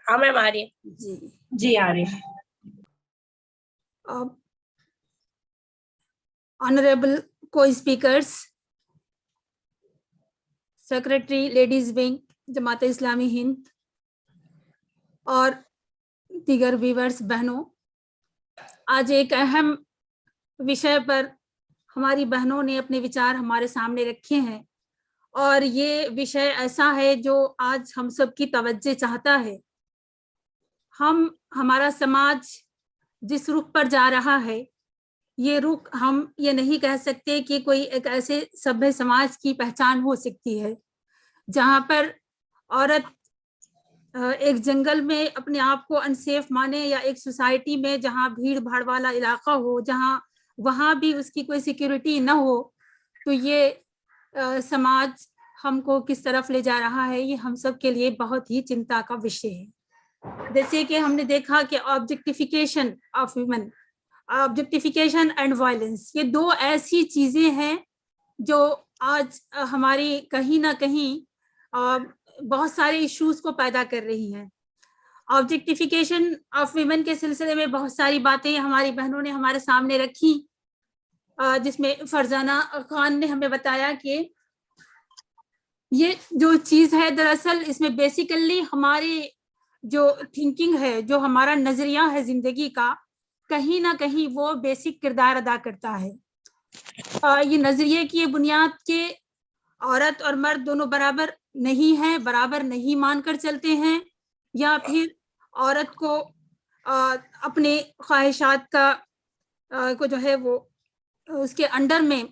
[SPEAKER 11] हाँ ma'am, आ रही है
[SPEAKER 1] जी आ रही है।
[SPEAKER 12] Honourable को-स्पीकर्स, secretary ladies wing Jamaat Islami Hind और दीगर व्यूअर्स बहनों, आज एक अहम विषय पर हमारी बहनों ने अपने विचार हमारे सामने रखे हैं और ये विषय ऐसा है जो आज हम सब की तवज्जो चाहता है। हमारा समाज जिस रुख पर जा रहा है, ये रुख हम ये नहीं कह सकते कि कोई एक ऐसे सभ्य समाज की पहचान हो सकती है जहाँ पर औरत एक जंगल में अपने आप को अनसेफ माने या एक सोसाइटी में जहाँ भीड़ भाड़ वाला इलाका हो, जहाँ वहाँ भी उसकी कोई सिक्योरिटी न हो। तो ये समाज हमको किस तरफ ले जा रहा है, ये हम सब के लिए बहुत ही चिंता का विषय है। जैसे कि हमने देखा कि objectification of women, objectification and violence, ये दो ऐसी चीजें हैं जो आज हमारी कहीं ना कहीं बहुत सारे इश्यूज को पैदा कर रही हैं। ऑब्जेक्टिफिकेशन ऑफ वुमेन के सिलसिले में बहुत सारी बातें हमारी बहनों ने हमारे सामने रखी, जिसमें फरजाना खान ने हमें बताया कि ये जो चीज है, दरअसल इसमें बेसिकली हमारी जो थिंकिंग है, जो हमारा नजरिया है जिंदगी का, कहीं ना कहीं वो बेसिक किरदार अदा करता है। ये नजरिए की बुनियाद के औरत और मर्द दोनों बराबर नहीं है, बराबर नहीं मानकर चलते हैं, या फिर औरत को अपने ख्वाहिशात का को जो है वो उसके अंडर में,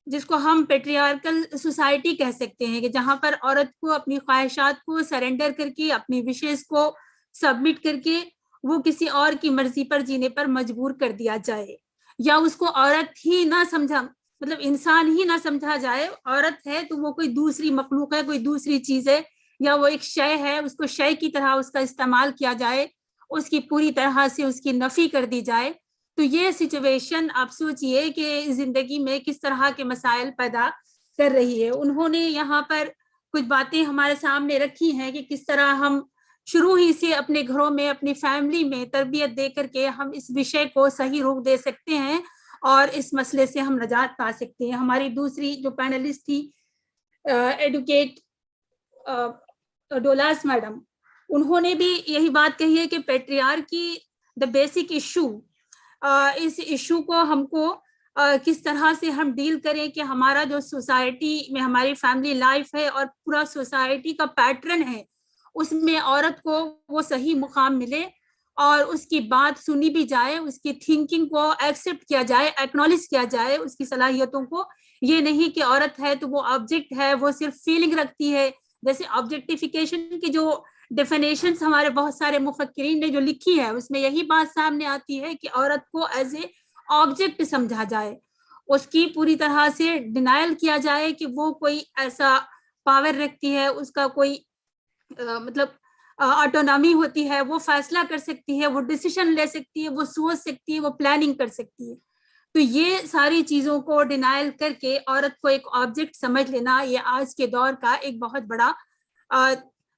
[SPEAKER 12] जिसको हम पेट्रियार्कल सोसाइटी कह सकते हैं, कि जहां पर औरत को अपनी ख्वाहिशात को सरेंडर करके, अपनी विशेष को सबमिट करके वो किसी और की मर्जी पर जीने पर मजबूर कर दिया जाए, या उसको औरत ही ना समझा, मतलब इंसान ही ना समझा जाए। औरत है तो वो कोई दूसरी मखलूक है, कोई दूसरी चीज है, या वो एक शय है, उसको शय की तरह उसका इस्तेमाल किया जाए, उसकी पूरी तरह से उसकी नफी कर दी जाए। तो ये सिचुएशन आप सोचिए कि जिंदगी में किस तरह के मसाइल पैदा कर रही है। उन्होंने यहाँ पर कुछ बातें हमारे सामने रखी हैं कि किस तरह हम शुरू ही से अपने घरों में, अपनी फैमिली में तरबियत दे करके हम इस विषय को सही रुख दे सकते हैं और इस मसले से हम निजात पा सकते हैं। हमारी दूसरी जो पैनलिस्ट थी एडवोकेट डोलास मैडम, उन्होंने भी यही बात कही है कि पेट्रियार्की द बेसिक इशू, इस इशू को हमको किस तरह से हम डील करें कि हमारा जो सोसाइटी में हमारी फैमिली लाइफ है और पूरा सोसाइटी का पैटर्न है, उसमें औरत को वो सही मुकाम मिले और उसकी बात सुनी भी जाए, उसकी थिंकिंग को एक्सेप्ट किया जाए, एक्नॉलेज किया जाए, उसकी सलाहियतों को। ये नहीं कि औरत है तो वो ऑब्जेक्ट है, वो सिर्फ फीलिंग रखती है। जैसे ऑब्जेक्टिफिकेशन की जो डेफिनेशंस हमारे बहुत सारे मुफक्किरीन ने जो लिखी है, उसमें यही बात सामने आती है कि औरत को एज ए ऑब्जेक्ट समझा जाए, उसकी पूरी तरह से डिनायल किया जाए कि वो कोई ऐसा पावर रखती है, उसका कोई मतलब ऑटोनॉमी होती है, वो फैसला कर सकती है, वो डिसीजन ले सकती है, वो सोच सकती है, वो प्लानिंग कर सकती है। तो ये सारी चीजों को डिनायल करके औरत को एक ऑब्जेक्ट समझ लेना, ये आज के दौर का एक बहुत बड़ा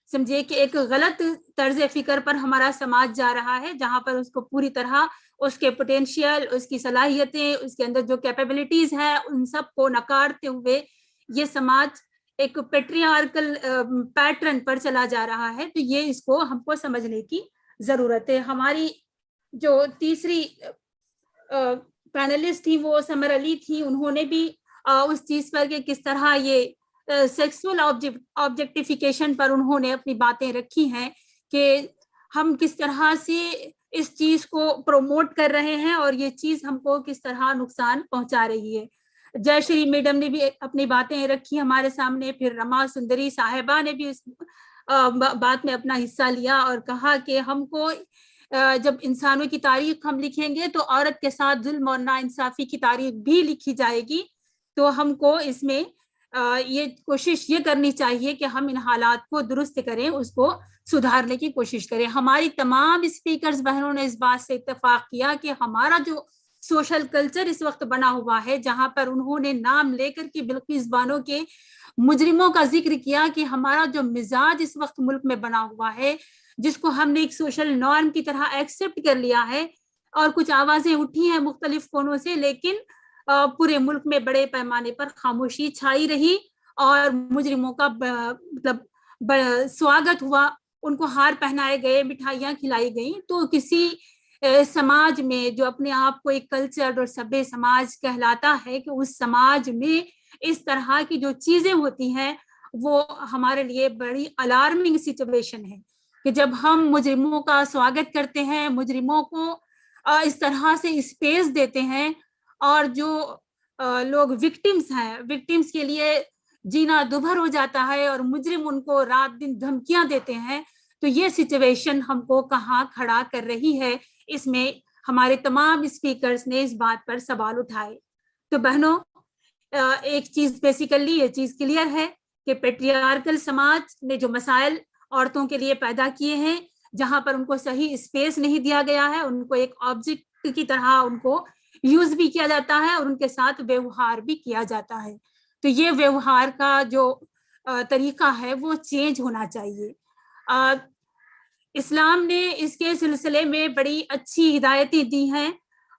[SPEAKER 12] समझिए कि एक गलत तर्ज फिक्र पर हमारा समाज जा रहा है, जहां पर उसको पूरी तरह उसके पोटेंशियल, उसकी सलाहियतें, उसके अंदर जो कैपेबिलिटीज हैं, उन सब को नकारते हुए ये समाज एक पेट्रियार्कल पैटर्न पर चला जा रहा है। तो ये इसको हमको समझने की जरूरत है। हमारी जो तीसरी पैनलिस्ट थी वो समर अली थी, उन्होंने भी उस चीज पर कि किस तरह ये सेक्सुअल ऑब्जेक्टिफिकेशन पर उन्होंने अपनी बातें रखी हैं कि हम किस तरह से इस चीज को प्रमोट कर रहे हैं और ये चीज हमको किस तरह नुकसान पहुंचा रही है। जयश्री मैडम ने भी अपनी बातें रखी हमारे सामने, फिर रमा सुंदरी साहिबा ने भी इस बात में अपना हिस्सा लिया और कहा कि हमको जब इंसानों की तारीख हम लिखेंगे तो औरत के साथ जुल्म और नाइंसाफी की तारीख भी लिखी जाएगी। तो हमको इसमें ये कोशिश ये करनी चाहिए कि हम इन हालात को दुरुस्त करें, उसको सुधारने की कोशिश करें। हमारी तमाम स्पीकर्स बहनों ने इस बात से इत्तेफाक किया कि हमारा जो सोशल कल्चर इस वक्त बना हुआ है, जहां पर उन्होंने नाम लेकर के बिल्किस बानो के मुजरिमों का जिक्र किया कि हमारा जो मिजाज इस वक्त मुल्क में बना हुआ है, जिसको हमने एक सोशल नॉर्म की तरह एक्सेप्ट कर लिया है, और कुछ आवाजें उठी हैं मुख्तलिफ कोनों से, लेकिन पूरे मुल्क में बड़े पैमाने पर खामोशी छाई रही और मुजरिमों का मतलब स्वागत हुआ, उनको हार पहनाए गए, मिठाइयाँ खिलाई गई। तो किसी समाज में जो अपने आप को एक कल्चर और सभ्य समाज कहलाता है, कि उस समाज में इस तरह की जो चीजें होती हैं वो हमारे लिए बड़ी अलार्मिंग सिचुएशन है कि जब हम मुजरिमों का स्वागत करते हैं, मुजरिमों को इस तरह से स्पेस देते हैं, और जो लोग विक्टिम्स हैं, विक्टिम्स के लिए जीना दुभर हो जाता है और मुजरिम उनको रात दिन धमकियां देते हैं। तो ये सिचुएशन हमको कहाँ खड़ा कर रही है, इसमें हमारे तमाम स्पीकर्स ने इस बात पर सवाल उठाए। तो बहनों, एक चीज बेसिकली ये चीज क्लियर है कि पेट्रियार्कल समाज ने जो मसाइल औरतों के लिए पैदा किए हैं, जहां पर उनको सही स्पेस नहीं दिया गया है, उनको एक ऑब्जेक्ट की तरह उनको यूज भी किया जाता है और उनके साथ व्यवहार भी किया जाता है। तो ये व्यवहार का जो तरीका है वो चेंज होना चाहिए। इस्लाम ने इसके सिलसिले में बड़ी अच्छी हिदायतें दी हैं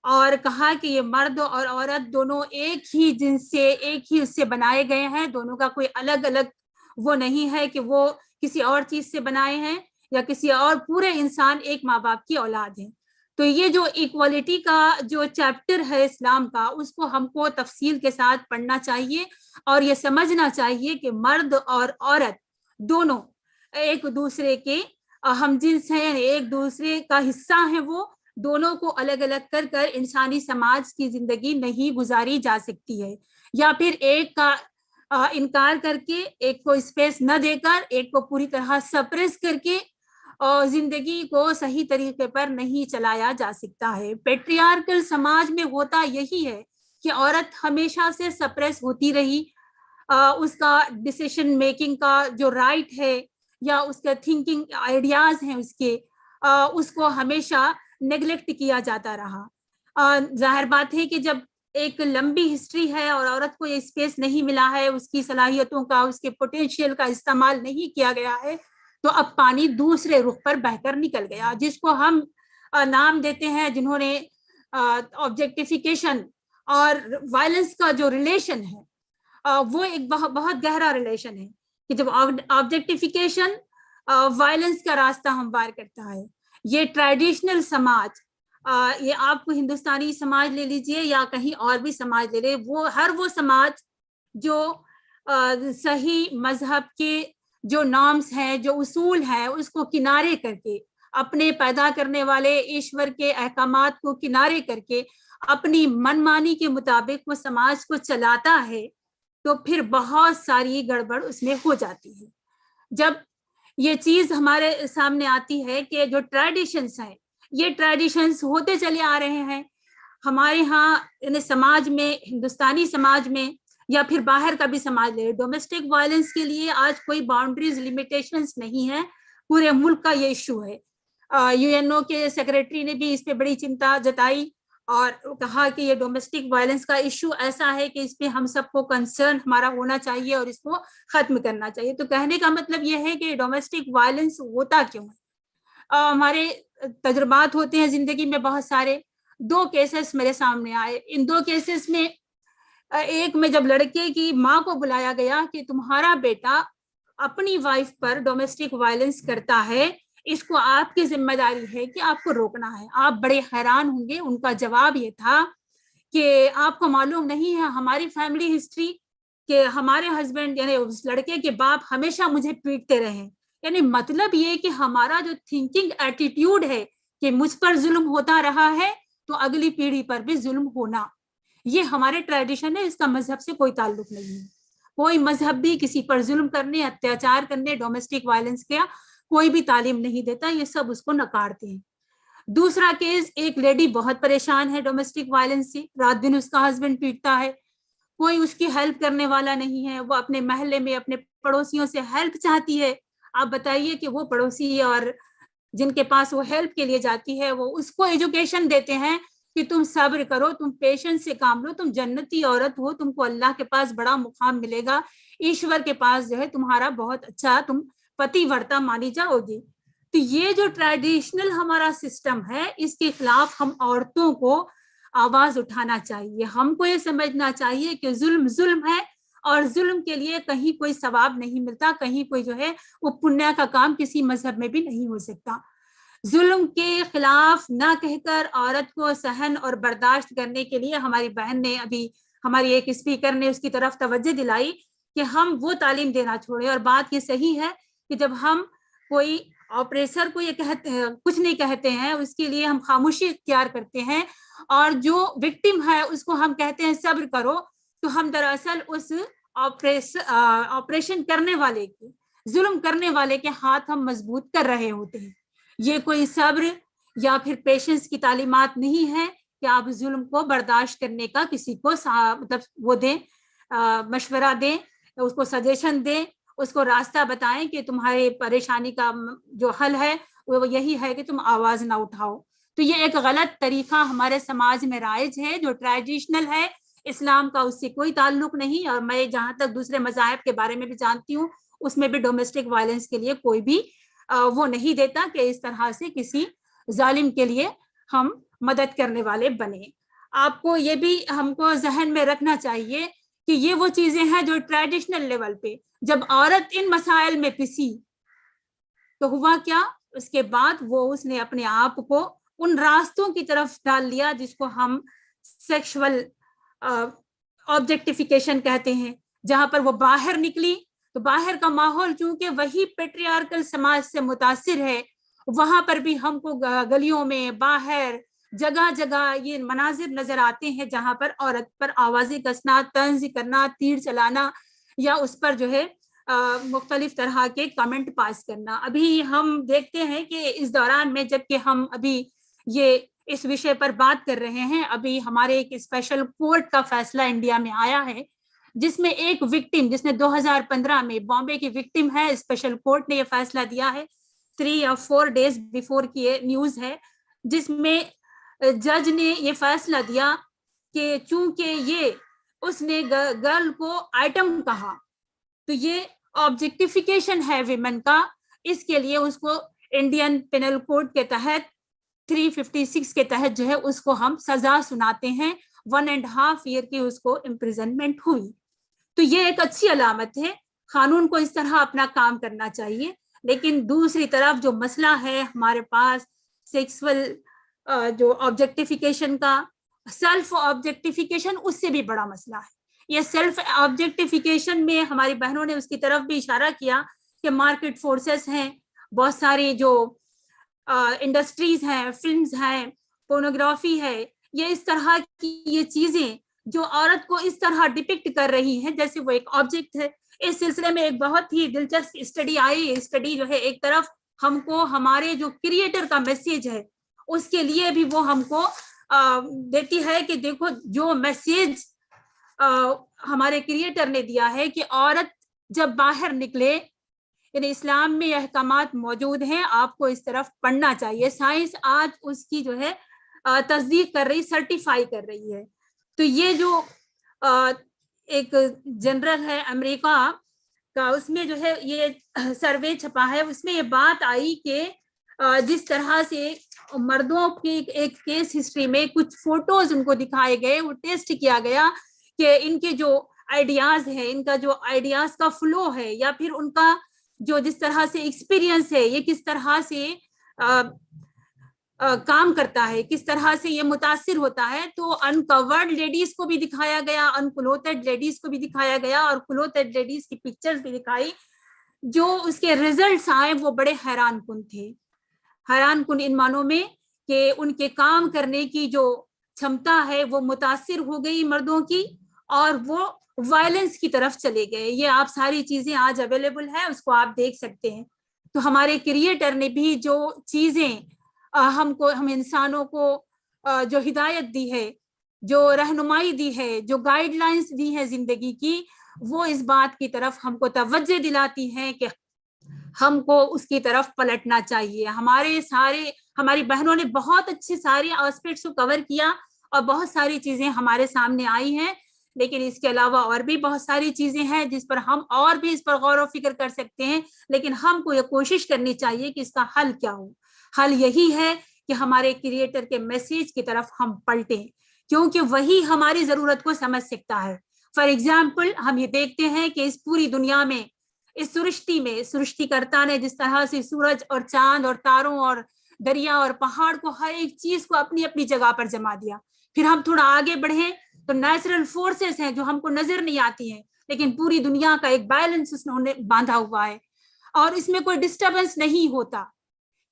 [SPEAKER 12] और कहा कि ये मर्द और औरत दोनों एक ही जिन्स से, एक ही उससे बनाए गए हैं, दोनों का कोई अलग अलग वो नहीं है कि वो किसी और चीज से बनाए हैं या किसी और, पूरे इंसान एक माँ बाप की औलाद हैं। तो ये जो इक्वालिटी का जो चैप्टर है इस्लाम का, उसको हमको तफसील के साथ पढ़ना चाहिए और ये समझना चाहिए कि मर्द और औरत दोनों एक दूसरे के हमजिन्स हैं, एक दूसरे का हिस्सा है। वो दोनों को अलग अलग कर कर इंसानी समाज की जिंदगी नहीं गुजारी जा सकती है, या फिर एक का इनकार करके, एक को स्पेस न देकर, एक को पूरी तरह सप्रेस करके और जिंदगी को सही तरीके पर नहीं चलाया जा सकता है। पेट्रियार्कल समाज में होता यही है कि औरत हमेशा से सप्रेस होती रही, उसका डिसीजन मेकिंग का जो राइट है या उसका थिंकिंग आइडियाज हैं उसके, उसको हमेशा नेग्लेक्ट किया जाता रहा। जाहिर बात है कि जब एक लंबी हिस्ट्री है और औरत को ये स्पेस नहीं मिला है, उसकी सलाहियतों का, उसके पोटेंशियल का इस्तेमाल नहीं किया गया है, तो अब पानी दूसरे रुख पर बहकर निकल गया, जिसको हम नाम देते हैं, जिन्होंने ऑब्जेक्टिफिकेशन और वायलेंस का जो रिलेशन है वो एक बहुत गहरा रिलेशन है कि जब ऑब्जेक्टिफिकेशन वायलेंस का रास्ता हमवार करता है। ये ट्रेडिशनल समाज, ये आप हिंदुस्तानी समाज ले लीजिए या कहीं और भी समाज ले ले, वो समाज जो सही मजहब के जो नॉर्म्स हैं, जो उसूल हैं, उसको किनारे करके, अपने पैदा करने वाले ईश्वर के अहकामात को किनारे करके अपनी मनमानी के मुताबिक वो समाज को चलाता है, तो फिर बहुत सारी गड़बड़ उसमें हो जाती है। जब ये चीज हमारे सामने आती है कि जो ट्रेडिशंस हैं, ये ट्रेडिशंस होते चले आ रहे हैं हमारे यहाँ समाज में, हिंदुस्तानी समाज में या फिर बाहर का भी समाज ले, डोमेस्टिक वायलेंस के लिए आज कोई बाउंड्रीज लिमिटेशंस नहीं है, पूरे मुल्क का ये इशू है। यूएनओ के सेक्रेटरी ने भी इस पे बड़ी चिंता जताई और कहा कि ये डोमेस्टिक वायलेंस का इशू ऐसा है कि इस पे हम सबको कंसर्न हमारा होना चाहिए और इसको खत्म करना चाहिए। तो कहने का मतलब ये है कि डोमेस्टिक वायलेंस होता क्यों है। हमारे तजुर्बात होते हैं जिंदगी में बहुत सारे। 2 केसेस मेरे सामने आए। इन 2 केसेस में एक में जब लड़के की माँ को बुलाया गया कि तुम्हारा बेटा अपनी वाइफ पर डोमेस्टिक वायलेंस करता है, इसको आपकी जिम्मेदारी है कि आपको रोकना है। आप बड़े हैरान होंगे, उनका जवाब ये था कि आपको मालूम नहीं है हमारी फैमिली हिस्ट्री, कि हमारे हस्बैंड यानी उस लड़के के बाप हमेशा मुझे पीटते रहे। यानी मतलब ये कि हमारा जो थिंकिंग एटीट्यूड है कि मुझ पर जुल्म होता रहा है तो अगली पीढ़ी पर भी जुल्म होना, ये हमारे ट्रेडिशन है, इसका मजहब से कोई ताल्लुक नहीं है। कोई मजहब भी किसी पर जुल्म करने, अत्याचार करने, डोमेस्टिक वायलेंस का कोई भी तालीम नहीं देता, ये सब उसको नकारते हैं। दूसरा केस, एक लेडी बहुत परेशान है डोमेस्टिक वायलेंस से, रात दिन उसका हस्बैंड पीटता है, कोई उसकी हेल्प करने वाला नहीं है, वो अपने मोहल्ले में अपने पड़ोसियों से हेल्प चाहती है। आप बताइए कि वो पड़ोसी और जिनके पास वो हेल्प के लिए जाती है, वो उसको एजुकेशन देते हैं कि तुम सब्र करो, तुम पेशेंस से काम लो, तुम जन्नती औरत हो, तुमको अल्लाह के पास बड़ा मुकाम मिलेगा, ईश्वर के पास जो है तुम्हारा बहुत अच्छा तुम पतिव्रता मानी जाओगी। तो ये जो ट्रेडिशनल हमारा सिस्टम है, इसके खिलाफ हम औरतों को आवाज उठाना चाहिए। हमको ये समझना चाहिए कि जुल्म जुल्म है और जुल्म के लिए कहीं कोई सवाब नहीं मिलता, कहीं कोई जो है वो पुण्य का काम किसी मजहब में भी नहीं हो सकता। जुल्म के खिलाफ ना कहकर औरत को सहन और बर्दाश्त करने के लिए हमारी बहन ने, अभी हमारी एक स्पीकर ने उसकी तरफ तवज्जो दिलाई कि हम वो तालीम देना छोड़े। और बात ये सही है कि जब हम कोई ऑपरेसर को ये कहते हैं, कुछ नहीं कहते हैं, उसके लिए हम खामोशी इख्तियार करते हैं और जो विक्टिम है उसको हम कहते हैं सब्र करो, तो हम दरअसल उस ऑपरेशन करने वाले के, जुल्म करने वाले के हाथ हम मजबूत कर रहे होते हैं। ये कोई सब्र या फिर पेशेंस की तालीमात नहीं है कि आप जुल्म को बर्दाश्त करने का किसी को मतलब वो दें, मशवरा दें, उसको सजेशन दें, उसको रास्ता बताएं कि तुम्हारी परेशानी का जो हल है वो यही है कि तुम आवाज ना उठाओ। तो ये एक गलत तरीका हमारे समाज में राइज है, जो ट्रेडिशनल है, इस्लाम का उससे कोई ताल्लुक नहीं। और मैं जहां तक दूसरे मज़ाहिब के बारे में भी जानती हूँ, उसमें भी डोमेस्टिक वायलेंस के लिए कोई भी वो नहीं देता कि इस तरह से किसी जालिम के लिए हम मदद करने वाले बने। आपको ये भी हमको जहन में रखना चाहिए कि ये वो चीजें हैं जो ट्रेडिशनल लेवल पे, जब औरत इन मसाइल में पिसी तो हुआ क्या, उसके बाद वो उसने अपने आप को उन रास्तों की तरफ डाल लिया जिसको हम सेक्सुअल ऑब्जेक्टिफिकेशन कहते हैं, जहां पर वो बाहर निकली तो बाहर का माहौल चूंकि वही पेट्रियार्कल समाज से मुतासिर है, वहां पर भी हमको गलियों में बाहर जगह जगह ये मनाजिर नजर आते हैं जहां पर औरत पर आवाजें कसना, तंज करना, तीर चलाना या उस पर जो है मुख्तलिफ तरह के कमेंट पास करना। अभी हम देखते हैं कि इस दौरान में जबकि हम अभी ये इस विषय पर बात कर रहे हैं, अभी हमारे एक स्पेशल कोर्ट का फैसला इंडिया में आया है जिसमें एक विक्टिम, जिसने 2015 में बॉम्बे की विक्टिम है, स्पेशल कोर्ट ने ये फैसला दिया है, 3 या 4 डेज बिफोर की ये न्यूज है, जिसमें जज ने ये फैसला दिया कि चूंकि ये उसने गर्ल को आइटम कहा तो ये ऑब्जेक्टिफिकेशन है विमेन का, इसके लिए उसको इंडियन पेनल कोड के तहत 356 के तहत जो है उसको हम सजा सुनाते हैं, 1.5 ईयर की उसको इम्प्रिजनमेंट हुई। तो ये एक अच्छी अलामत है, कानून को इस तरह अपना काम करना चाहिए। लेकिन दूसरी तरफ जो मसला है हमारे पास सेक्सुअल जो ऑब्जेक्टिफिकेशन का, सेल्फ ऑब्जेक्टिफिकेशन उससे भी बड़ा मसला है। ये सेल्फ ऑब्जेक्टिफिकेशन में हमारी बहनों ने उसकी तरफ भी इशारा किया कि मार्केट फोर्सेस हैं, बहुत सारी जो इंडस्ट्रीज हैं, फिल्म्स हैं, पोर्नोग्राफी है, ये इस तरह की ये चीजें जो औरत को इस तरह डिपिक्ट कर रही हैं जैसे वो एक ऑब्जेक्ट है। इस सिलसिले में एक बहुत ही दिलचस्प स्टडी आई। स्टडी जो है एक तरफ हमको हमारे जो क्रिएटर का मैसेज है उसके लिए भी वो हमको देती है कि देखो जो मैसेज हमारे क्रिएटर ने दिया है कि औरत जब बाहर निकले, यानी इस्लाम में अहकामात मौजूद हैं, आपको इस तरफ पढ़ना चाहिए। साइंस आज उसकी जो है तस्दीक कर रही, सर्टिफाई कर रही है। तो ये जो एक जनरल है अमेरिका का, उसमें जो है ये सर्वे छपा है, उसमें ये बात आई कि जिस तरह से मर्दों की एक केस हिस्ट्री में कुछ फोटोज उनको दिखाए गए, वो टेस्ट किया गया कि इनके जो आइडियाज है, इनका जो आइडियाज का फ्लो है या फिर उनका जो जिस तरह से एक्सपीरियंस है, ये किस तरह से काम करता है, किस तरह से ये मुतासिर होता है। तो अनकवर्ड लेडीज को भी दिखाया गया, अनक्लोथेड लेडीज को भी दिखाया गया और क्लोथेड लेडीज की पिक्चर्स भी दिखाई। जो उसके रिजल्ट्स आए वो बड़े हैरान कुन थे, हैरान कुन इन मानों में कि उनके काम करने की जो क्षमता है वो मुतासिर हो गई मर्दों की और वो वायलेंस की तरफ चले गए। ये आप सारी चीजें आज अवेलेबल है, उसको आप देख सकते हैं। तो हमारे क्रिएटर ने भी जो चीजें हमको, हम इंसानों को जो हिदायत दी है, जो रहनुमाई दी है, जो गाइडलाइंस दी है जिंदगी की, वो इस बात की तरफ हमको तवज्जो दिलाती हैं कि हमको उसकी तरफ पलटना चाहिए। हमारी बहनों ने बहुत अच्छे सारे एस्पेक्ट्स को कवर किया और बहुत सारी चीजें हमारे सामने आई हैं, लेकिन इसके अलावा और भी बहुत सारी चीजें हैं जिस पर हम और भी इस पर गौर व फिक्र कर सकते हैं। लेकिन हमको ये कोशिश करनी चाहिए कि इसका हल क्या हो। हल यही है कि हमारे क्रिएटर के मैसेज की तरफ हम पलटें, क्योंकि वही हमारी जरूरत को समझ सकता है। फॉर एग्जाम्पल, हम ये देखते हैं कि इस पूरी दुनिया में, इस सृष्टि में, सृष्टिकर्ता ने जिस तरह से सूरज और चांद और तारों और दरिया और पहाड़ को, हर एक चीज को अपनी अपनी जगह पर जमा दिया। फिर हम थोड़ा आगे बढ़े तो नेचुरल फोर्सेस हैं जो हमको नजर नहीं आती हैं, लेकिन पूरी दुनिया का एक बैलेंस उसने बांधा हुआ है और इसमें कोई डिस्टर्बेंस नहीं होता।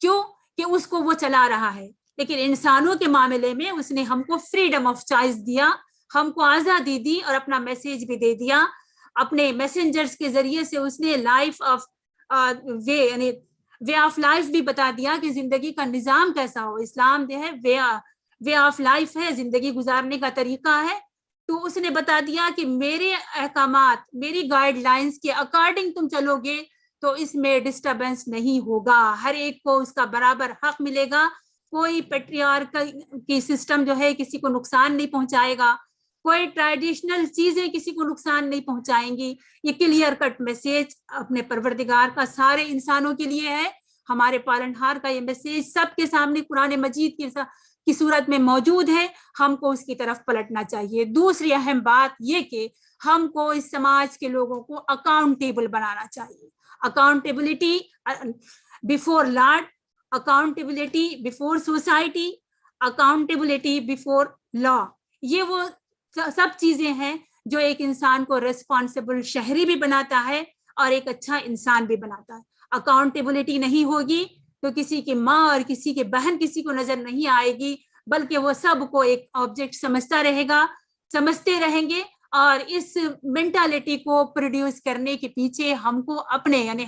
[SPEAKER 12] क्यों? कि उसको वो चला रहा है। लेकिन इंसानों के मामले में उसने हमको फ्रीडम ऑफ चॉइस दिया, हमको आजादी दी और अपना मैसेज भी दे दिया। अपने मैसेंजर्स के जरिए से उसने life of way of life भी बता दिया कि जिंदगी का निजाम कैसा हो। इस्लाम जो है वे ऑफ लाइफ है, जिंदगी गुजारने का तरीका है। तो उसने बता दिया कि मेरे अहकामात, मेरी गाइडलाइंस के अकॉर्डिंग तुम चलोगे तो इसमें डिस्टर्बेंस नहीं होगा, हर एक को उसका बराबर हक मिलेगा, कोई पेट्रियार्कल की सिस्टम जो है किसी को नुकसान नहीं पहुंचाएगा, कोई ट्रेडिशनल चीजें किसी को नुकसान नहीं पहुंचाएंगी। ये क्लियर कट मैसेज अपने परवरदिगार का सारे इंसानों के लिए है। हमारे पालनहार का ये मैसेज सबके सामने कुरान मजीद की सूरत में मौजूद है, हमको उसकी तरफ पलटना चाहिए। दूसरी अहम बात ये कि हमको इस समाज के लोगों को अकाउंटेबल बनाना चाहिए। Accountability before Lord, accountability before society accountability before law, ये वो सब चीजें हैं जो एक इंसान को रिस्पॉन्सिबल शहरी भी बनाता है और एक अच्छा इंसान भी बनाता है। अकाउंटेबिलिटी नहीं होगी तो किसी की माँ और किसी की बहन किसी को नजर नहीं आएगी, बल्कि वो सबको एक ऑब्जेक्ट समझते रहेंगे। और इस मेंटालिटी को प्रोड्यूस करने के पीछे हमको अपने, यानी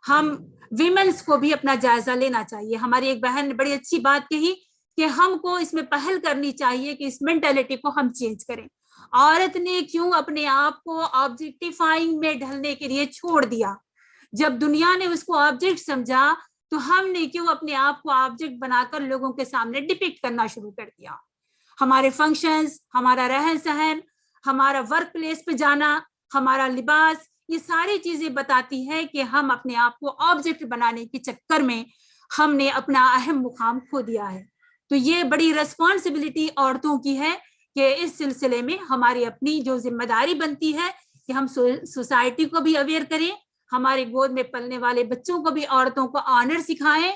[SPEAKER 12] हम विमेंस को भी अपना जायजा लेना चाहिए। हमारी एक बहन ने बड़ी अच्छी बात कही कि हमको इसमें पहल करनी चाहिए कि इस मेंटालिटी को हम चेंज करें। औरत ने क्यों अपने आप को ऑब्जेक्टिफाइंग में ढलने के लिए छोड़ दिया? जब दुनिया ने उसको ऑब्जेक्ट समझा तो हमने क्यों अपने आप को ऑब्जेक्ट बनाकर लोगों के सामने डिपिक्ट करना शुरू कर दिया? हमारे फंक्शंस, हमारा रहन सहन, हमारा वर्क प्लेस पे जाना, हमारा लिबास, ये सारी चीजें बताती है कि हम अपने आप को ऑब्जेक्ट बनाने के चक्कर में हमने अपना अहम मुकाम खो दिया है। तो ये बड़ी रिस्पॉन्सिबिलिटी औरतों की है कि इस सिलसिले में हमारी अपनी जो जिम्मेदारी बनती है कि हम सोसाइटी को भी अवेयर करें, हमारे गोद में पलने वाले बच्चों को भी औरतों को ऑनर सिखाएं,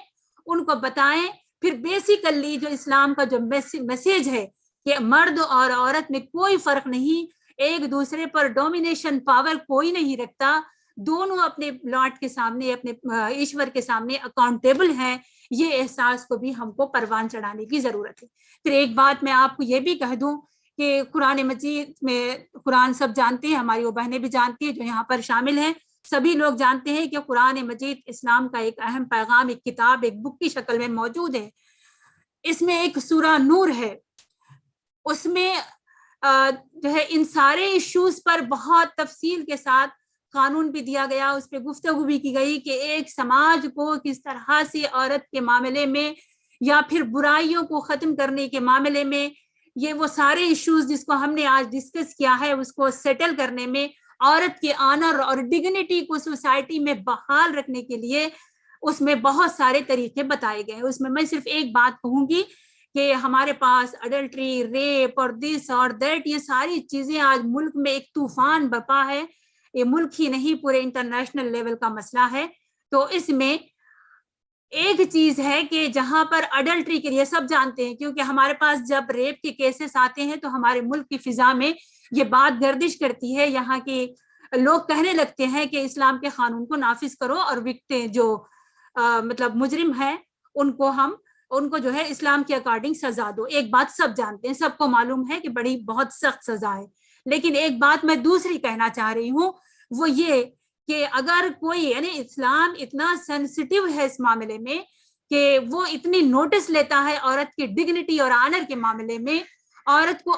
[SPEAKER 12] उनको बताएं। फिर बेसिकली जो इस्लाम का जो मैसेज है कि मर्द और औरत में कोई फर्क नहीं, एक दूसरे पर डोमिनेशन पावर कोई नहीं रखता, दोनों अपने लॉर्ड के सामने, अपने ईश्वर के सामने अकाउंटेबल हैं, ये एहसास को भी हमको परवान चढ़ाने की जरूरत है। फिर एक बात मैं आपको ये भी कह दूं कि कुरान मजीद में, कुरान सब जानते हैं, हमारी वो बहनें भी जानती है जो यहाँ पर शामिल हैं, सभी लोग जानते हैं कि कुरान मजीद इस्लाम का एक अहम पैगाम, एक किताब, एक बुक की शक्ल में मौजूद है। इसमें एक सूरा नूर है, उसमें जो है इन सारे इश्यूज पर बहुत तफसील के साथ कानून भी दिया गया, उस पर गुफ्तगू भी की गई कि एक समाज को किस तरह से औरत के मामले में या फिर बुराइयों को खत्म करने के मामले में, ये वो सारे इश्यूज जिसको हमने आज डिस्कस किया है, उसको सेटल करने में, औरत के ऑनर और डिग्निटी को सोसाइटी में बहाल रखने के लिए उसमें बहुत सारे तरीके बताए गए हैं। उसमें मैं सिर्फ एक बात कहूंगी कि हमारे पास अडल्ट्री, रेप और दिस और दैट, ये सारी चीजें आज मुल्क में एक तूफान बरपा है। ये मुल्क ही नहीं, पूरे इंटरनेशनल लेवल का मसला है। तो इसमें एक चीज है कि जहां पर अडल्ट्री के लिए सब जानते हैं, क्योंकि हमारे पास जब रेप के केसेस आते हैं तो हमारे मुल्क की फिजा में ये बात गर्दिश करती है, यहाँ के लोग कहने लगते हैं कि इस्लाम के कानून को नाफिज करो और विक्टिम जो मतलब मुजरिम है उनको जो है इस्लाम के अकॉर्डिंग सजा दो। एक बात सब जानते हैं, सबको मालूम है कि बड़ी बहुत सख्त सजा है। लेकिन एक बात मैं दूसरी कहना चाह रही हूँ, वो ये कि अगर कोई, यानी इस्लाम इतना सेंसिटिव है इस मामले में कि वो इतनी नोटिस लेता है औरत की डिग्निटी और ऑनर के मामले में, औरत को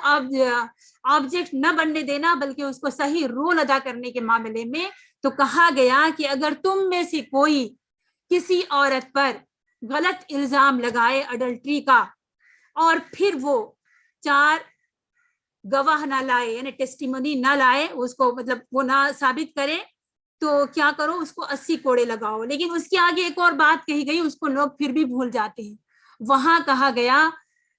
[SPEAKER 12] ऑब्जेक्ट न बनने देना बल्कि उसको सही रोल अदा करने के मामले में, तो कहा गया कि अगर तुम में से कोई किसी औरत पर गलत इल्जाम लगाए अडल्ट्री का और फिर वो 4 गवाह ना लाए, यानी टेस्टिमनी ना लाए, उसको मतलब वो ना साबित करे, तो क्या करो, उसको 80 कोड़े लगाओ। लेकिन उसके आगे एक और बात कही गई, उसको लोग फिर भी भूल जाते हैं। वहां कहा गया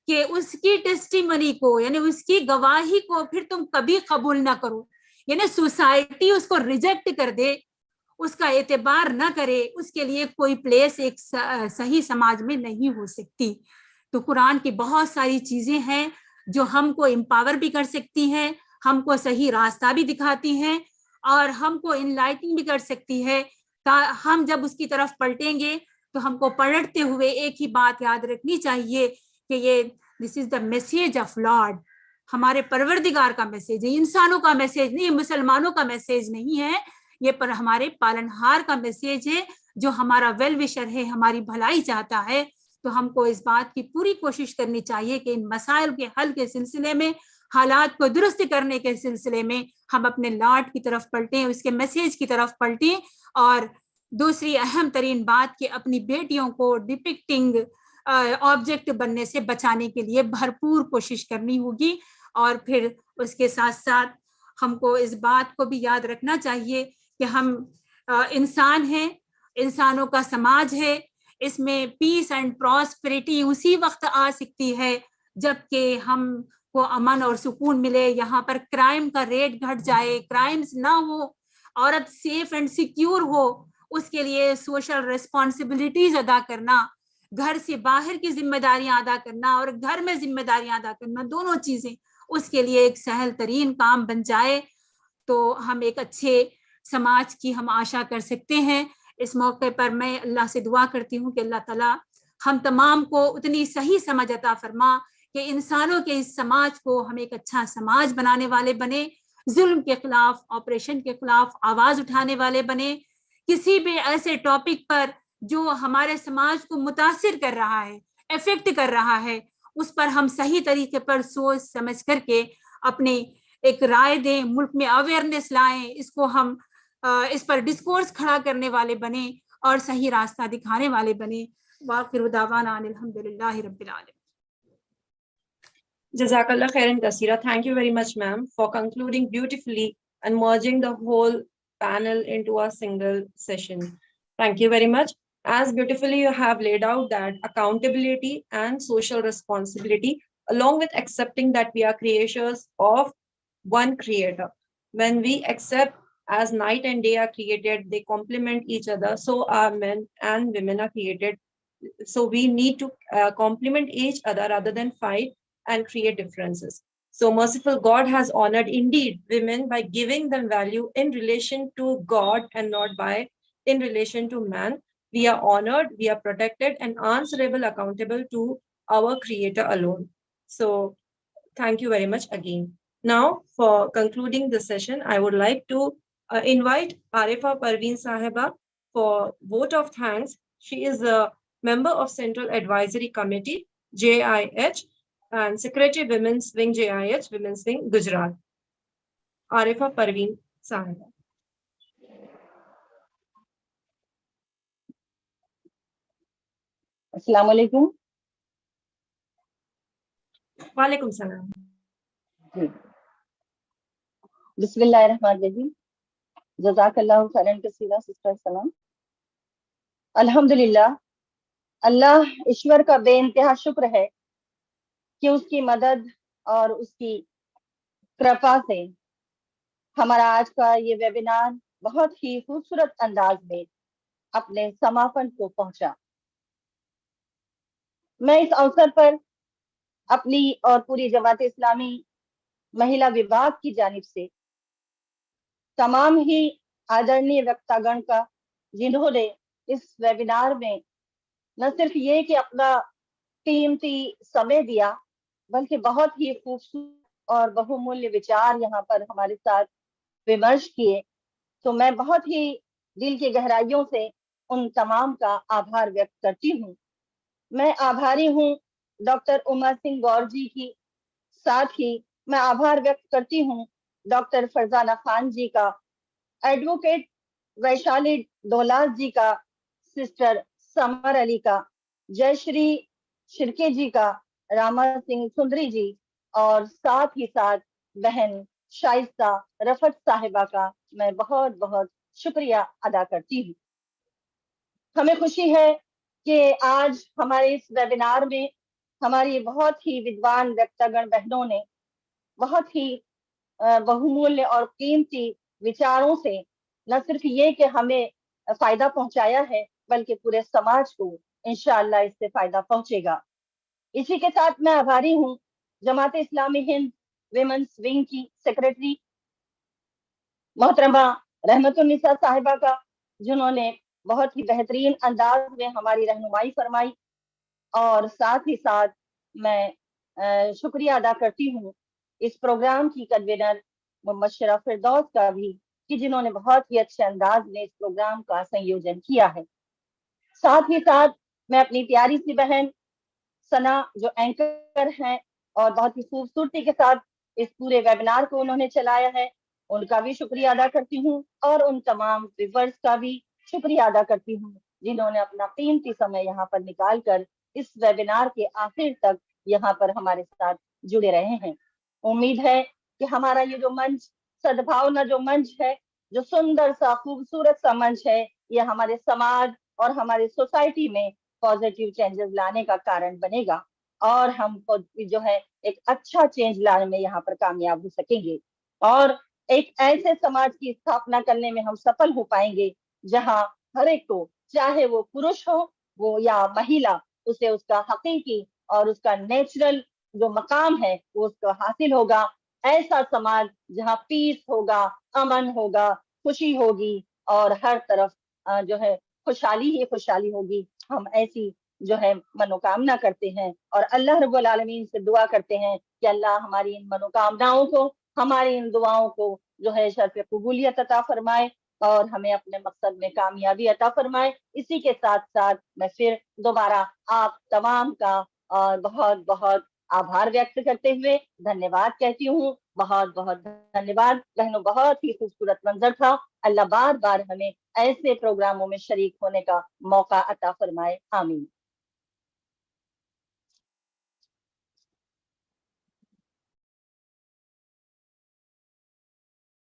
[SPEAKER 12] कि उसकी टेस्टिमनी को, यानी उसकी गवाही को फिर तुम कभी कबूल ना करो, यानी सोसाइटी उसको रिजेक्ट कर दे, उसका एतबार न करे, उसके लिए कोई प्लेस एक सही समाज में नहीं हो सकती। तो कुरान की बहुत सारी चीजें हैं जो हमको एम्पावर भी कर सकती हैं, हमको सही रास्ता भी दिखाती हैं और हमको इनलाइटिंग भी कर सकती है। हम जब उसकी तरफ पलटेंगे तो हमको पलटते हुए एक ही बात याद रखनी चाहिए कि ये this is the message of Lord, हमारे परवरदिगार का मैसेज है, इंसानों का मैसेज नहीं, मुसलमानों का मैसेज नहीं है, ये पर हमारे पालनहार का मैसेज है जो हमारा वेल विशर है, हमारी भलाई चाहता है। तो हमको इस बात की पूरी कोशिश करनी चाहिए कि इन मसाइल के हल के सिलसिले में, हालात को दुरुस्त करने के सिलसिले में हम अपने लॉर्ड की तरफ पलटें, उसके मैसेज की तरफ पलटें। और दूसरी अहम तरीन बात कि अपनी बेटियों को डिपिक्टिंग ऑब्जेक्ट बनने से बचाने के लिए भरपूर कोशिश करनी होगी। और फिर उसके साथ साथ हमको इस बात को भी याद रखना चाहिए कि हम इंसान हैं, इंसानों का समाज है, इसमें पीस एंड प्रॉस्पेरिटी उसी वक्त आ सकती है जबकि हमको अमन और सुकून मिले, यहाँ पर क्राइम का रेट घट जाए, क्राइम्स ना हो, औरत सेफ एंड सिक्योर हो, उसके लिए सोशल रिस्पॉन्सिबिलिटीज अदा करना घर से बाहर की जिम्मेदारियां अदा करना और घर में जिम्मेदारियां अदा करना, दोनों चीजें उसके लिए एक सहल तरीन काम बन जाए तो हम एक अच्छे समाज की हम आशा कर सकते हैं। इस मौके पर मैं अल्लाह से दुआ करती हूँ कि अल्लाह ताला हम तमाम को उतनी सही समझ अता फरमा कि इंसानों के इस समाज को हम एक अच्छा समाज बनाने वाले बने, जुल्म के खिलाफ, ऑपरेशन के खिलाफ आवाज उठाने वाले बने। किसी भी ऐसे टॉपिक पर जो हमारे समाज को मुतासिर कर रहा है, इफेक्ट कर रहा है, उस पर हम सही तरीके पर सोच समझ करके अपनी एक राय दें, मुल्क में अवेयरनेस लाएं, इसको हम इस पर डिस्कोर्स खड़ा करने वाले बने और सही रास्ता दिखाने वाले बने। वाखिर दावाना अनिल हम्दुलिल्लाहि रब्बिल आलमीन।
[SPEAKER 1] Jazakallah khairan kasira. Thank you very much, ma'am, for concluding beautifully and merging the whole panel into a single session. Thank you very much. As beautifully you have laid out that accountability and social responsibility, along with accepting that we are creatures of one creator. When we accept as night and day are created, they complement each other. So are men and women are created. So we need to complement each other rather than fight and create differences. So merciful God has honored indeed women by giving them value in relation to God and not by in relation to man. We are honored, we are protected and answerable, accountable to our creator alone. So thank you very much again. Now for concluding the session, I would like to invite Arifa Parveen Sahiba for vote of thanks. She is a member of Central Advisory Committee, JIH, and Secretary Women's Wing JIH, Women's Wing Gujarat. Arifa Parveen Sahiba.
[SPEAKER 13] अस्सलाम वालेकुम।
[SPEAKER 1] वालेकुम सलाम।
[SPEAKER 13] बिस्मिल्लाहिर्रहमानिर्रहीम। जज़ाकल्लाहु खैरन कसीरा sister सलाम। अल्हम्दुलिल्लाह, अल्लाह ईश्वर का बेइंतहा शुक्र है कि उसकी मदद और उसकी कृपा से हमारा आज का ये वेबिनार बहुत ही खूबसूरत अंदाज में अपने समापन को पहुंचा। मैं इस अवसर पर अपनी और पूरी जमात इस्लामी महिला विभाग की जानिब से तमाम ही आदरणीय वक्तागण का, जिन्होंने इस वेबिनार में न सिर्फ ये कि अपना कीमती समय दिया, बल्कि बहुत ही खूबसूरत और बहुमूल्य विचार यहाँ पर हमारे साथ विमर्श किए, तो मैं बहुत ही दिल की गहराइयों से उन तमाम का आभार व्यक्त करती हूँ। मैं आभारी हूँ डॉक्टर उमर सिंह गौर जी की, साथ ही मैं आभार व्यक्त करती हूँ डॉक्टर फरजाना खान जी का, एडवोकेट वैशाली डोलास जी का, सिस्टर समर अली का, जयश्री शिरके जी का, रामा सिंह सुंदरी जी और साथ ही साथ बहन शाइस्ता रफत साहिबा का मैं बहुत बहुत शुक्रिया अदा करती हूँ। हमें खुशी है कि आज हमारे इस वेबिनार में हमारी बहुत ही विद्वान वक्तागण बहनों ने बहुत ही बहुमूल्य और कीमती विचारों से न सिर्फ ये कि हमें फायदा पहुंचाया है, बल्कि पूरे समाज को इंशाअल्लाह इससे फायदा पहुंचेगा। इसी के साथ मैं आभारी हूँ जमात इस्लामी हिंद विमेंस विंग की सेक्रेटरी मोहतरमा रहमतुन्निसा साहिबा का, जिन्होंने बहुत ही बेहतरीन अंदाज में हमारी रहनुमाई फरमाई, और साथ ही साथ मैं शुक्रिया अदा करती हूँ इस प्रोग्राम की कन्वीनर मोहम्मद शरफ फिरदौस का भी, कि जिन्होंने बहुत ही अच्छे अंदाज में इस प्रोग्राम का संयोजन किया है। साथ ही साथ मैं अपनी प्यारी सी बहन सना जो एंकर हैं और बहुत ही खूबसूरती के साथ इस पूरे वेबिनार को उन्होंने चलाया है, उनका भी शुक्रिया अदा करती हूँ, और उन तमाम व्यूअर्स का भी शुक्रिया अदा करती हूँ जिन्होंने अपना कीमती समय यहाँ पर निकाल कर इस वेबिनार के आखिर तक यहाँ पर हमारे साथ जुड़े रहे हैं। उम्मीद है कि हमारा ये जो मंच, सद्भावना जो मंच है, जो सुंदर सा खूबसूरत सा मंच है, ये हमारे समाज और हमारे सोसाइटी में पॉजिटिव चेंजेस लाने का कारण बनेगा, और हम जो है एक अच्छा चेंज लाने में यहाँ पर कामयाब हो सकेंगे, और एक ऐसे समाज की स्थापना करने में हम सफल हो पाएंगे जहाँ हर एक को, चाहे वो पुरुष हो वो या महिला, उसे उसका हकीकी और उसका नेचुरल जो मकाम है वो उसको हासिल होगा। ऐसा समाज जहाँ पीस होगा, अमन होगा, खुशी होगी और हर तरफ जो है खुशहाली ही खुशहाली होगी। हम ऐसी जो है मनोकामना करते हैं और अल्लाह रब्बुल आलमीन से दुआ करते हैं कि अल्लाह हमारी इन मनोकामनाओं को, हमारी इन दुआओं को जो है शर्फ कबूलियत अता फरमाए और हमें अपने मकसद में कामयाबी अता फरमाए। इसी के साथ साथ मैं फिर दोबारा आप तमाम का और बहुत बहुत आभार व्यक्त करते हुए धन्यवाद कहती हूँ। बहुत बहुत धन्यवाद बहनों, बहुत ही खूबसूरत मंजर था। अल्लाह बार बार हमें ऐसे प्रोग्रामों में शरीक होने का मौका अता फरमाए। आमीन।